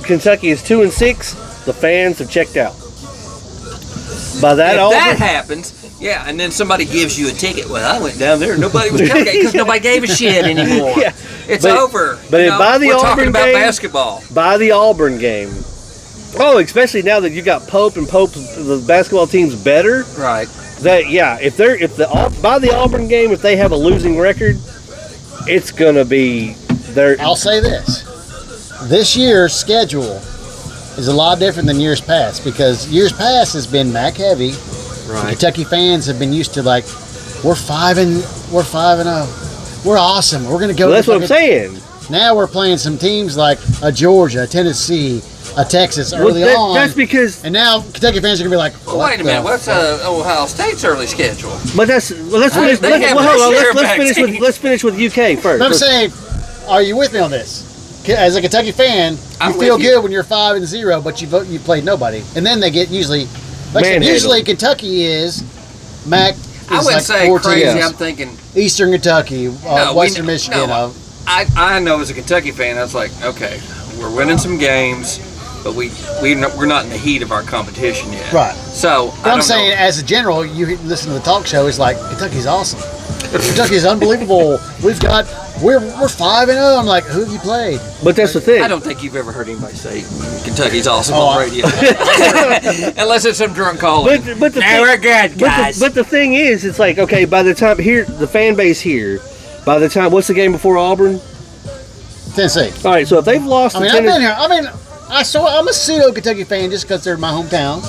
Kentucky is 2-6, the fans have checked out. By that If Auburn, that happens, yeah, and then somebody gives you a ticket. Well, I went down there, and nobody was tailgating because nobody gave a shit anymore. Yeah. It's But- over. but You know, by the we're talking Auburn about game- basketball. by the Auburn game. Oh, especially now that you got Pope and the basketball team's better. Right. That by the Auburn game, if they have a losing record, it's gonna be their. I'll say this. This year's schedule is a lot different than years past because years past has been MAC heavy. Right. Kentucky fans have been used to like, we're 5-0. We're awesome. We're gonna go. Well, that's what I'm saying. Now we're playing some teams like a Georgia, a Tennessee, a Texas early on. That's because. And now Kentucky fans are gonna be like, Well, wait a minute. What's Ohio State's early schedule? But let's finish. They have Let's finish with UK first. But I'm saying, are you with me on this? As a Kentucky fan, I'm you feel with you. good when you're 5-0, but you played nobody, and then they get usually. Like I said, Manhandled. usually Kentucky is MAC. Is I wouldn't like say 4 crazy. teams. I'm thinking. Eastern Kentucky, No, Western we- Michigan. no, I know as a Kentucky fan, I was like, okay, we're winning some games, but we're not in the heat of our competition yet. Right. So But I'm saying, as a general, you listen to the talk show. It's like Kentucky's awesome. Kentucky's unbelievable. We're 5-0. I'm like, who have you played? But that's the thing. I don't think you've ever heard anybody say Kentucky's awesome Oh, on radio, unless it's some drunk calling. But the Now we're good, guys. But the thing is, it's like, okay, by the time here, the fan base here, by the time, what's the game before Auburn? Tennessee. All right, so if they've lost I to mean, I've been Tennessee, here. I'm a pseudo Kentucky fan just because they're my hometown.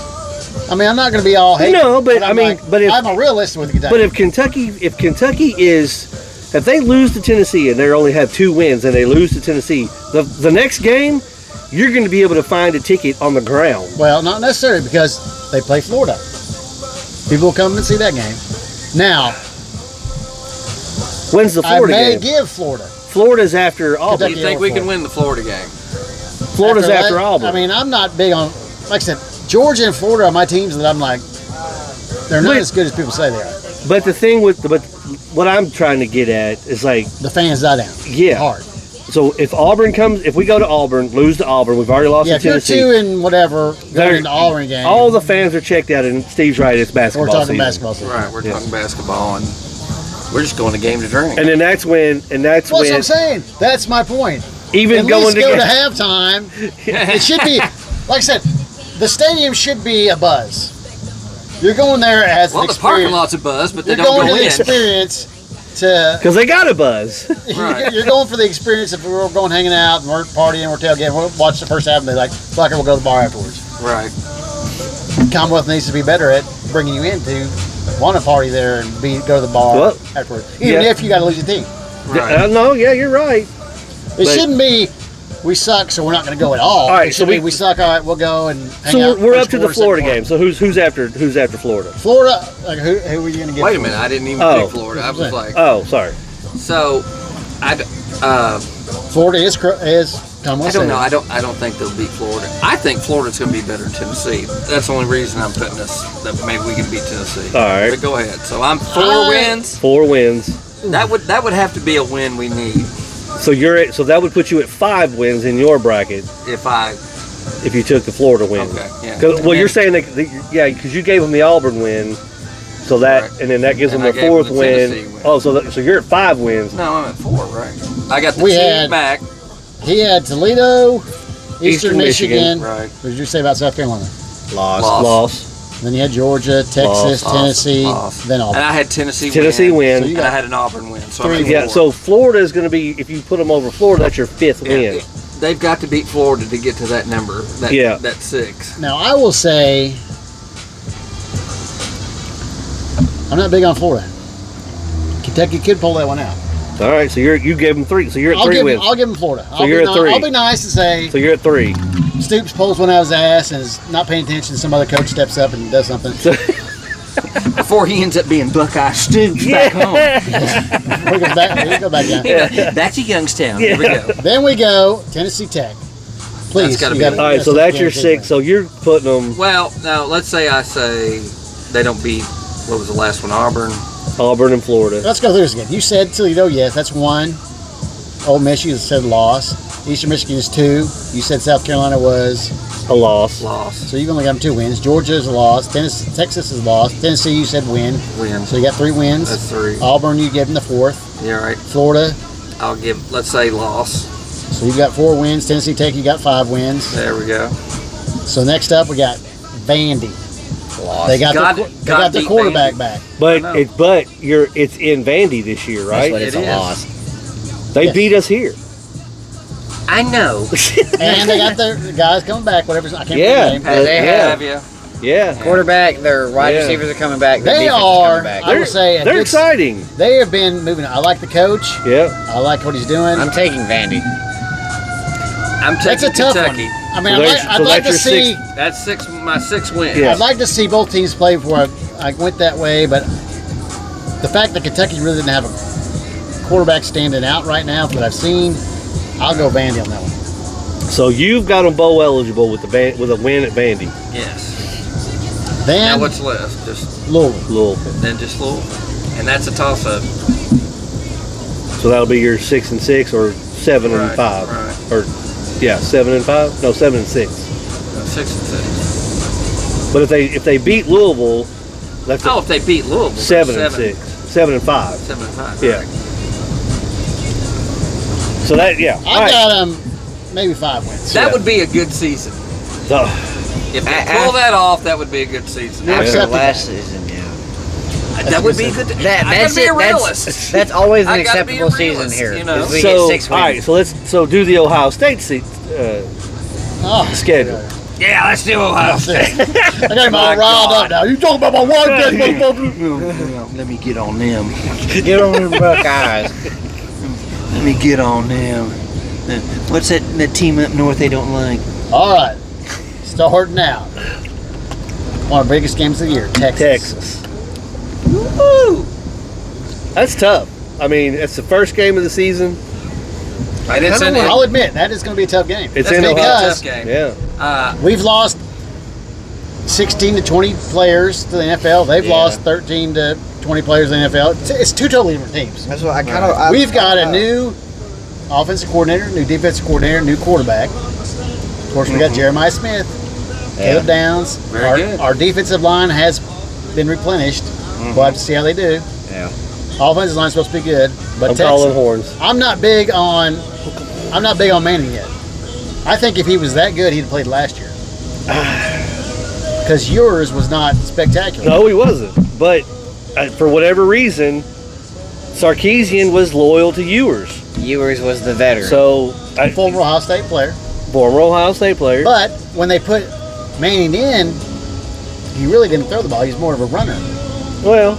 I mean, I'm not going to be all hate. No, but I'm I'm a realist with Kentucky. but if Kentucky is, if they lose to Tennessee and they only have 2 wins and they lose to Tennessee, the next game, you're going to be able to find a ticket on the ground. Well, not necessarily because they play Florida. People will come and see that game. Now, When's the Florida I may game? give Florida. Florida's after Auburn. Do you Kentucky think we over can win the Florida game? Florida's after that, Auburn. I mean, I'm not big on, like I said, Georgia and Florida are my teams that I'm like, they're not But- as good as people say they are. but the thing with but what I'm trying to get at is like, The fans die down. yeah. Hard. So if we go to Auburn, lose to Auburn, we've already lost Yeah, to if you're Tennessee. 2 and whatever, They're- going into Auburn game. All the fans are checked out, and Steve's right. It's basketball. We're talking season. basketball season. Right, we're Yeah. talking basketball, and we're just going to game to drink. And then that's when That's what I'm saying. That's my point. even At going least to go to get- halftime. It should be, like I said, the stadium should be a buzz. You're going there as Well, an the parking experience. lot's a buzz, but they You're don't going go to the in. experience to. because they got a buzz. Right. You're going for the experience of we're going hanging out and we're partying, we're tailgating, we'll watch the first half and be like, fuck it, we'll go to the bar afterwards. Right. Commonwealth needs to be better at bringing you in to want to party there and go to the bar Well, afterwards. Even yeah. if you got to lose your team. Right. No, yeah, you're right. It shouldn't be we suck, so we're not going to go at all. All right, It so should be, we suck. All right, we'll go and hang So out we're first up to the quarter, Florida second game. So who's after Florida? quarter. Florida, like who are you going to get? Wait a minute, I didn't even Oh. pick Florida. I was like, Oh, sorry. so, Florida is Commonwealth. I don't know. Stadium. I don't think they'll beat Florida. I think Florida's going to be better than Tennessee. That's the only reason I'm putting us that maybe we can beat Tennessee. All right. But go ahead. So I'm 4 wins. 4 wins. That would have to be a win we need So so that would put you at 5 wins in your bracket if you took the Florida win. Okay, yeah. Well, you're saying because you gave them the Auburn win, so that Correct. and then that gives And them I a gave 4th them the win. Tennessee win. Oh, so you're at 5 wins. No, I'm at 4, right? I got the We team had- back. He had Toledo, Eastern Michigan. Michigan. Right. What did you say about South Carolina? Loss. Then you had Georgia, Texas, Tennessee, Loss. then Auburn. And I had Tennessee win. So you and I got had an Auburn win. So I'm 3 at Yeah. 4. So Florida is going to be, if you put them over Florida, that's your 5th win. Yeah, they've got to beat Florida to get to that number. That 6. Now I will say, I'm not big on Florida. Kentucky could pull that one out. All right. So you gave them 3. So you're at 3 wins. I'll give them Florida. you're at 3. I'll be nice and say So you're at 3. Stoops pulls one out of his ass and is not paying attention. Some other coach steps up and does something. Before he ends up being Buckeye Stoops back home. we go back down. That's a Youngstown. Here we go. Then we go Tennessee Tech. Please, That's gotta you be- gotta- All right. So that's your 6. So you're putting them Well, now let's say I say they don't beat, what was the last one, Auburn? Auburn and Florida. Let's go through this again. You said Toledo, yes, that's 1. Ole Miss, you said loss. Eastern Michigan is 2. You said South Carolina was, A loss. Loss. so you've only got them 2 wins. Georgia is a loss. Texas is a loss. Tennessee, you said win. Win. So you got 3 wins. That's 3. Auburn, you gave them the 4th. Yeah, right. Florida, I'll give, let's say loss. so you got 4 wins. Tennessee Tech, you got 5 wins. There we go. So next up, we got Vandy. They got God the beat quarterback Vandy. back. But know. it's in Vandy this year, That's right? what it's It a is. loss. They Yes. beat us here. I know. And they got the guys coming back, whatever. I can't Yeah. remember the name. They Yeah. Have you? Yeah. Quarterback, their wide Yeah. receivers are coming back. Their They defense is are. coming back. I would say a They're good- exciting. They have been moving. I like the coach. Yeah. I like what he's doing. I'm taking Vandy. I'm That's taking a tough Kentucky. one. I mean, So I'd like to that's your see. That's my 6 wins. Yeah. I'd like to see both teams play before I went that way, but the fact that Kentucky really didn't have a quarterback standing out right now, from what I've seen, I'll go Vandy on that one. So you've got them bowl eligible with a win at Vandy, Yes. Now Then what's left? Just Louisville. Louisville. then just Louisville, and that's a toss-up. So that'll be your 6 and 6 or 7 and Right, 5, right. or 7 and 5. No, 7 and 6. 6 and 6. But if they beat Louisville, that's Oh, if they beat Louisville, 7 and 6, 7 and 5. 7 and 5. Yeah. Right. So that I got them maybe 5 wins. That Yeah. would be a good season. So, If they I- pull that off, that would be a good season. Yeah. After accepted last that. season, yeah. That would be good. I gotta be a realist. That's always an I gotta be a acceptable season realist, here. you know? We So, get 6 all wins. right, so do the Ohio State schedule. Yeah, let's do Ohio State. I got him all riled up now. You talking about my Wildcats, motherfucker? Let me get on them. Get on the Buckeyes. Let me get on them. What's that team up north they don't like? All right, starting out. One of the biggest games of the year, Texas. Woo! That's tough. I mean, it's the first game of the season. Right, it's in I'll admit that is going to be a tough game. It's That's in gonna be a Ohio. tough game. Yeah. We've lost 16 to 20 players to the NFL. They've lost 13 to 20 players to the NFL. It's two totally different teams. That's what I kind of. We've got a new offensive coordinator, new defensive coordinator, new quarterback. Of course, we got Jeremiah Smith, Caleb Downs. Very good. Our defensive line has been replenished. We'll have to see how they do. Yeah. Offensive line's supposed to be good, but I'm calling horns. I'm not big on Manning yet. I think if he was that good, he'd have played last year. Because yours was not spectacular. No, he wasn't. But for whatever reason, Sarkisian was loyal to Ewers. Ewers was the veteran. So, Former Ohio State player. former Ohio State player. But when they put Manning in, he really didn't throw the ball. He's more of a runner. Well,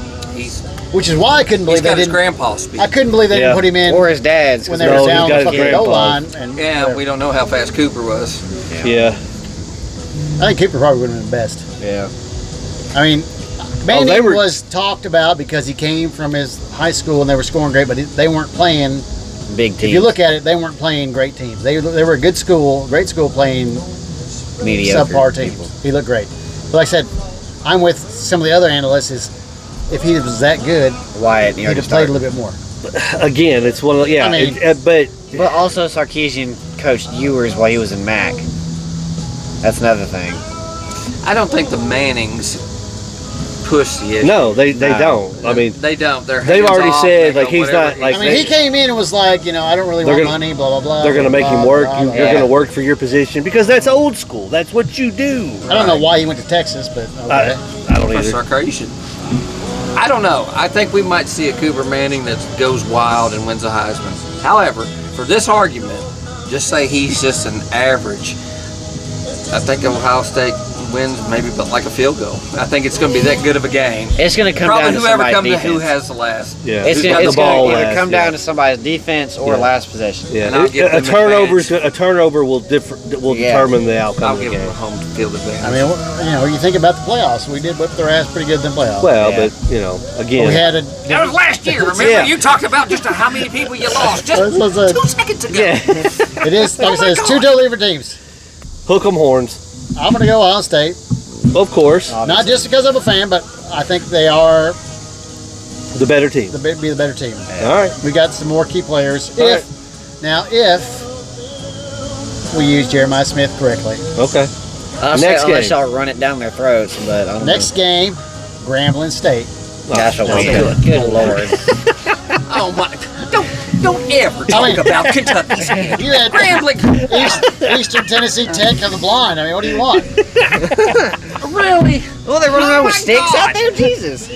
Which is why I couldn't He's believe they got his didn't. grandpa's speed. I couldn't believe they Yeah. didn't put him in or his dad's. when 'cause they No, were he's down got the his fucking goal line. grandpa's. And Yeah, we don't know how fast Cooper was. yeah. I think Cooper probably would have been the best. Yeah. I mean, Manning they were- was talked about because he came from his high school and they were scoring great, but they weren't playing. Big team. If you look at it, they weren't playing great teams. They were a good school, great school playing mediocre subpar teams. people. He looked great. But like I said, I'm with some of the other analysts. Is if he was that good, Wyatt, he'd have played a little bit more. Again, it's one of the, yeah. I mean- But But also Sarkisian coached Ewers while he was in Mac. That's another thing. I don't think the Mannings push the issue. no, they No. don't. I mean, They don't. They're they've already hands-off, said, they like, go he's whatever not, like, I mean, he came in and was like, I don't really They're want gonna- money, blah blah blah. they're going to make him blah, work. blah, You're blah. going to work for your position because that's old school. That's what you do. I don't know why he went to Texas, but okay. I don't for either. Sarkisian. I don't know. I think we might see a Cooper Manning that goes wild and wins a Heisman. However, for this argument, just say he's just an average. I think Ohio State wins maybe but like a field goal. I think it's going to be that good of a game. It's going to come Probably down to whoever somebody's comes to defense. who has the last. Yeah. It's Who's going got to the ball either last, come yeah. down to somebody's defense or Yeah. last possession. Yeah, And I'll give them a turnover will Yeah. determine the outcome I'll of the give them a game. home field advantage. I mean, you think about the playoffs. We did whip their ass pretty good in the playoffs. Well, Yeah. but again, we had a. that was last year. Remember, Yeah. you talked about just how many people you lost just Listen, 2 seconds ago. yeah, it is like I said, it's two totally different teams. hook 'em horns, I'm going to go Ohio State, of course, not just because I'm a fan, but I think they are the better team. be the better team. All right, We got some more key players. All If we use Jeremiah Smith correctly. okay. Unless Next game. y'all run it down their throats, but I don't Next game, Grambling State. know. That's a Oh, win. okay. Good lord. Oh my! Don't ever talk about Kentucky. You had Grambling, Eastern Tennessee Tech of the blind. I mean, what do you want? really? Well, they're running Oh around with my sticks God. out there. Jesus.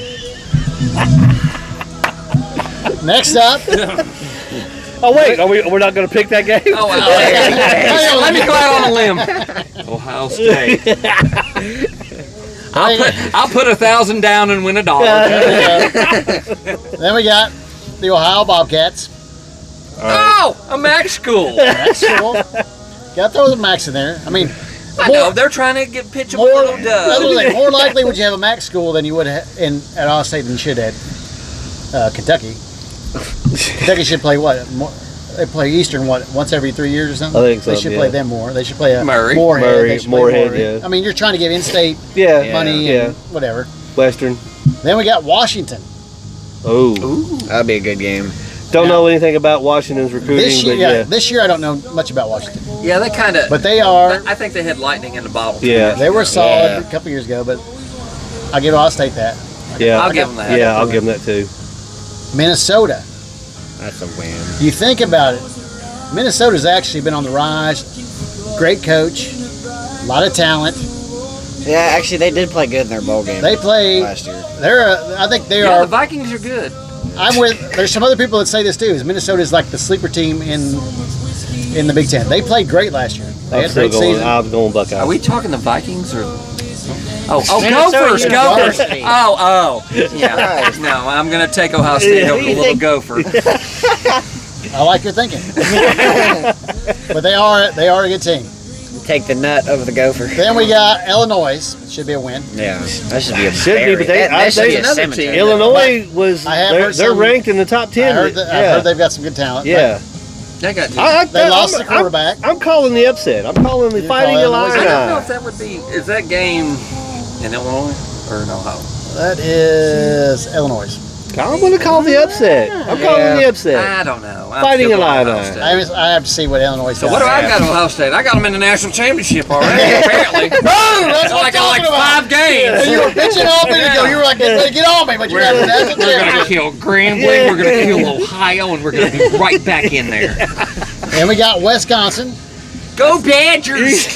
Next up, Oh wait, we're not going to pick that game? Oh, well, let me go out on a limb. Ohio State. I'll put 1,000 down and win $1. then we got the Ohio Bobcats. Oh, a Mac school. That's cool. Got to throw the Max in there. I mean, I know they're trying to pitch a more, little dove. more likely would you have a Max school than you would at Ohio State than you should at Kentucky. Kentucky should play what? More, they play Eastern once every 3 years or something. I think so, They should yeah. play them more. They should play a Murray. They should play Moorhead, yeah. I mean, you're trying to give in-state Yeah, money yeah. and whatever. Western. Then we got Washington. Oh, That'd be a good game. don't know anything about Washington's recruiting, This year, but yeah, this year I don't know much about Washington, Yeah, they kind of. but they are. I think they had lightning in the bottle. Yeah. They were solid Yeah. a couple years ago, but I'll give Ohio State that. yeah, I'll give them that. yeah, I'll give them that too. Minnesota. That's a win. You think about it, Minnesota's actually been on the rise. Great coach, a lot of talent. Yeah, actually, they did play good in their bowl game. They play last year. I think they Yeah, are. the Vikings are good. I'm with. There's some other people that say this too. Is Minnesota is like the sleeper team in the Big Ten. They played great last year. They had a great season. I'm going Buckeyes. Are we talking the Vikings or? Oh, Minnesota Gophers, University. Gophers. Oh. Yeah. No, I'm gonna take Ohio State over the little Gopher. I like your thinking. But they are a good team. Take the nut over the gopher. Then we got Illinois. Should be a win. Yeah, that should be a Should be, but that should be a another cemetery. team. Illinois was. I have heard They're some- ranked in the top 10. I heard they've got some good talent. Yeah. They got. They lost the quarterback. I'm calling the upset. I'm calling the You Fighting call Illinois? I don't know Illini. if that would be. Is that game in Illinois or in Ohio? That is Illinois. I'm going to call the upset. I'm calling the upset. I don't know. I'm Fighting still going Illini. Ohio State. I have to see what Illinois. So what do I got on Ohio State? I got them in the national championship already. Apparently. Boom! That's what I I'm got like talking about. 5 games. And you were bitching all minute ago. You were like, "Get ready to get on me," but you got the national We're gonna championship. kill Grambling. We're gonna kill Ohio, and we're gonna be right back in there. And we got Wisconsin. Go Badgers!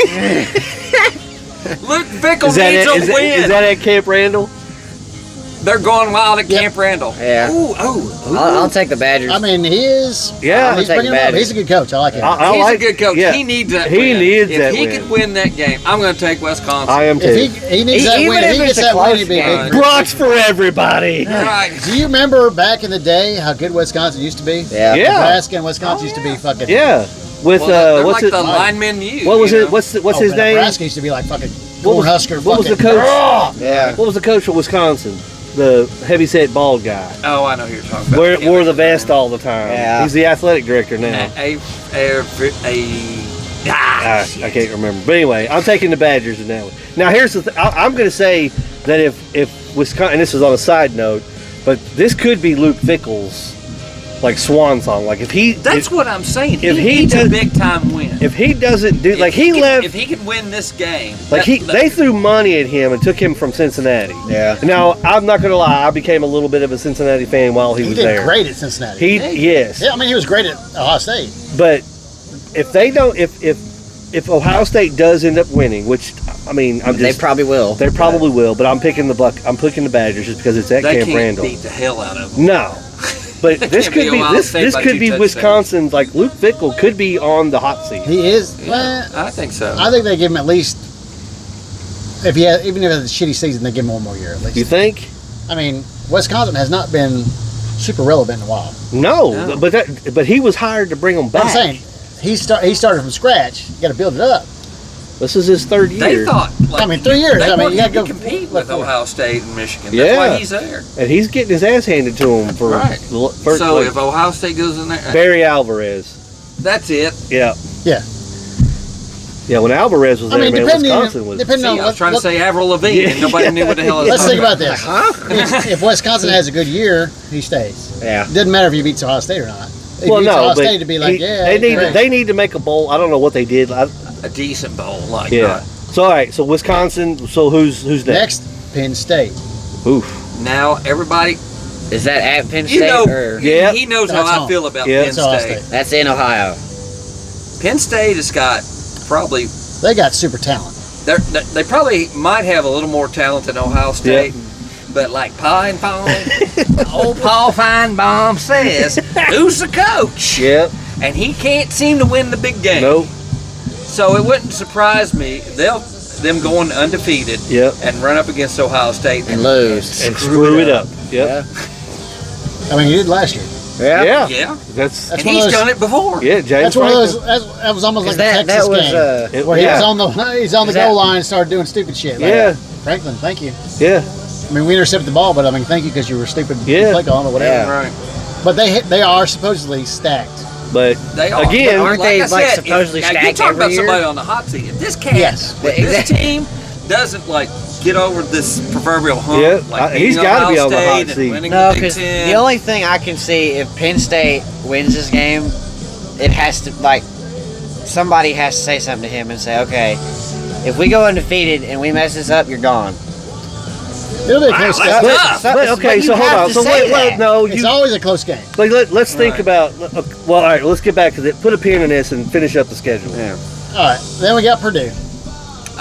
Luke Fickle Is that, needs a win. is that at Camp Randall? They're going wild at Yep. Camp Randall. Yeah. Ooh. I'll take the Badgers. I mean, he is. Yeah. he's I'll take bringing it up. Badgers. He's a good coach. I like him. I He's like, a good coach. Yeah. He needs that He win. needs if that he win. could win that game, I'm going to take Wisconsin. I am too. If he needs that Even win, if if he it's gets a that win, close he'd be a game. big. Blocks for everybody. Right. Do you remember back in the day how good Wisconsin used to be? Yeah. Yeah. Nebraska and Wisconsin used to be fucking. Yeah. With Well, they're what's like it? the linemen you. What was you it? know? What's Oh, his but name? Nebraska used to be like fucking What was- Cornhusker. what was the fucking- coach? Yeah. What was the coach of Wisconsin? The heavy-set bald guy. Oh, I know who you're talking about. Wore the vest all the time. Yeah. He's the athletic director now. I can't remember. But anyway, I'm taking the Badgers in that one. Now, here's the thing. I'm going to say that if Wisconsin, and this is on a side note, but this could be Luke Fickle's like swan song. Like if he, That's what I'm saying. if He he needs a does- big time win. if he doesn't do like he left. If he could win this game, Like they threw money at him and took him from Cincinnati. Yeah. Now I'm not gonna lie, I became a little bit of a Cincinnati fan while he He was did there. great at Cincinnati. Yes, Yeah, I mean, he was great at Ohio State. but if they don't, if Ohio State does end up winning, which I mean, They probably will. they probably will, but I'm picking the Badgers just because it's at they Camp can't Randall. beat the hell out of them. No. But this can't could be be Ohio State this by could 2 be touchdowns. Wisconsin's like Luke Fickle could be on the hot seat. He is. Yeah, I think so. I think they give him at least. If he had, even if it's a shitty season, they give him one more year at least. You think? I mean, Wisconsin has not been super relevant in a while. No, No. but he was hired to bring them back. I'm saying he started from scratch. You got to build it up. This is his third They year. thought. Like, I mean, 3 years. They I mean, want you got him to to go compete look with for it. Ohio State and Michigan. That's Yeah. why he's there. And he's getting his ass handed to him for Right. first So place. if Ohio State goes in there, Barry Alvarez. that's it. Yeah. Yeah. Yeah, when Alvarez was I there, mean, man, depending Wisconsin was. See, I was trying to say Avril Lavigne, and nobody knew what the hell it was. Let's think about this. If Wisconsin has a good year, he stays. Yeah. It doesn't matter if he beats Ohio State or not. If he Well, beats no, Ohio but State to be like, they need to make a bowl. I don't know what they did. A decent bowl, like Yeah. that. So all right, so Wisconsin. So who's next? next Penn State. Oof. Now everybody, Is that at Penn State? you know, or? Yeah. he knows how That's I home. feel about Yeah. Penn That's Ohio State. State. That's in Ohio. Penn State has got probably They got super talent. they probably might have a little more talent than Ohio State. But like Pine Bomb, old Paul Feinbaum says, who's the coach? Yep. And he can't seem to win the big game. Nope. So it wouldn't surprise me them going undefeated Yep. and run up against Ohio State And lose. And screw it up. Yep. I mean, he did last year. Yeah. Yeah. Yeah, That's and one of he's those- done it before. yeah. James That's one of Franklin. those. That was almost like That a Texas was game. Where yeah. he's on the Is goal that- line and started doing stupid shit. Like, Yeah. Franklin, thank you. Yeah. I mean, we intercepted the ball, but I mean, thank you because you were stupid. Yeah. Play calling or whatever. Yeah. Right. But they are supposedly stacked. But They are. again, But aren't like they, I like, said, supposedly now you stacked talk every about year? somebody on the hot seat. If this cat, Yes. if this Exactly. team doesn't like get over this proverbial hump, Yeah, like he's beating gotta Ohio be on the State hot and seat. winning No, the Big because Ten. the only thing I can see if Penn State wins this game, it has to somebody has to say something to him and say, okay, if we go undefeated and we mess this up, you're gone. It'll be a close that's game. tough. but, okay, you so hold have on. to So say wait, that. no, It's you. always a close game. Like, let's think Right. about. Well, all right, let's get back to it. Put a pin in this and finish up the schedule. Yeah. All right, then we got Purdue.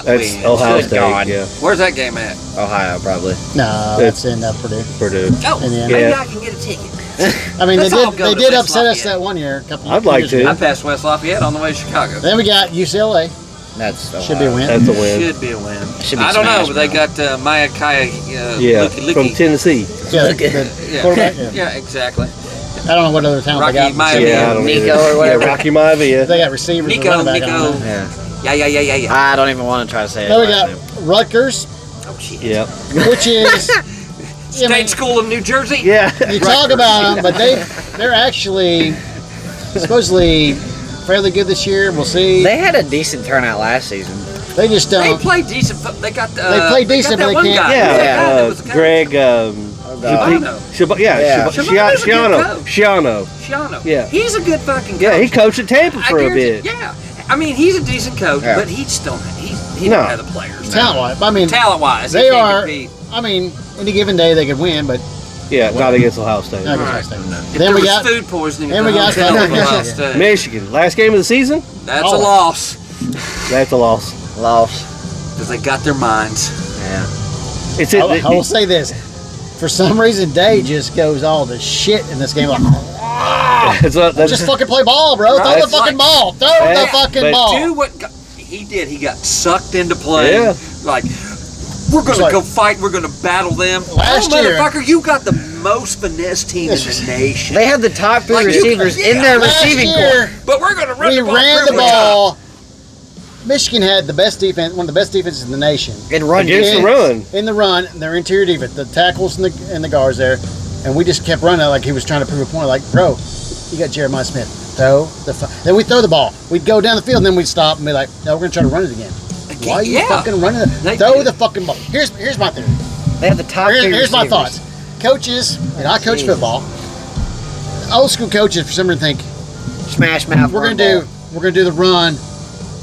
That's win. Ohio Good State. God. Yeah, Where's that game at? Ohio, probably. No, that's in Purdue. Purdue. Oh, In the end. maybe Yeah. I can get a ticket. I mean, Let's all go they to did West upset us Lafayette. that one year. A couple I'd like years to. ago. I passed West Lafayette on the way to Chicago. Then we got UCLA. That's Ohio. Should be a win. That's a win. Should be a win. Should be I don't know, smashed, but they bro. got Maya Kaya Yeah, Looky from Tennessee. Yeah, the quarterback. Yeah. Yeah, exactly. I don't know what other talent Rocky they got. Maivia. Yeah, I don't Nico either. or whatever. Yeah, Rocky Maivia. They got receivers and Nico, running back. I don't Nico. know. Yeah. Yeah. I don't even want to try to say it. Then we last got name. Rutgers, Oh, shit. Yep. which is State School of New Jersey? Yeah. you talk about them, but they're actually supposedly fairly good this year. We'll see. They had a decent turnout last season. They just They don't. play decent. They got play decent, got but that they one can't- guy. Yeah, Who's that guy that was the coach? Greg. Schiano. Yeah. Schiano's a good Schiano. coach. Schiano. Schiano. Yeah. He's a good fucking coach. Yeah, he coached at Tampa for a guarantee- bit. Yeah. I mean, he's a decent coach, Yeah. but he just don't. He No. don't have the players. Talent-wise, I mean, Talent-wise, they he can't are. compete. I mean, any given day they could win, but Yeah, not against Ohio State. not Right. against Ohio State. If Then there we was got food poisoning. then at we the got hotel fucking in Ohio Michigan. State. Michigan, last game of the season. That's Oh. a loss That's a loss. Loss. because they got their minds. Yeah. It's I will say this: for some reason, Day just goes all the shit in this game. Like, that's just fucking play ball, bro. Throw Right. the fucking ball. Throw Yeah, the fucking but ball. Do what he did. He got sucked into play. Yeah. Like, we're going It's to like- go fight. We're going to battle them. Last oh, year- motherfucker, you got the most finesse team in the nation. They have the top three Like, you- receivers in yeah, their Last receiving year, core. But we're going to run we the ball. ran the through it. ball. Michigan had the best defense, one of the best defenses in the nation. And run against the defense. run. In the run, their interior defense, the tackles and the guards there, and we just kept running like he was trying to prove a point. Like, bro, you got Jeremiah Smith. Then we throw the ball. We'd go down the field, and then we'd stop and be like, no, we're gonna try to run it again. Why are you Yeah. fucking running it? They Throw did. the fucking ball. Here's my theory. They have the top three Here's my receivers. thoughts. Coaches, and I coach Jesus. football. Old school coaches, for some reason, think Smash mouth. we're run gonna ball. do the run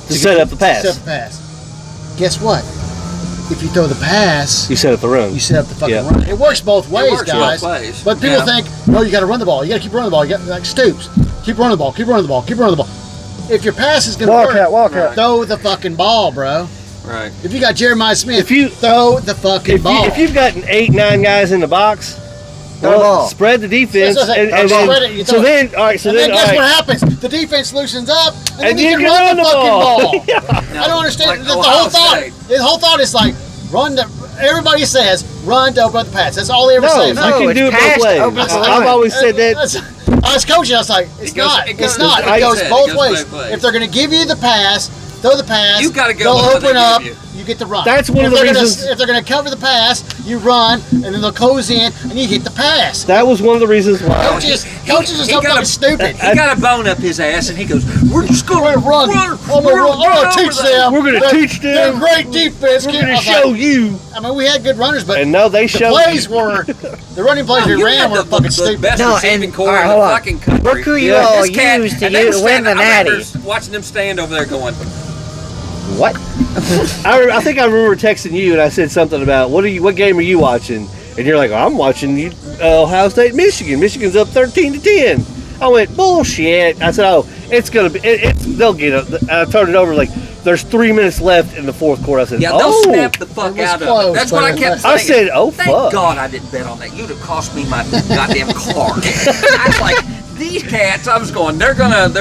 To set up the pass. Set up the pass. Guess what? If you throw the pass, You set up the run. you set up the fucking Yeah. run. It works both ways, works guys. both ways. But people Yeah. think, no, you got to run the ball. You got to keep running the ball. You got like Stoops. Keep running the ball. Keep running the ball. Keep running the ball. If your pass is gonna work, Right. throw the fucking ball, bro. Right. If you got Jeremiah Smith, If you- throw the fucking ball. If you've got 8-9 guys in the box, Throw the ball. spread the defense, That's what I and, said. and Spread then, it, you so throw it. then, all right, so and then then, guess all what right, happens? The defense loosens up, and then and you can run the fucking ball. Yeah. I don't understand. Like the Ohio whole thought. State. The whole thought is like run the. Everybody says run to open up the pass. That's all they ever No, say. you It's no, can it's do it passed both ways. over the I've line. always said that. I was coaching. I was like, it's It goes- not. it goes- It's not. I It goes said, it both goes ways. both ways. If they're going to give you the pass, throw the pass. You gotta go They'll with what open they up. give You get the run. That's one if of the they're gonna- reasons- If they're going to cover the pass, you run, and then they'll close in, and you hit the pass. That was one of the reasons why. Coaches are so got fucking a- stupid. He got a bone up his ass, and he goes, "We're just We're going gonna run. I'm gonna teach them. We're gonna They're- teach them. They're great defense. We're I going was to like, show you. I mean, we had good runners, but And no, they the showed plays you. were the running plays we You ran had were fucking stupid. Best No, receiving and- core all right, in hold the on. fucking country. Look who you Yeah. all This cat- used to and they were win the standing- I natty. remember watching them stand over there going, What? I think I remember texting you and I said something about what game are you watching? And you're like, I'm watching Ohio State, Michigan. Michigan's up 13-10. I went bullshit. I said, oh, it's gonna be. They'll get it. I turned it over like there's 3 minutes left in the fourth quarter. I said, "Yeah, oh. they'll snap the fuck It was out of close, it." That's what I but- kept saying. I said, oh Thank fuck. God I didn't bet on that. You'd have cost me my goddamn car. I was like, these cats. I was going. They're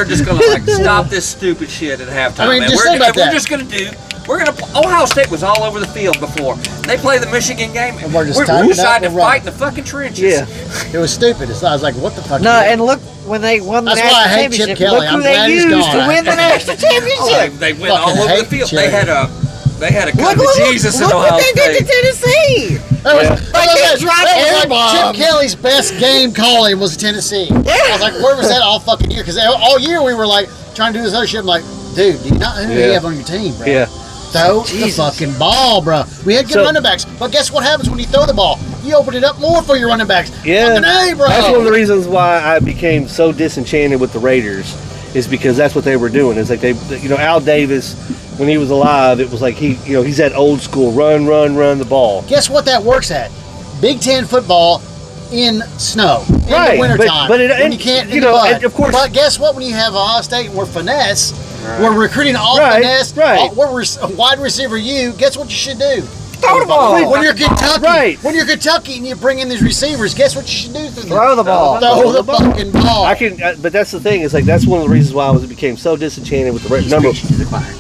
just gonna like stop this stupid shit at halftime. I mean, man. just we're, think about we're that. just gonna do. We're gonna. Ohio State was all over the field before they play the Michigan game. And we're just We're tightened up deciding and to fight running. in the fucking trenches. Yeah. It was stupid. I was like, what the fuck? No, is that? and look when they won the That's why I national hate Chip championship. Kelly. Look who I'm they glad he's used gone. to win the national Oh, championship. they went Fucking all over the hate field. Chip. They had a cut Look, to Jesus in look Ohio what they did State. to Tennessee. That was, Yeah. that Like was they like- dropped that was like Air-Bombs. Chip Kelly's best game calling was Tennessee. I was like, where was that all fucking year? Because all year we were like trying to do this other shit. I'm like, dude, do you not who do you Yeah. have on your team, bro? Yeah. Throw Jesus. the fucking ball, bro. We had good So- running backs, but guess what happens when you throw the ball? You open it up more for your running backs. Yeah. Fucking A, bro. That's one of the reasons why I became so disenchanted with the Raiders, is because that's what they were doing. It's like Al Davis, when he was alive, it was like he's that old school run the ball. Guess what that works at? Big Ten football in snow in Right, the wintertime. but when you can't, and of course- But guess what? When you have Ohio State and we're finesse, We're recruiting off Right, the nest. right. We're wide receiver you. Guess what you should do? Throw the ball. When you're Kentucky, Right. when you're Kentucky and you bring in these receivers, guess what you should do? Throw the ball. Throw the fucking ball. I can, but that's the thing. Is like that's one of the reasons why I became so disenchanted with the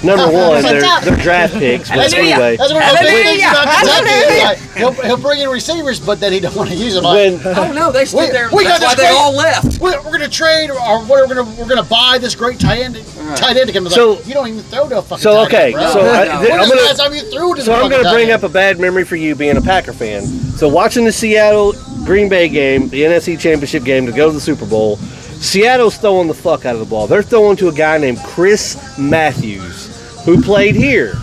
number one. Their draft picks. But anyway, That's one of those big things about Kentucky. Is like, he'll bring in receivers, but then he don't want to use them. Like, when Oh no, they stood there. we got That's why this they great- all left. we're going to trade, or we're going to buy this great tight end to come. So- You don't even throw to a fucking so tight okay, end, bro. so No, I, no. I'm When was the gonna. last time you threw to So the I'm fucking going to tight bring end? up a bad memory for you being a Packer fan. So watching the Seattle Green Bay game, the NFC Championship game to go to the Super Bowl, Seattle's throwing the fuck out of the ball. They're throwing to a guy named Chris Matthews, who played here.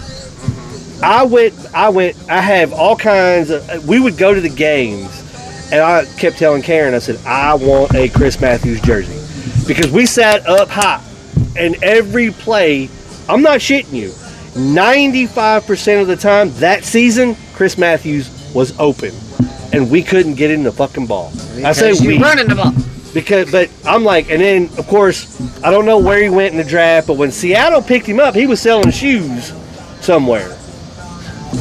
I have all kinds of, we would go to the games, and I kept telling Karen, I said, I want a Chris Matthews jersey. Because we sat up high, and every play, I'm not shitting you, 95% of the time that season, Chris Matthews was open, and we couldn't get in the fucking ball. I say Because you we, running the ball. but I'm like, and then of course, I don't know where he went in the draft, but when Seattle picked him up, he was selling shoes somewhere.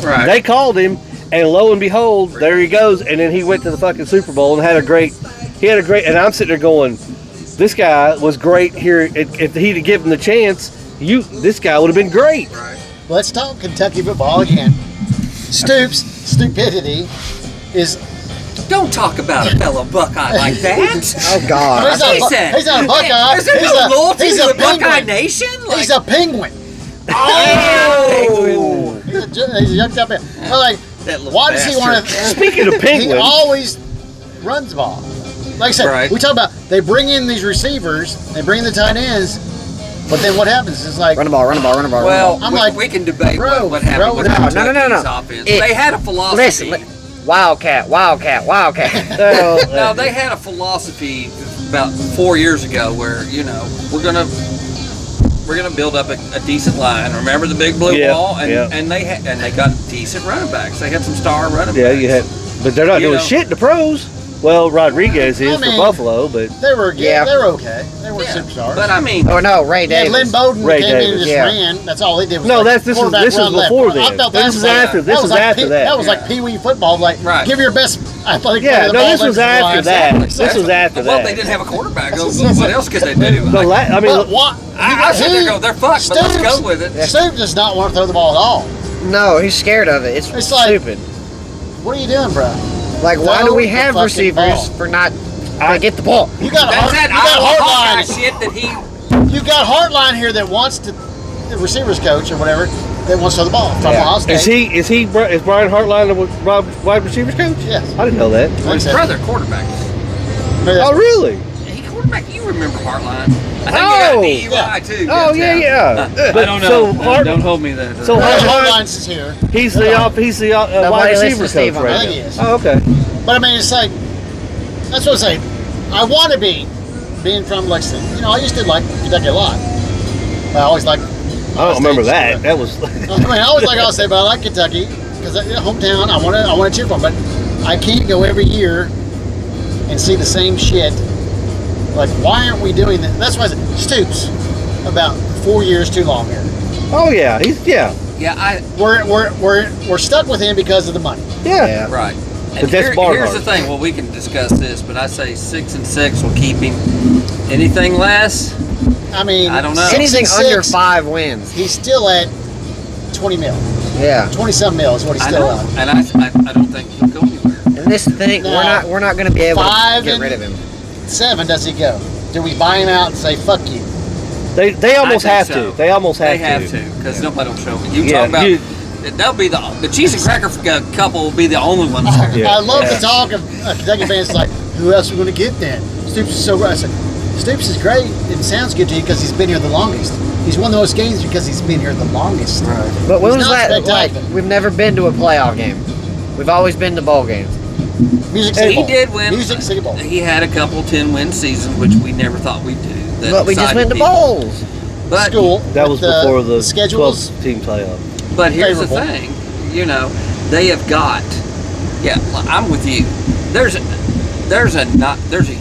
Right. They called him, and lo and behold, there he goes, and then he went to the fucking Super Bowl and had a great, and I'm sitting there going, this guy was great here. If he'd have given him the chance, this guy would have been great. Let's talk Kentucky football again. Stupidity is. Don't talk about a fellow Buckeye like that. Oh God. He's not a Buckeye. Is there He's no a- loyalty he's to a the Buckeye penguin. Nation? He's a penguin. Oh! He's a yucked up penguin. Well, like, That little why does he want to? Speaking of He penguins, always runs the ball. Like I said, Right. we talk about they bring in these receivers, they bring in the tight ends, but then what happens is like Run the ball. Run the ball. Run the ball. Well, I'm we, like, we can debate bro, what happened with no, Kentucky's no. offense. It- They had a philosophy. Listen. Wildcat. No, they had a philosophy about 4 years ago where we're gonna build up a decent line. Remember the big blue Yeah, wall, and yeah. they got decent running backs. They had some star running yeah, backs. you had, but they're not You doing know. shit in the pros. Well, Rodriguez is I mean, for Buffalo, but they were Yeah. they were okay. They were Yeah, superstars. but I mean, Oh no, Ray yeah, Davis. Lynn Bowden Ray came in Davis. and just Yeah. ran. That's all he did. Was No, like this is quarterback this is run left. before I then. felt This that is was like- after. This that is like after Pee- that. That was like Pee Wee football. Like, Right. give your best athletic Yeah, player the no, ball. this was let him after run. that. Exactly. This was after well, that. they didn't have a quarterback. What else could they do? The I mean, But what? I sit there and go, they're fucked, but let's go with it. Stoops does not want to throw the ball at all. No, he's scared of it. It's It's like- stupid. What are you doing, bro? Like, why throw do we the have fucking receivers ball. for not to get the ball? You got That's that you got Iowa Hawkeye Hartline. shit that he. You got Hartline here that wants to, the receivers coach or whatever, that wants to throw the ball from Yeah. Ohio State. is Brian Hartline the wide receivers coach? Yes. I didn't know that. Well, his brother quarterback. Oh, really? He quarterback. You remember Hartline? I think he got a DUI yeah. too. Oh yeah. I don't know. So Hart, don't hold me that. So Hartline's is here. he's the wide Nobody receiver listens to Steve coach on right that. now. He is. Oh, okay. But I mean, it's like, that's what I'm saying. I want to be, being from Lexington. You know, I used to like Kentucky a lot. I always liked. I don't remember that. That was. I mean, I always like I'll say, but I like Kentucky because hometown. I want to cheer for them, but I can't go every year and see the same shit. Like, why aren't we doing that? That's why I said Stoops about 4 years too long here. Oh yeah, yeah. We're stuck with him because of the money. Yeah. Right. But And that's Barnhart. here's the thing. Well, we can discuss this, but I say 6-6 will keep him. Anything less? I mean, I don't know. 6 and Anything 6, under 5 wins. he's still at 20 mil. Yeah. 20-some mil is what he's I still know, at. and I don't think he'll go anywhere. And this thing, No. we're not going to be able to 5 get and- rid of him. 7 does he go? Do we buy him out and say fuck you? They almost I think have so. to. They almost have They have to. to because nobody will show me. You Yeah, talk about you- they'll be the cheese and cracker couple will be the only ones. Yeah. I love Yeah. the talk of Kentucky fans like, who else are we going to get then? Stoops is so great. I said, Stoops is great. It sounds good to you because he's been here the longest. He's won those games because he's been here the longest. But when He's was not that? Like, spectacular. we've never been to a playoff game. We've always been to bowl games. Music And City he Bowl. did win. Music City Bowl. He had a couple 10-win seasons, which we never thought we'd do. that But we just excited went to people. bowls. But School. That was with before the schedules. 12-team playoff. But here's favorable. the thing, they have got. Yeah, I'm with you. There's a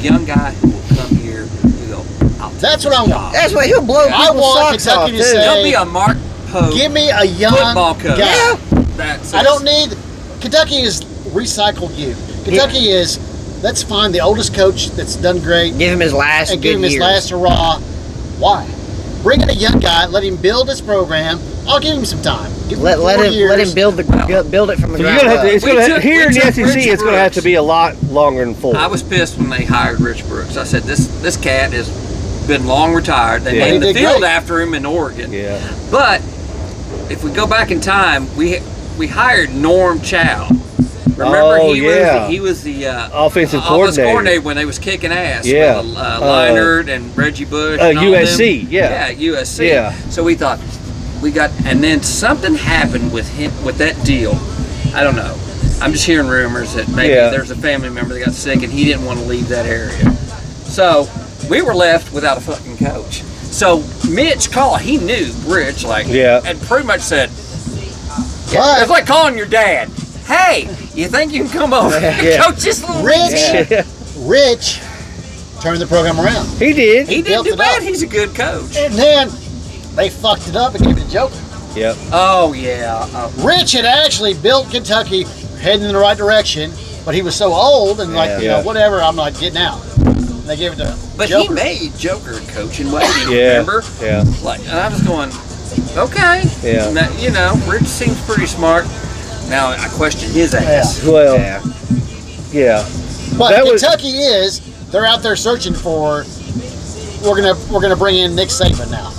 young guy who will come here who will go, I'll That's what I want. That's what he'll blow I people's want socks off, Kentucky to too. say, There'll be a Mark Pope give me a young football coach. guy. Yeah. That's I don't need. Kentucky is recycled youth. Kentucky is. Let's find the oldest coach that's done great Give him his last and good give him his years. last hurrah. Why? Bring in a young guy. Let him build his program. I'll give him some time. Give him Let 4 years. him build it from the So you're ground gonna have to. up. It's We gonna took- here we in the took SEC. Rich It's gonna have to Brooks. be a lot longer than 4. I was pissed when they hired Rich Brooks. I said, this cat has been long retired. They Yeah. named He the did field great. after him in Oregon. Yeah. But if we go back in time, we hired Norm Chow. Remember, Oh, he yeah. was the Offensive offensive coordinator. coordinator when they was kicking ass. Yeah. with, Leinart and Reggie Bush. And all USC, them. yeah. Yeah, USC. Yeah. So we thought and then something happened with him with that deal. I don't know. I'm just hearing rumors that maybe Yeah. there's a family member that got sick and he didn't want to leave that area. So we were left without a fucking coach. So Mitch called. He knew Rich, Yeah. and pretty much said, But it's like calling your dad. Hey, you think you can come over and Yeah. coach this little Rich, Rich turned the program around. He did. He built didn't do it up. bad. He's a good coach. And then they fucked it up and gave it to Joker. Yep. Oh yeah. Rich had actually built Kentucky heading in the right direction, but he was so old and Yeah. whatever, I'm not getting out. And they gave it to But Joker. he made Joker a coach in waiting. Yeah. Remember? Yeah. And I was going, okay. Yeah. Now, Rich seems pretty smart. Now I question his ass. Well. Yeah. Yeah. But That was- Kentucky they're out there searching for. We're gonna bring in Nick Saban now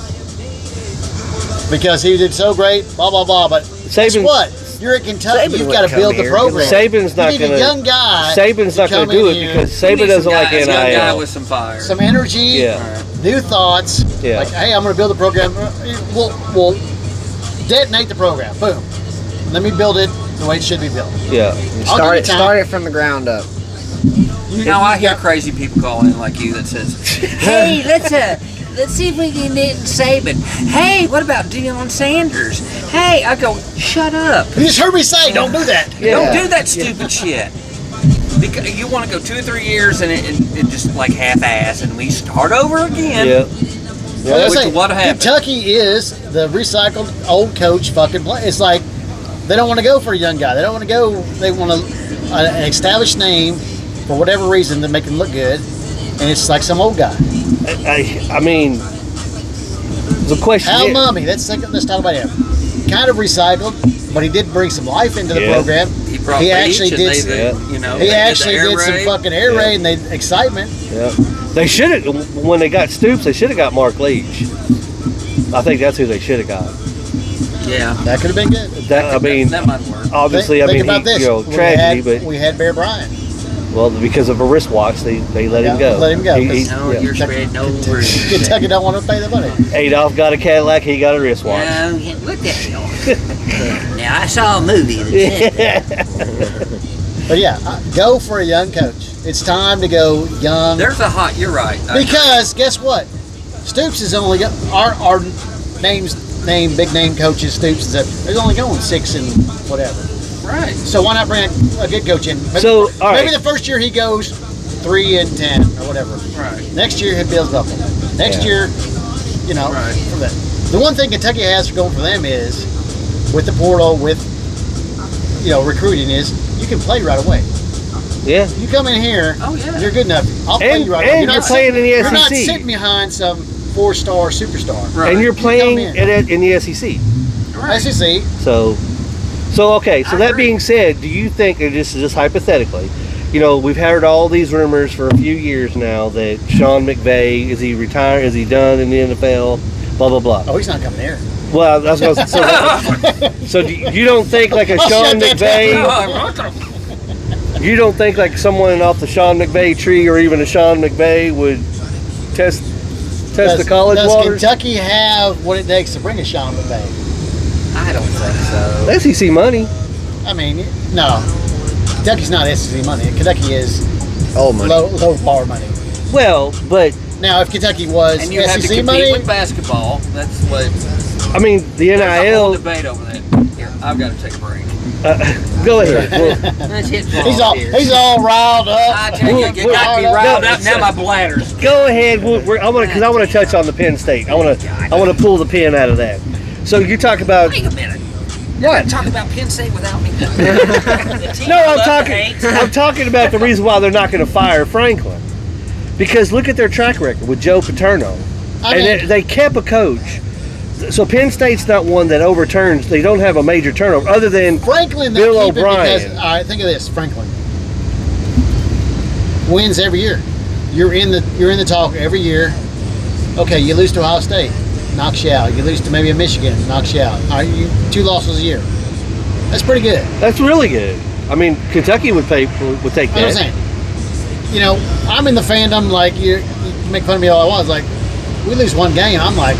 because he did so great. Blah blah blah. But guess Saban- what? You're at Kentucky. Saban You've would got to come build the here. program. Saban's not you need gonna. a young guy. Saban's not come gonna do in it here, because He Saban needs doesn't some like guy- a young guy NIL. with some fire. some energy, Yeah. new thoughts. Yeah. Like, hey, I'm going to build a program. We'll detonate the program. Boom. Let me build it the way it should be built. Yeah. I'll give you time. Start it from the ground up. Now I hear crazy people calling in like you that says, "Hey, let's see if we can get Saban. Hey, what about Deion Sanders? Hey," I go, "Shut up! You just heard me say, don't do that. Don't do that stupid shit." Because you want to go 2 or 3 years and it just like half-ass, and we start over again. Yeah. Like I Which say, is what happened. Kentucky is the recycled old coach fucking play. It's like they don't want to go for a young guy. They don't want to go. They want an established name for whatever reason to make him look good, and it's like some old guy. I mean, the question Al is, Mummy. Let's talk about him. Kind of recycled, but he did bring some life into the Yeah. program. He brought He Leach actually and did. they, you know, He they actually the air did some raid. fucking air Yeah. raid and they excitement. yeah, they should have when they got Stoops. They should have got Mark Leach. I think that's who they should have got. Yeah. That could have been good. That I mean, that might work. obviously, Think I mean, about this. tragedy, we had Bear Bryant. but because of a wristwatch, they let him go. Let him go, 'cause- No, yeah. you're spreading no rumors. Kentucky don't want to pay the money. Adolph got a Cadillac. He got a wristwatch. Look at you. Now I saw a movie that said But yeah, go for a young coach. It's time to go young. there's a hot. You're right. Because guess what? Stoops is only got our big name coaches. Stoops is there's only going 6 and whatever. right. So why not bring a good coach in? Maybe, So, all right. maybe the first year he goes 3 and 10 or whatever. Right. Next year he builds up. Next year, Right. from that. The one thing Kentucky has going for them is with the portal, with recruiting is you can play right away. Yeah. You come in here, Oh, yeah. you're good enough. I'll play And- you right away. and you're playing in the You're not SEC. sitting behind some 4-star superstar. Right. And you're playing come in. in the SEC. Right. SEC. So okay. So I that agree. being said, do you think, and just hypothetically, we've heard all these rumors for a few years now that Sean McVay, is he retired? Is he done in the NFL? Blah blah blah. Oh, he's not coming here. Well, I was going to say. So you don't think like a I'll Sean shut that McVay? You don't think like someone off the Sean McVay tree or even a Sean McVay would test the college does waters? Kentucky have what it takes to bring a Sean McVay? I don't think so. SEC money. I mean, no. Kentucky's not SEC money. Kentucky is Old money. low bar money. Well, but Now, if Kentucky was And you have to SEC compete money, with basketball. That's what. I mean the There's a whole NIL. debate over that. Here. I've got to take a break. Go ahead. Well, Let's hit He's all riled up. I tell you, you got me riled up. Now my bladder's. go ahead. I want to touch on the Penn State. I want to pull the pin out of that. So you talk about. Wait a minute. What? Talk about Penn State without me. No, I'm talking about the reason why they're not going to fire Franklin. Because look at their track record with Joe Paterno. They kept a coach. So Penn State's not one that overturns. They don't have a major turnover other than Franklin. Bill Keep it O'Brien. because, all right, think of this. Franklin wins every year. You're in the talk every year. Okay, you lose to Ohio State, knocks you out. You lose to maybe a Michigan, knocks you out. All right, 2 losses a year. That's pretty good. That's really good. I mean, Kentucky would take that. What I'm saying. You know, I'm in the fandom. Like you make fun of me all I was. Like we lose one game, I'm like.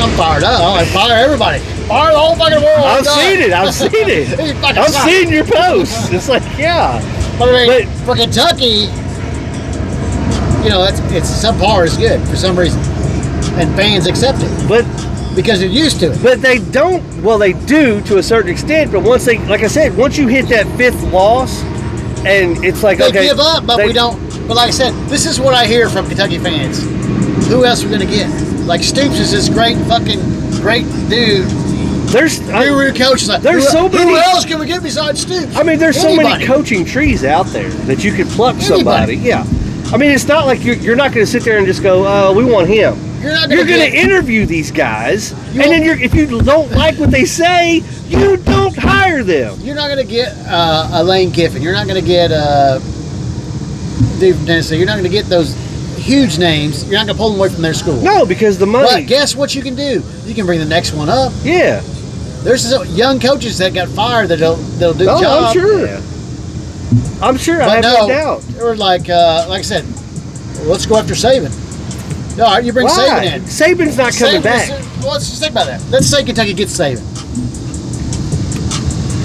I'm fired up. I'm like, fire everybody. Fire the whole fucking world. I've seen it. I've seen your posts. It's like, yeah. But I mean, for Kentucky, you know, it's subpar is good for some reason, and fans accept it. But because they're used to it. But they don't. Well, they do to a certain extent. But once they, like I said, once you hit that 5th loss, and it's like they okay, give up. But we don't. But like I said, this is what I hear from Kentucky fans. Who else are we gonna get? Like Stoops is this great dude. There's coach. Like, there's so many. Who else can we get besides Stoops? I mean, there's Anybody. so many coaching trees out there that you could pluck somebody. Yeah. I mean, it's not like you're not going to sit there and just go, "Oh, we want him." You're going to interview these guys, and then if you don't like what they say, you don't hire them. You're not going to get a Lane Kiffin. You're not going to get dude from Tennessee. You're not going to get those huge names. You're not going to pull them away from their school. No, because the money. But guess what you can do? You can bring the next one up. Yeah. There's some young coaches that got fired that'll do the job. I'm sure. Yeah. I'm sure. I have no doubt. Or like I said, let's go after Saban. No, all right, you bring Saban in. Saban's not coming back. Well, let's just think about that. Let's say Kentucky gets Saban.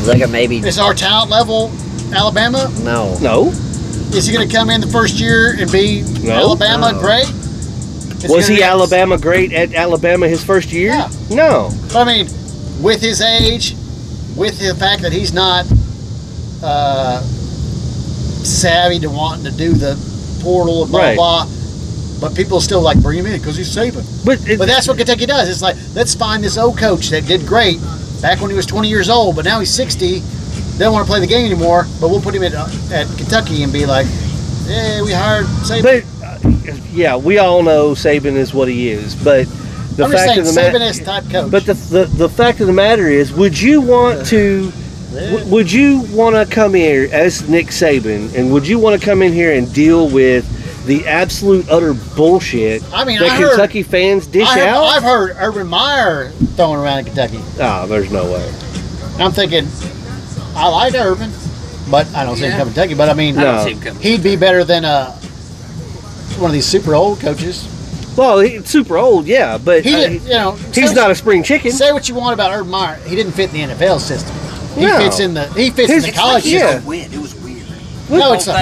Like a maybe. Is our talent level Alabama? No. No. Is he going to come in the first year and be Alabama great? Was he Alabama great at Alabama his first year? Yeah. No. I mean, with his age, with the fact that he's not savvy to wanting to do the portal and blah, blah, but people still like bring him in because he's Saban. But that's what Kentucky does. It's like, let's find this old coach that did great back when he was 20 years old, but now he's 60. They don't want to play the game anymore, but we'll put him at Kentucky and be like, "Hey, we hired Saban." But yeah, we all know Saban is what he is. But the fact of the matter, Saban is type coach. But the fact of the matter is, would you want to come here as Nick Saban, and would you want to come in here and deal with the absolute utter bullshit that Kentucky fans dish out? I've heard Urban Meyer throwing around in Kentucky. Oh, there's no way. I'm thinking, I like Urban, but I don't see him coming to Kentucky. But I mean, he'd be better than one of these super old coaches. Well, he's super old, yeah, but he's not a spring chicken. Say what you want about Urban Meyer, he didn't fit in the NFL system. He fits in the college system. It was weird. No, it's not.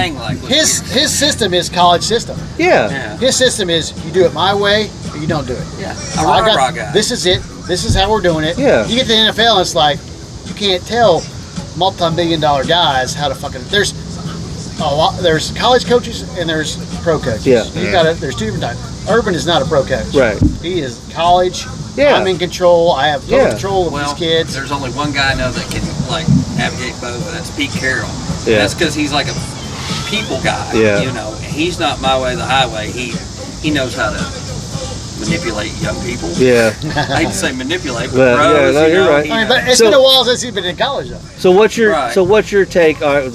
His system is college system. Yeah. His system is you do it my way or you don't do it. Yeah. Guy. This is it. This is how we're doing it. Yeah. You get to the NFL and it's like you can't tell multi-million-dollar guys how to fucking. There's college coaches and there's pro coaches. Yeah. There's 2 different types. Urban is not a pro coach. Right. He is college. Yeah. I'm in control. I have total control of these kids. There's only one guy I know that can navigate both, and that's Pete Carroll. Yeah. That's because he's like a people guy. Yeah. He's not my way the highway. He knows how to manipulate young people. Yeah. I hate to say manipulate, but But bros, you're right. I mean, but it's been a while since he's been in college, though. So what's your take on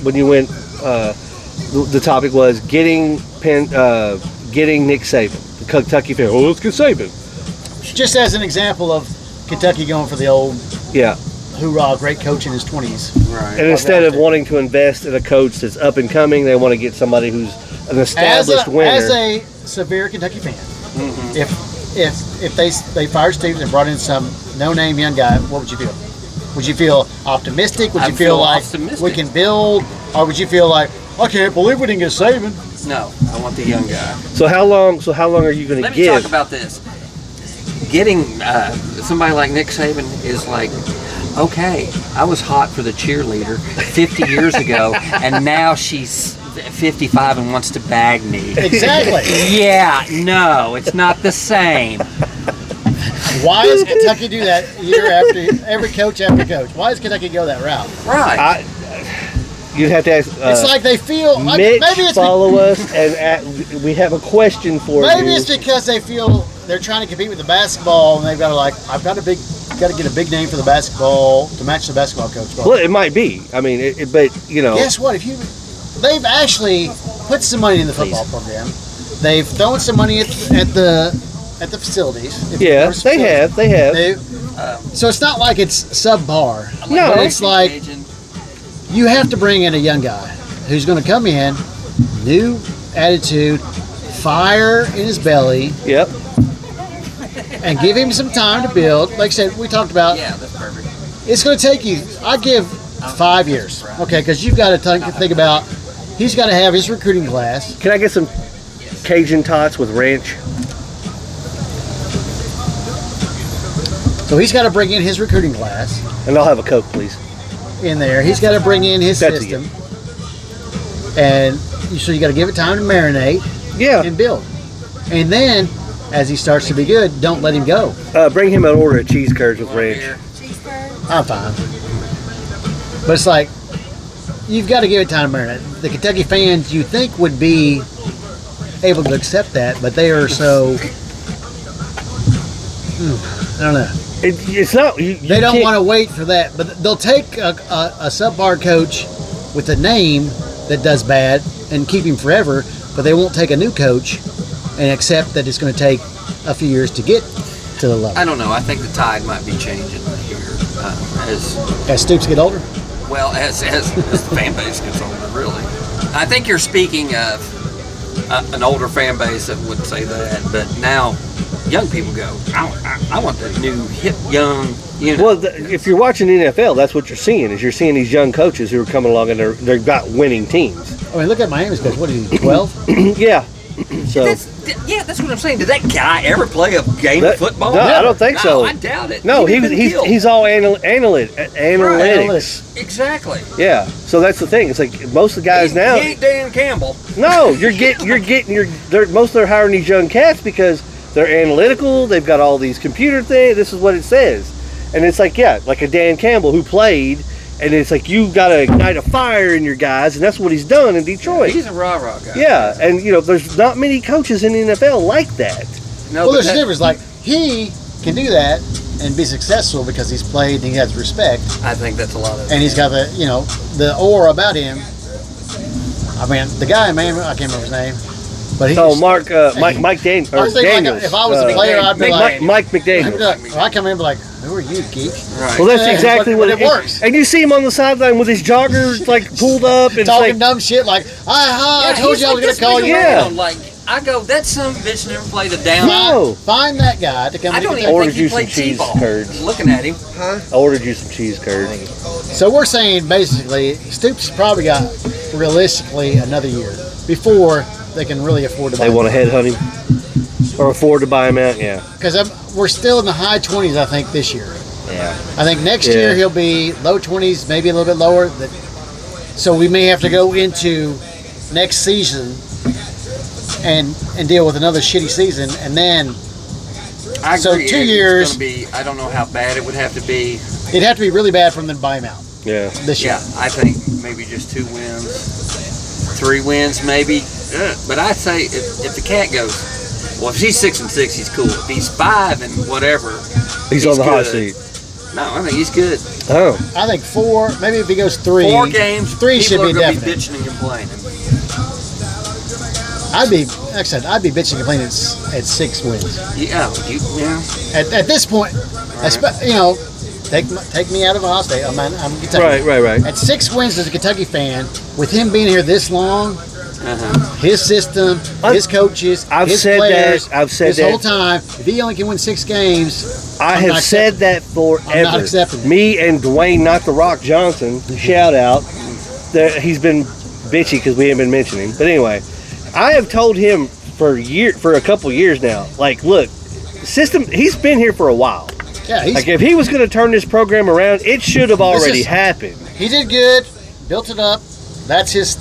when you went? The topic was getting Nick Saban, the Kentucky fan. Oh, let's get Saban. Just as an example of Kentucky going for the old hoorah, great coach in his 20s. Right. And instead of wanting to invest in a coach that's up and coming, they want to get somebody who's an established winner. As a severe Kentucky fan, if they fired Stevens and brought in some no-name young guy, what would you feel? Would you feel optimistic? Would you feel like we can build? Or would you feel like, I can't believe we didn't get Saban? No, I want the young guy. So how long are you going to give? Let me talk about this. Getting somebody like Nick Saban is like okay, I was hot for the cheerleader 50 years ago, and now she's 55 and wants to bag me. Exactly. Yeah, no, it's not the same. Why does Kentucky do that year after every coach after coach? Why does Kentucky go that route? Right. You'd have to ask. It's like they feel like Mitch, maybe it's follow us, and we have a question for you. maybe it's because they feel they're trying to compete with the basketball, and they've got to I've got to get a big name for the basketball to match the basketball coach. Well, it might be. I mean, but you know. Guess what? They've actually put some money in the football program. They've thrown some money at the facilities. Yeah, they have. So it's not like it's subpar. No. But it's like you have to bring in a young guy who's going to come in, new attitude, fire in his belly. Yep. And give him some time to build. Like I said, we talked about. Yeah, that's perfect. It's going to take you. I give 5 years. Okay, because you've got to think about. He's got to have his recruiting class. Can I get some Cajun tots with ranch? So he's got to bring in his recruiting class And I'll have a Coke, please. in there. He's got to bring in his That's system. And so you got to give it time to marinate Yeah. and build. And then, as he starts to be good, don't let him go. Bring him an order of cheese curds with ranch. Cheese curds. I'm fine. But it's like, you've got to give it time to marinate. The Kentucky fans, you think, would be able to accept that, but they are so, I don't know. It's not. They don't want to wait for that, but they'll take a subpar coach with a name that does bad and keep him forever, but they won't take a new coach and accept that it's going to take a few years to get to the level. I don't know. I think the tide might be changing here As Stoops get older? well as the fan base gets older. Really, I think you're speaking of an older fan base that would say that, but now young people go, I want the new hip young. You know. Well, if you're watching the NFL, that's what you're seeing. Is you're seeing these young coaches who are coming along and they've got winning teams. I mean, look at Miami's coach. What is he, 12? Yeah. So That's what I'm saying. Did that guy ever play a game of football? No, I don't think so. I doubt it. No, He'd have been killed. he's all analytics. Exactly. Yeah. So that's the thing. It's like most of the guys now. He ain't Dan Campbell. No, most of they're hiring these young cats because they're analytical. They've got all these computer things. This is what it says, and it's like like a Dan Campbell who played, and it's like you got to ignite a fire in your guys, and that's what he's done in Detroit. He's a rah-rah guy. Yeah, and there's not many coaches in the NFL like that. No, Well, there's a difference. Like, he can do that and be successful because he's played and he has respect. I think that's a lot of it. And he's got the aura about him. I mean, the guy, man, I can't remember his name. But he's Mike Daniels. I was thinking, like, if I was a player, I'd be like, Mike McDaniel. I come in and be like, who are you, geek? Right. Well, that's Yeah, exactly but what it works. And you see him on the sideline with his joggers like pulled up and Talking like, dumb shit like, I told he's you I was like going to call this you. big Yeah. around, Like, I go, that son of a bitch never played a down. No. Find that guy to come I to don't Kentucky. even Ordered think he you some played cheese T-ball. curds. Looking at him. I ordered you some cheese curds. So we're saying basically, Stoops probably got realistically another year before they can really afford to buy They want to headhunt him or afford to buy him out. Yeah. Because we're still in the high 20s, I think, this year. Yeah. I think next Yeah. year he'll be low 20s, maybe a little bit lower. So we may have to go into next season and deal with another shitty season, and then I So agree. 2 It's years- gonna be, I don't know how bad it would have to be. it'd have to be really bad for them to buy him out Yeah. this year. Yeah, I think maybe just 2 wins, 3 wins maybe. But I say if the cat goes, well, if he's 6-6, he's cool. If he's 5 and whatever, He's on the hot good. seat. No, I think he's good. Oh. I think 4, maybe if he goes 3. 4 games, 3 should people be are gonna definite. be bitching and complaining. Like I said, I'd be bitching and complaining at 6 wins. Yeah, At this point, take me out of Ohio State. I'm Kentucky. Right. At 6 wins as a Kentucky fan, with him being here this long, his system, his coaches, I've his said players, that. I've said this that. whole time, if he only can win 6 games, I I'm have not said accepting that forever. I'm not accepting it. Me and Dwayne, not the Rock Johnson, shout out. He's been bitchy because we haven't been mentioning him. But anyway, I have told him for a couple years now. Like, look, system. He's been here for a while. Yeah, Like if he was going to turn this program around, it should have already happened. He did good, built it up. That's his.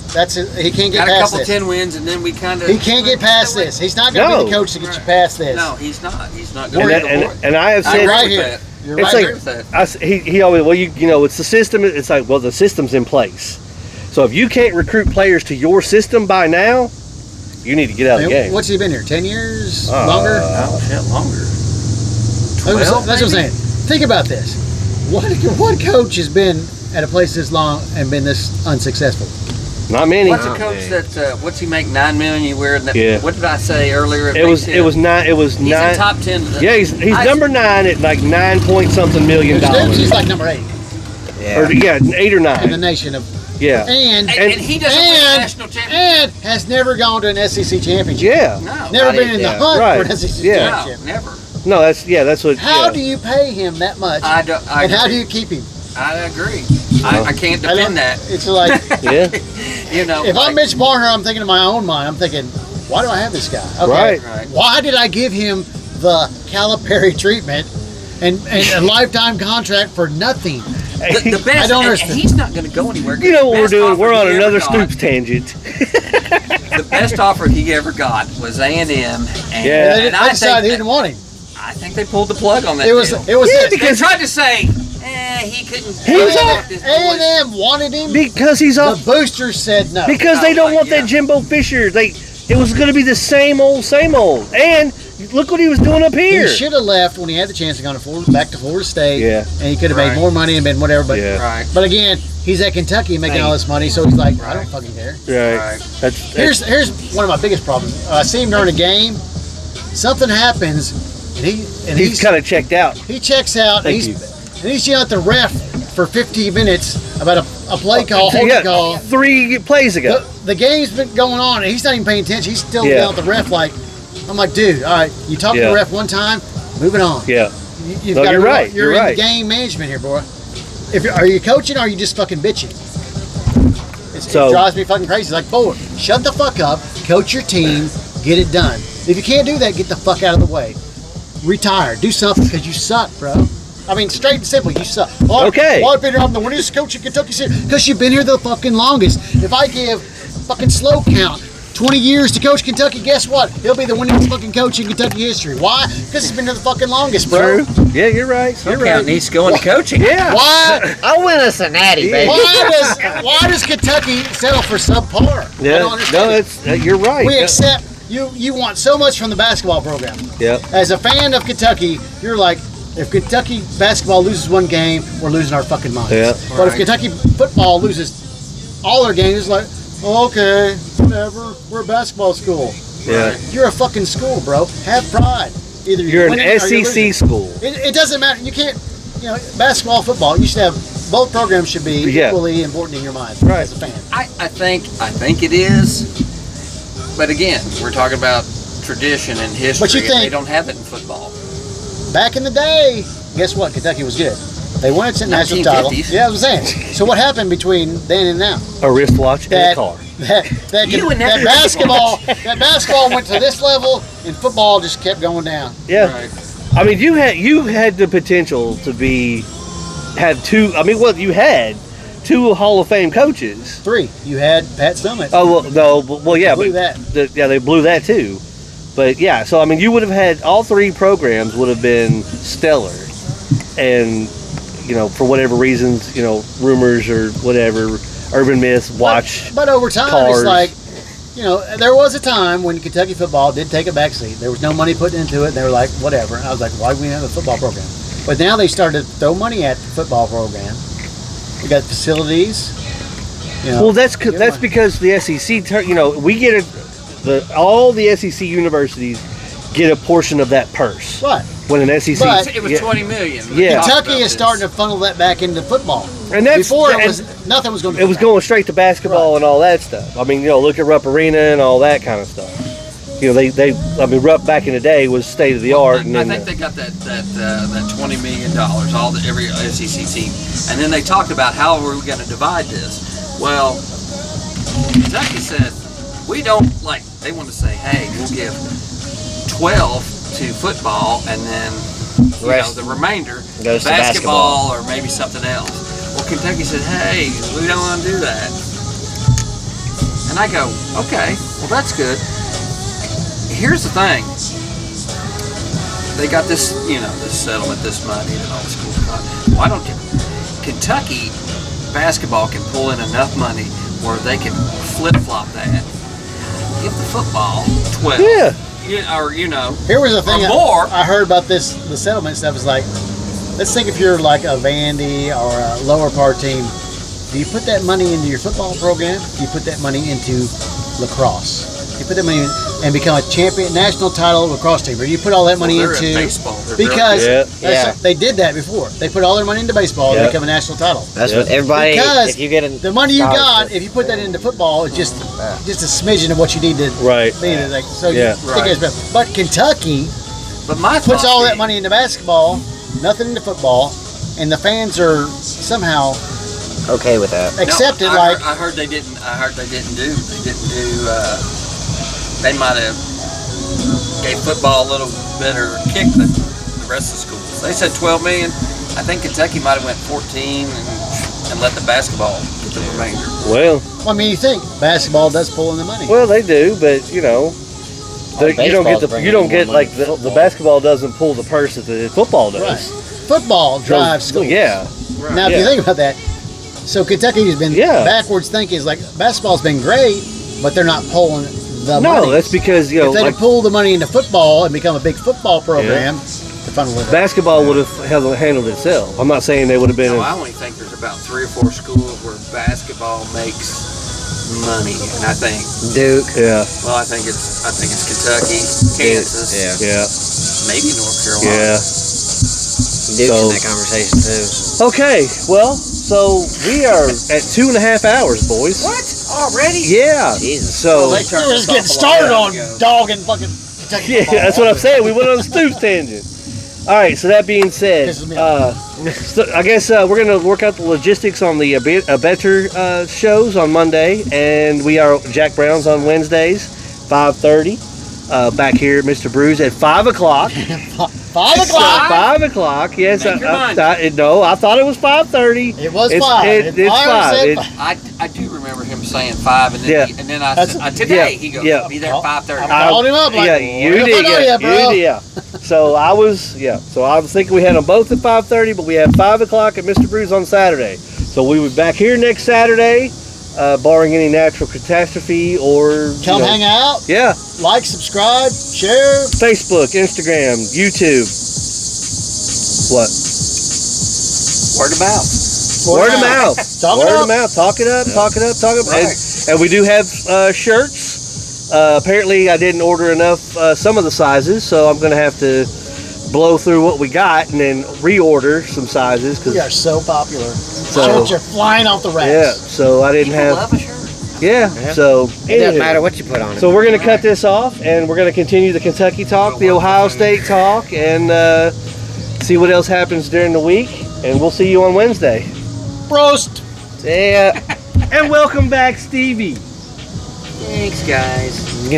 He can't get Got a past couple this. 10 wins, and then we kind of. He can't get past this. He's not going to be the coach to get you past this. No, he's not. He's not going to. And I have said right here. You're it's right like here. he always it's the system. It's like the system's in place. So if you can't recruit players to your system by now, you need to get out of the game. What's he been here? 10 years? Longer? Oh shit, longer. That's what I'm saying. Think about this. What coach has been at a place this long and been this unsuccessful? Not many. What's a coach that? What's he make $9 million a year? Yeah. What did I say earlier? It was 9. It was He's 9. in top 10. Yeah, he's number 9 at like $9-point-something million. He's like number 8 Yeah. Or 8 or 9 in the nation of. Yeah. And he doesn't win a national championship. And has never gone to an SEC championship. Yeah. No, Never been in the hunt Right. for an SEC Yeah. championship. No, never. No, that's what. How do you pay him that much? And how do you keep him? I agree. I can't defend that. It's like, Yeah. You know, if I'm Mitch Barner, I'm thinking in my own mind, I'm thinking, why do I have this guy? Okay, Right. why did I give him the Calipari treatment and a lifetime contract for nothing? the best. I don't and understand. he's not going to go anywhere. You know what we're Best doing? offer We're on he ever another got- Stoops tangent. The best offer he ever got was A&M. And, Yeah. And and I decided he didn't want him. I think they pulled the plug on that It was deal. it. They tried to say, he couldn't. He's A&M wanted him. Because he's The off. boosters said no. Because they don't want yeah. that Jimbo Fisher. It was going to be the same old, same old. And look what he was doing up here. He should have left when he had the chance to go back to Florida State. Yeah. And he could have Right. made more money and been whatever. But Yeah. Right. but again, he's at Kentucky making all this money, so he's like, I don't fucking care. Right. Right. That's Here's one of my biggest problems. I see him during a game. Something happens, and he's kind of checked out. he checks out. Thank and he's yelling at the ref for 15 minutes about a play call, holding Yeah, call. 3 plays ago. The game's been going on, and he's not even paying attention. He's still Yeah. yelling at the ref like, I'm like, dude, all right, you talk to Yeah. the ref one time, moving on. Yeah. You've No, got you're right. You're You're in right. game management here, boy. Are you coaching or are you just fucking bitching? It drives me fucking crazy. It's like, boy, shut the fuck up, coach your team, get it done. If you can't do that, get the fuck out of the way. Retire. Do something because you suck, bro. I mean, straight and simple, you suck. Okay. Why Peter? I'm the winningest coach in Kentucky City because you've been here the fucking longest. If I give fucking slow count 20 years to coach Kentucky, guess what? He'll be the winningest fucking coach in Kentucky history. Why? Because he's been here the fucking longest, bro. True. Yeah, you're right. You're Count right. needs to go into coaching. Yeah. Why? I'll win us a natty, baby. Why does Kentucky settle for subpar? I Yeah. don't understand. No, it's you're right. We Yeah. accept you want so much from the basketball program. Yeah. As a fan of Kentucky, you're like, if Kentucky basketball loses one game, we're losing our fucking minds. Yeah. But if Right. Kentucky football loses all their games, it's like, okay, whatever. We're a basketball school. Yeah. You're a fucking school, bro. Have pride. Either You're an winning or you're SEC losing. school. It doesn't matter. You can't, basketball, football. You should have both programs should be Yeah. equally important in your mind Right. as a fan. I think it is. But again, we're talking about tradition and history. But you and think- they don't have it in football. Back in the day, guess what? Kentucky was good. They won its national title. 1950s. Yeah, I was saying. So what happened between then and now? A wristwatch and a That car. You and that that basketball went to this level, and football just kept going down. Yeah. Right. I mean, you had the potential to had 2. I mean, you had 2 Hall of Fame coaches. 3. You had Pat Summitt. Oh well, no, well yeah, Blew but that. they blew that too. But yeah, so I mean, you would have had all 3 programs would have been stellar, and for whatever reasons, rumors or whatever, urban myths, But over time, cars. it's like, there was a time when Kentucky football did take a backseat. There was no money put into it. They were like, whatever. And I was like, why do we have a football program? But now they started to throw money at the football program. We got facilities. Well, that's because the SEC, we get all the SEC universities get a portion of that purse. Right. When an SEC, But It was $20 million. Yeah. Kentucky is starting to funnel that back into football. And that's Before and nothing was going to. it was going straight to basketball and all that stuff. I mean, look at Rupp Arena and all that kind of stuff. Rupp back in the day was state of the art. I think they got that $20 million, every SEC team, and then they talked about how were we going to divide this. Well, Kentucky said we don't They want to say, hey, we'll give 12 to football, and then Rest the remainder, goes to basketball or maybe something else. Well, Kentucky said, hey, we don't want to do that. And I go, okay, well that's good. Here's the thing. They got this, this settlement, this money that all the schools got. Why don't Kentucky basketball can pull in enough money where they can flip-flop that. Give the football 12. Yeah. Here was the thing or more. I heard about the settlement stuff is like, let's think if you're like a Vandy or a lower part team, do you put that money into your football program? Do you put that money into lacrosse? You put that money in and become a champion, national title lacrosse team, or do you put all that money They're into at baseball. because Yeah. they did that before. They put all their money into baseball and become a national title. That's what everybody. Because if you get the money you got, if you put that into football, it's just a smidgen of what you need to be. Like, so you think it's better. But Kentucky But my puts all thought that money into basketball, nothing into football, and the fans are somehow okay with that. accepted. I heard they didn't. do. They might have gave football a little better kick than the rest of the schools. They said 12 million. I think Kentucky might have went 14 and let the basketball get the remainder. Well, I mean, you think basketball does pull in the money? well, they do, but you don't get like the basketball doesn't pull the purse that the football does. Right. Football drives schools. Yeah. Now, if you think about that, so Kentucky has been backwards thinking. Is like basketball's been great, but they're not pulling the money. No, that's because if they'd have pulled the money into football and become a big football program, the fun with it. Basketball would have handled itself. I'm not saying they would have been. No, I only think there's about 3 or 4 schools where basketball makes money, and I think Duke. Yeah. Well, I think it's Kentucky, Kansas, Yeah. maybe North Carolina. Yeah. Duke's in that conversation too. Okay. Well, so we are at 2.5 hours, boys. What? Already? Yeah. Jesus. So They turned We're this just getting off a started while on ago. dogging fucking Kentucky yeah, football. that's what I'm saying. We went on a Stoops tangent. All right. So that being said, Pisses me so I guess we're gonna work out the logistics on the better shows on Monday, and we are Jack Brown's on Wednesdays, 5:30. Back here at Mr. Brews at 5 o'clock. 5 o'clock. 5 o'clock. Yes. Make your mind No, I thought it was 5:30. It was It's 5. It's Myron said 5. I do remember him saying 5, and then Yeah. and then I said, today he goes, be there at 5:30. I called him up like, Yeah, you "Where the did. fuck are Yeah, you, bro?" you did. Yeah. So I was thinking we had them both at 5:30, but we have 5 o'clock at Mr. Brews on Saturday. So we will be back here next Saturday, barring any natural catastrophe or Come hang out, Yeah. like, subscribe, share. Facebook, Instagram, YouTube. What? Word of mouth. Word of mouth. Talk it Word up. of mouth. Talk it up. Talk it up. Talk it up. Right. And we do have shirts. Apparently, I didn't order enough some of the sizes, so I'm going to have to blow through what we got and then reorder some sizes. We are so popular. So- Shirts are flying off the racks. Yeah, so I didn't People have. love a shirt. Yeah, so It doesn't anywho. matter what you put on it. So we're going to cut this off, and we're going to continue the Kentucky talk, the Ohio State talk, and see what else happens during the week. And we'll see you on Wednesday. Roast. Yeah. And welcome back, Stevie. Thanks, guys.